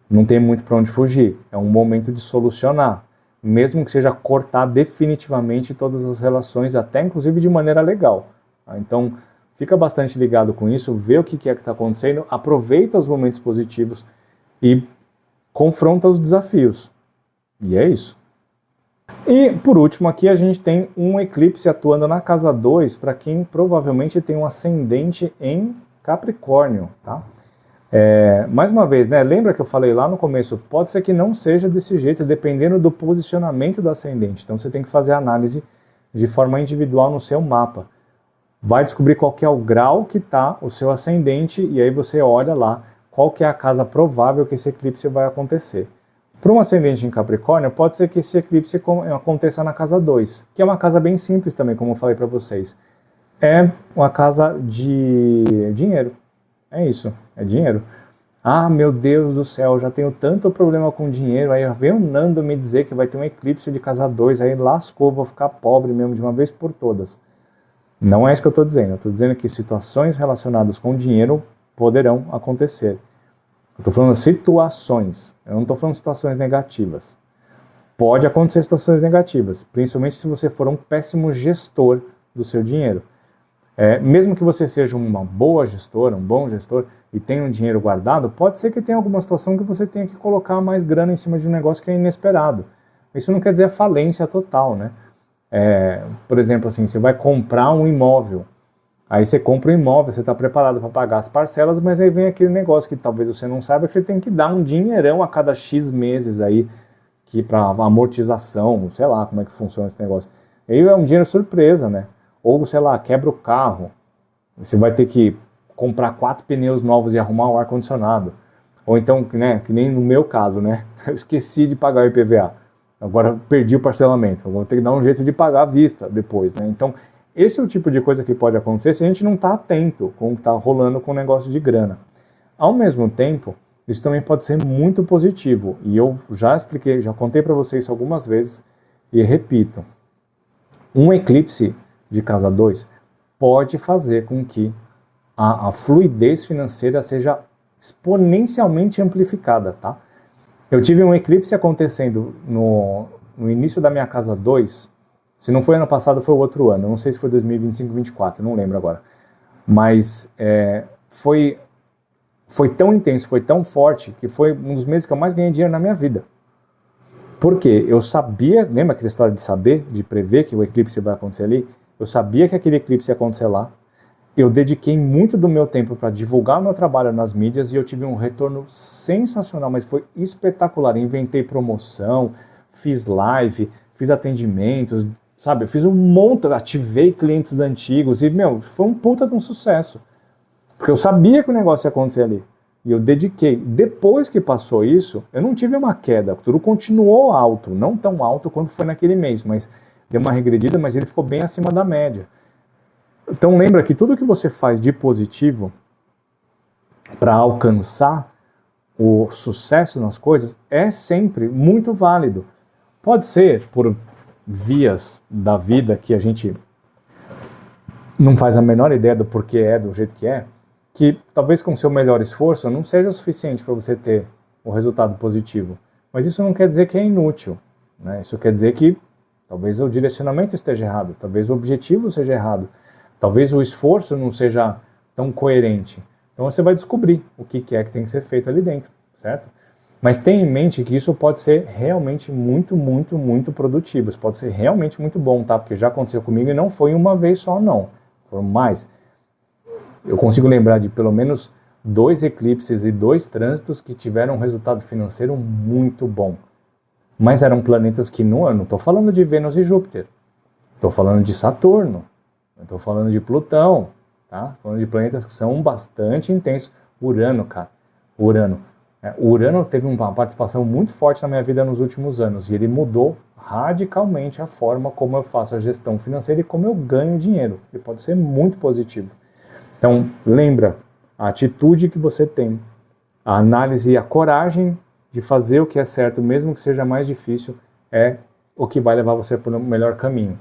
Speaker 1: não tem muito para onde fugir. É um momento de solucionar. mesmo que seja cortar definitivamente todas as relações, até inclusive de maneira legal. Tá? Então, fica bastante ligado com isso, vê o que é que está acontecendo, aproveita os momentos positivos e confronta os desafios. E é isso. E, por último, aqui a gente tem um eclipse atuando na casa 2, para quem provavelmente tem um ascendente em Capricórnio, tá? Mais uma vez, né, lembra que eu falei lá no começo, pode ser que não seja desse jeito, dependendo do posicionamento do ascendente. Então você tem que fazer a análise de forma individual no seu mapa. Vai descobrir qual que é o grau que está o seu ascendente, e aí você olha lá qual que é a casa provável que esse eclipse vai acontecer. Para um ascendente em Capricórnio, pode ser que esse eclipse aconteça na casa 2, que é uma casa bem simples também, como eu falei para vocês. É uma casa de dinheiro. É isso, é dinheiro. Ah, meu Deus do céu, já tenho tanto problema com dinheiro, aí vem o Nando me dizer que vai ter um eclipse de casa 2, aí lascou, vou ficar pobre mesmo de uma vez por todas. Não é isso que eu estou dizendo, eu estou dizendo que situações relacionadas com dinheiro poderão acontecer. Eu estou falando situações, eu não estou falando situações negativas. Pode acontecer situações negativas, principalmente se você for um péssimo gestor do seu dinheiro. Mesmo que você seja uma boa gestora, um bom gestor e tenha um dinheiro guardado, pode ser que tenha alguma situação que você tenha que colocar mais grana em cima de um negócio que é inesperado. Isso não quer dizer falência total, né? Por exemplo, assim, você vai comprar um imóvel, aí você compra um imóvel, você está preparado para pagar as parcelas, mas aí vem aquele negócio que talvez você não saiba, que você tem que dar um dinheirão a cada X meses aí, para amortização, sei lá como é que funciona esse negócio. Aí é um dinheiro surpresa, né? Ou, sei lá, quebra o carro, você vai ter que comprar 4 pneus novos e arrumar o ar-condicionado. Ou então, né, que nem no meu caso, né? Eu esqueci de pagar o IPVA. Agora perdi o parcelamento, vou ter que dar um jeito de pagar à vista depois, né? Então, esse é o tipo de coisa que pode acontecer se a gente não está atento com o que está rolando com o negócio de grana. Ao mesmo tempo, isso também pode ser muito positivo, e eu já expliquei, já contei para vocês algumas vezes, e repito, um eclipse de casa 2 pode fazer com que a fluidez financeira seja exponencialmente amplificada, tá? Eu tive um eclipse acontecendo no início da minha casa 2, se não foi ano passado, foi o outro ano, não sei se foi 2025, 2024, não lembro agora, mas foi tão intenso, foi tão forte, que foi um dos meses que eu mais ganhei dinheiro na minha vida. Por quê? Eu sabia, lembra aquela história de saber, de prever que o eclipse vai acontecer ali? Eu sabia que aquele eclipse ia acontecer lá. Eu dediquei muito do meu tempo para divulgar o meu trabalho nas mídias e eu tive um retorno sensacional, mas foi espetacular. Inventei promoção, fiz live, fiz atendimentos, sabe? Eu fiz um monte, ativei clientes antigos e, foi um puta de um sucesso. Porque eu sabia que o negócio ia acontecer ali. E eu dediquei. Depois que passou isso, eu não tive uma queda. Tudo continuou alto. Não tão alto quanto foi naquele mês, mas deu uma regredida, mas ele ficou bem acima da média. Então lembra que tudo que você faz de positivo para alcançar o sucesso nas coisas é sempre muito válido. Pode ser por vias da vida que a gente não faz a menor ideia do porquê é do jeito que talvez com seu melhor esforço não seja suficiente para você ter o resultado positivo. Mas isso não quer dizer que é inútil, né? Isso quer dizer que talvez o direcionamento esteja errado, talvez o objetivo seja errado, talvez o esforço não seja tão coerente. Então você vai descobrir o que é que tem que ser feito ali dentro, certo? Mas tenha em mente que isso pode ser realmente muito, muito, muito produtivo. Isso pode ser realmente muito bom, tá? Porque já aconteceu comigo e não foi uma vez só, não. Foram mais. Eu consigo lembrar de pelo menos 2 eclipses e 2 trânsitos que tiveram um resultado financeiro muito bom. Mas eram planetas que eu não estou falando de Vênus e Júpiter. Estou falando de Saturno. Estou falando de Plutão. Tá? Estou falando de planetas que são bastante intensos. Urano, cara. Urano. O Urano teve uma participação muito forte na minha vida nos últimos anos. E ele mudou radicalmente a forma como eu faço a gestão financeira e como eu ganho dinheiro. Ele pode ser muito positivo. Então, lembra, a atitude que você tem, a análise e a coragem de fazer o que é certo, mesmo que seja mais difícil, é o que vai levar você para o melhor caminho.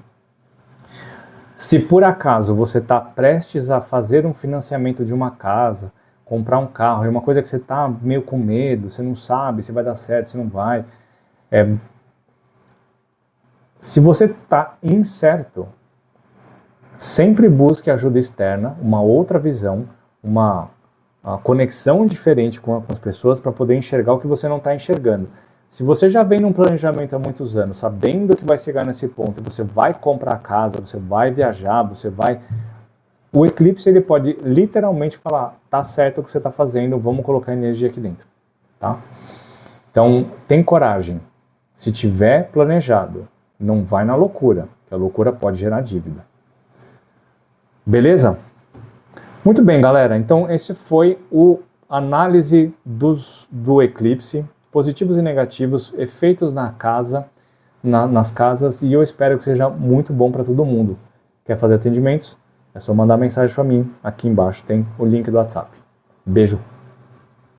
Speaker 1: Se por acaso você está prestes a fazer um financiamento de uma casa, comprar um carro, é uma coisa que você está meio com medo, você não sabe se vai dar certo, se não vai, Se você está incerto, sempre busque ajuda externa, uma outra visão, uma conexão diferente com as pessoas para poder enxergar o que você não está enxergando. Se você já vem num planejamento há muitos anos, sabendo que vai chegar nesse ponto, você vai comprar casa, você vai viajar, você vai... O eclipse ele pode literalmente falar, tá certo o que você está fazendo, vamos colocar energia aqui dentro, tá? Então, tem coragem. Se tiver planejado, não vai na loucura, que a loucura pode gerar dívida. Beleza? Muito bem, galera. Então, esse foi o análise do eclipse, positivos e negativos, efeitos na casa, nas casas, e eu espero que seja muito bom para todo mundo. Quer fazer atendimentos? É só mandar mensagem para mim. Aqui embaixo tem o link do WhatsApp. Beijo.